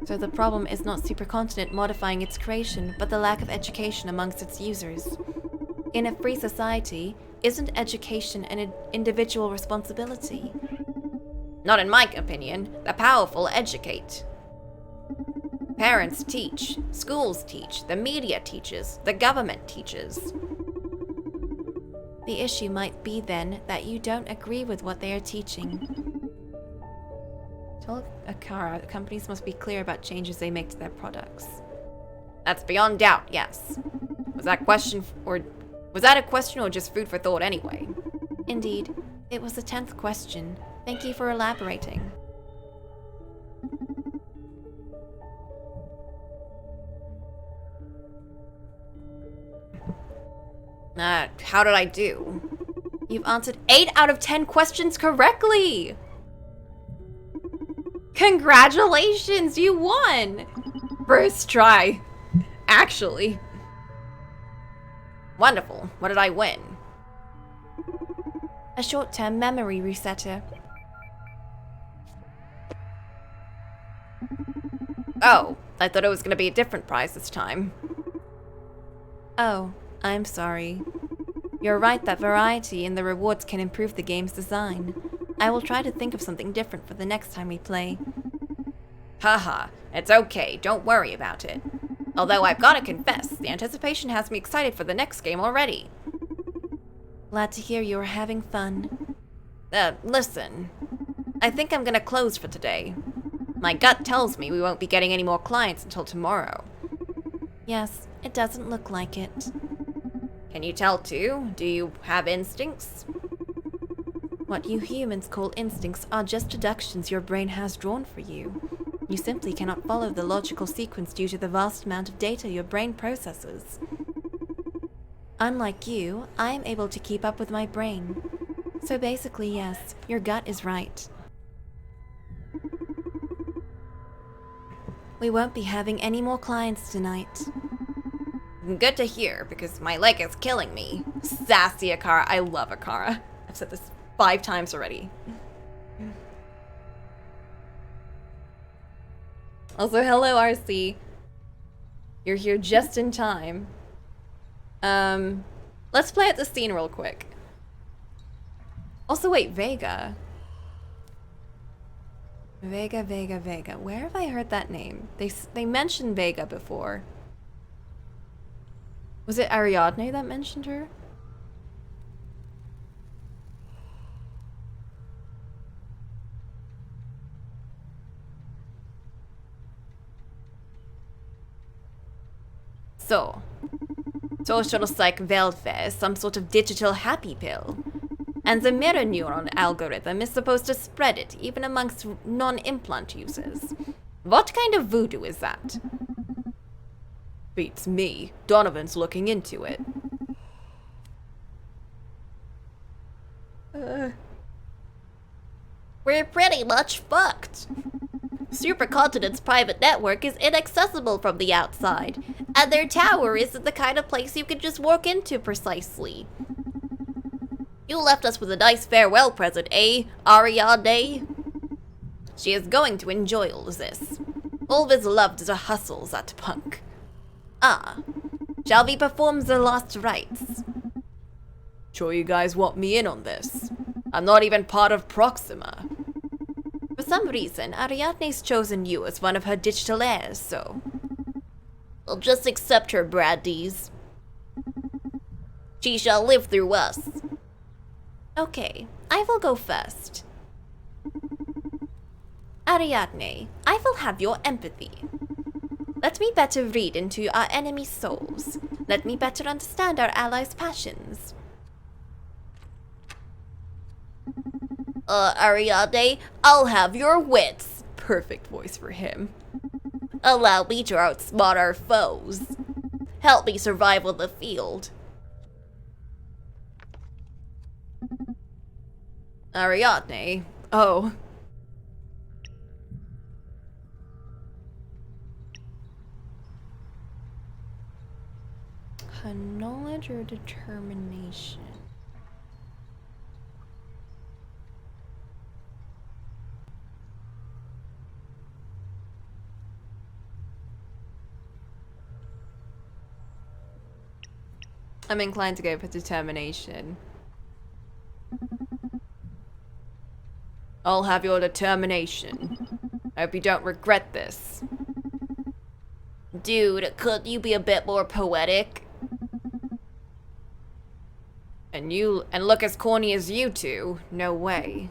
So the problem is not Supercontinent modifying its creation, but the lack of education amongst its users. In a free society, isn't education an individual responsibility? Not in my opinion. The powerful educate. Parents teach, schools teach, the media teaches, the government teaches. The issue might be then that you don't agree with what they are teaching. Tell Akara, companies must be clear about changes they make to their products. That's beyond doubt, yes. Was that a question or just food for thought anyway? Indeed, it was the 10th question. Thank you for elaborating. How did I do? You've answered 8 out of 10 questions correctly! Congratulations, you won! First try. Actually. Wonderful. What did I win? A short-term memory resetter. Oh, I thought it was going to be a different prize this time. Oh, I'm sorry. You're right that variety in the rewards can improve the game's design. I will try to think of something different for the next time we play. Haha, it's okay, don't worry about it. Although I've gotta confess, the anticipation has me excited for the next game already. Glad to hear you are having fun. Listen. I think I'm gonna close for today. My gut tells me we won't be getting any more clients until tomorrow. Yes, it doesn't look like it. Can you tell too? Do you have instincts? What you humans call instincts are just deductions your brain has drawn for you. You simply cannot follow the logical sequence due to the vast amount of data your brain processes. Unlike you, I am able to keep up with my brain. So basically, yes, your gut is right. We won't be having any more clients tonight. Good to hear, because my leg is killing me. Sassy Akara. I love Akara. I've said this 5 times already. Also, hello, RC. You're here just in time. Let's play at the scene real quick. Also, wait, Vega. Vega. Where have I heard that name? They mentioned Vega before. Was it Ariadne that mentioned her? So, social psych welfare is some sort of digital happy pill. And the mirror neuron algorithm is supposed to spread it, even amongst non-implant users. What kind of voodoo is that? Beats me. Donovan's looking into it. We're pretty much fucked. Supercontinent's private network is inaccessible from the outside, and their tower isn't the kind of place you can just walk into precisely. You left us with a nice farewell present, eh, Ariadne? She is going to enjoy all this. Always loved the hustle, that punk. Ah, shall we perform the last rites? Sure you guys want me in on this? I'm not even part of Proxima. For some reason, Ariadne's chosen you as one of her digital heirs, so... We'll just accept her, Brandies. She shall live through us. Okay, I will go first. Ariadne, I will have your empathy. Let me better read into our enemies' souls. Let me better understand our allies' passions. Ariadne, I'll have your wits. Perfect voice for him. Allow me to outsmart our foes. Help me survive on the field. Ariadne. Oh. Her knowledge or determination? I'm inclined to go for determination. I'll have your determination. I hope you don't regret this. Dude, could you be a bit more poetic? And look as corny as you two? No way.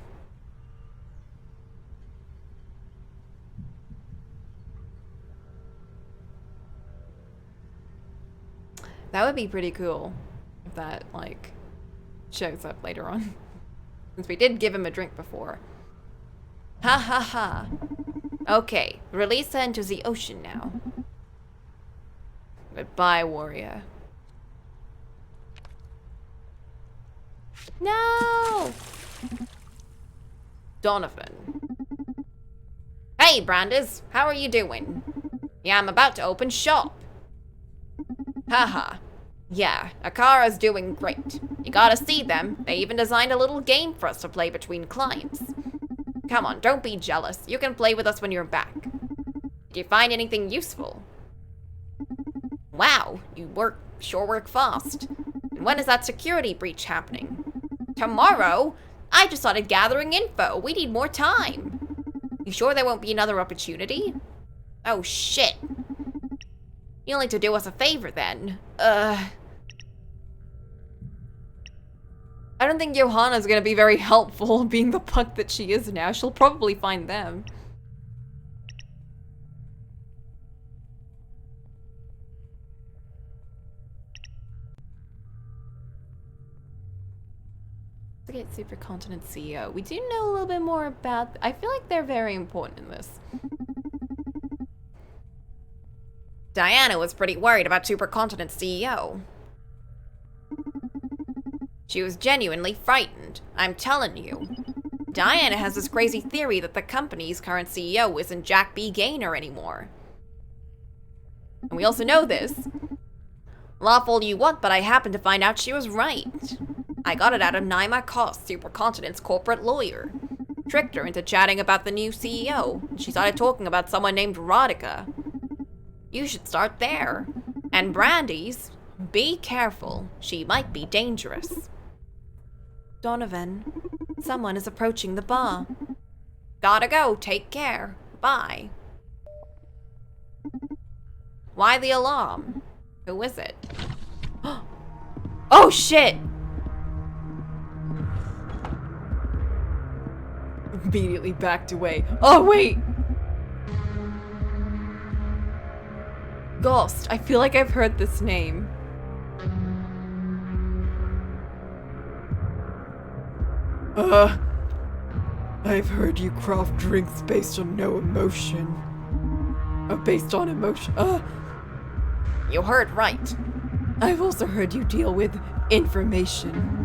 That would be pretty cool if that, like, shows up later on. Since we did give him a drink before. Ha ha ha. Okay, release her into the ocean now. Goodbye, warrior. No! Donovan. Hey, Brandis, how are you doing? Yeah, I'm about to open shop. Haha. Yeah, Akara's doing great. You gotta see them. They even designed a little game for us to play between clients. Come on, don't be jealous. You can play with us when you're back. Did you find anything useful? Wow, you sure work fast. And when is that security breach happening? Tomorrow? I just started gathering info. We need more time. You sure there won't be another opportunity? Oh shit. You'll need to do us a favor then. I don't think Johanna's gonna be very helpful being the punk that she is now. She'll probably find them. Let's get Supercontinent CEO. We do know a little bit more about... I feel like they're very important in this. Diana was pretty worried about Supercontinent CEO. She was genuinely frightened, I'm telling you. Diana has this crazy theory that the company's current CEO isn't Jack B. Gaynor anymore. And we also know this. Laugh all you want, but I happened to find out she was right. I got it out of Naima Koss, Supercontinent's corporate lawyer. Tricked her into chatting about the new CEO. She started talking about someone named Rodica. You should start there. And Brandy's, be careful. She might be dangerous. Donovan, someone is approaching the bar. Gotta go, take care. Bye. Why the alarm? Who is it? Oh shit! Immediately backed away. Oh wait! Ghost. I feel like I've heard this name. I've heard you craft drinks based on no emotion. Based on emotion. You heard right. I've also heard you deal with information.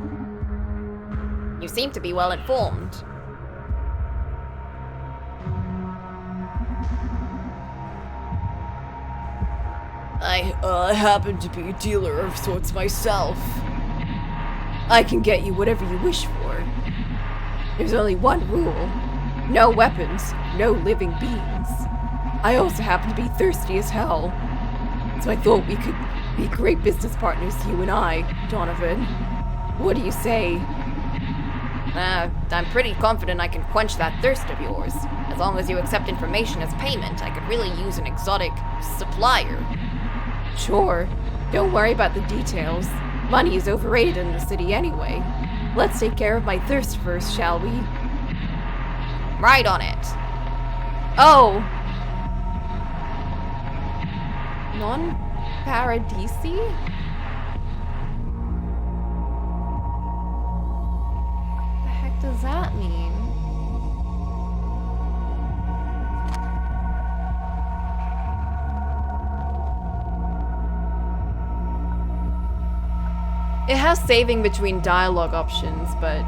You seem to be well informed. I happen to be a dealer of sorts myself. I can get you whatever you wish for. There's only one rule. No weapons, no living beings. I also happen to be thirsty as hell. So I thought we could be great business partners, you and I, Donovan. What do you say? I'm pretty confident I can quench that thirst of yours. As long as you accept information as payment, I could really use an exotic supplier. Sure. Don't worry about the details. Money is overrated in the city anyway. Let's take care of my thirst first, shall we? Right on it. Oh! Non-paradisi? What the heck does that mean? It has saving between dialogue options, but...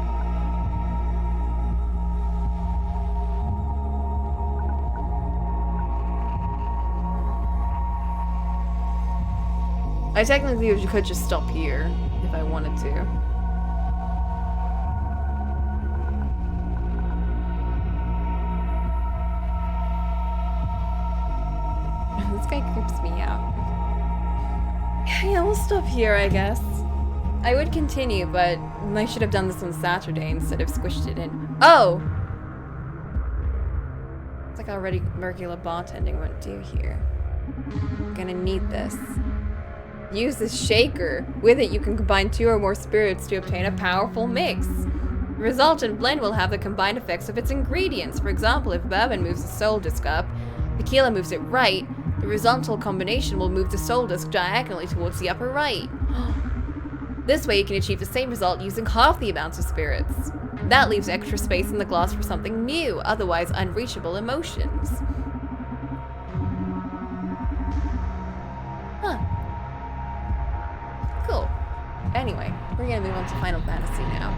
I technically could just stop here if I wanted to. This guy creeps me out. Yeah, we'll stop here, I guess. I would continue, but I should have done this on Saturday instead of squished it in. Oh! It's like already regular bartending won't do here. Gonna need this. Use this shaker. With it, you can combine 2 or more spirits to obtain a powerful mix. The resultant blend will have the combined effects of its ingredients. For example, if bourbon moves the soul disc up, tequila moves it right, the resultant combination will move the soul disc diagonally towards the upper right. This way you can achieve the same result using half the amount of spirits. That leaves extra space in the glass for something new, otherwise unreachable emotions. Huh. Cool. Anyway, we're gonna move on to Final Fantasy now.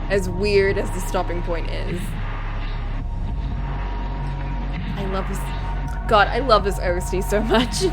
As weird as the stopping point is. I love this. God, I love this OST so much.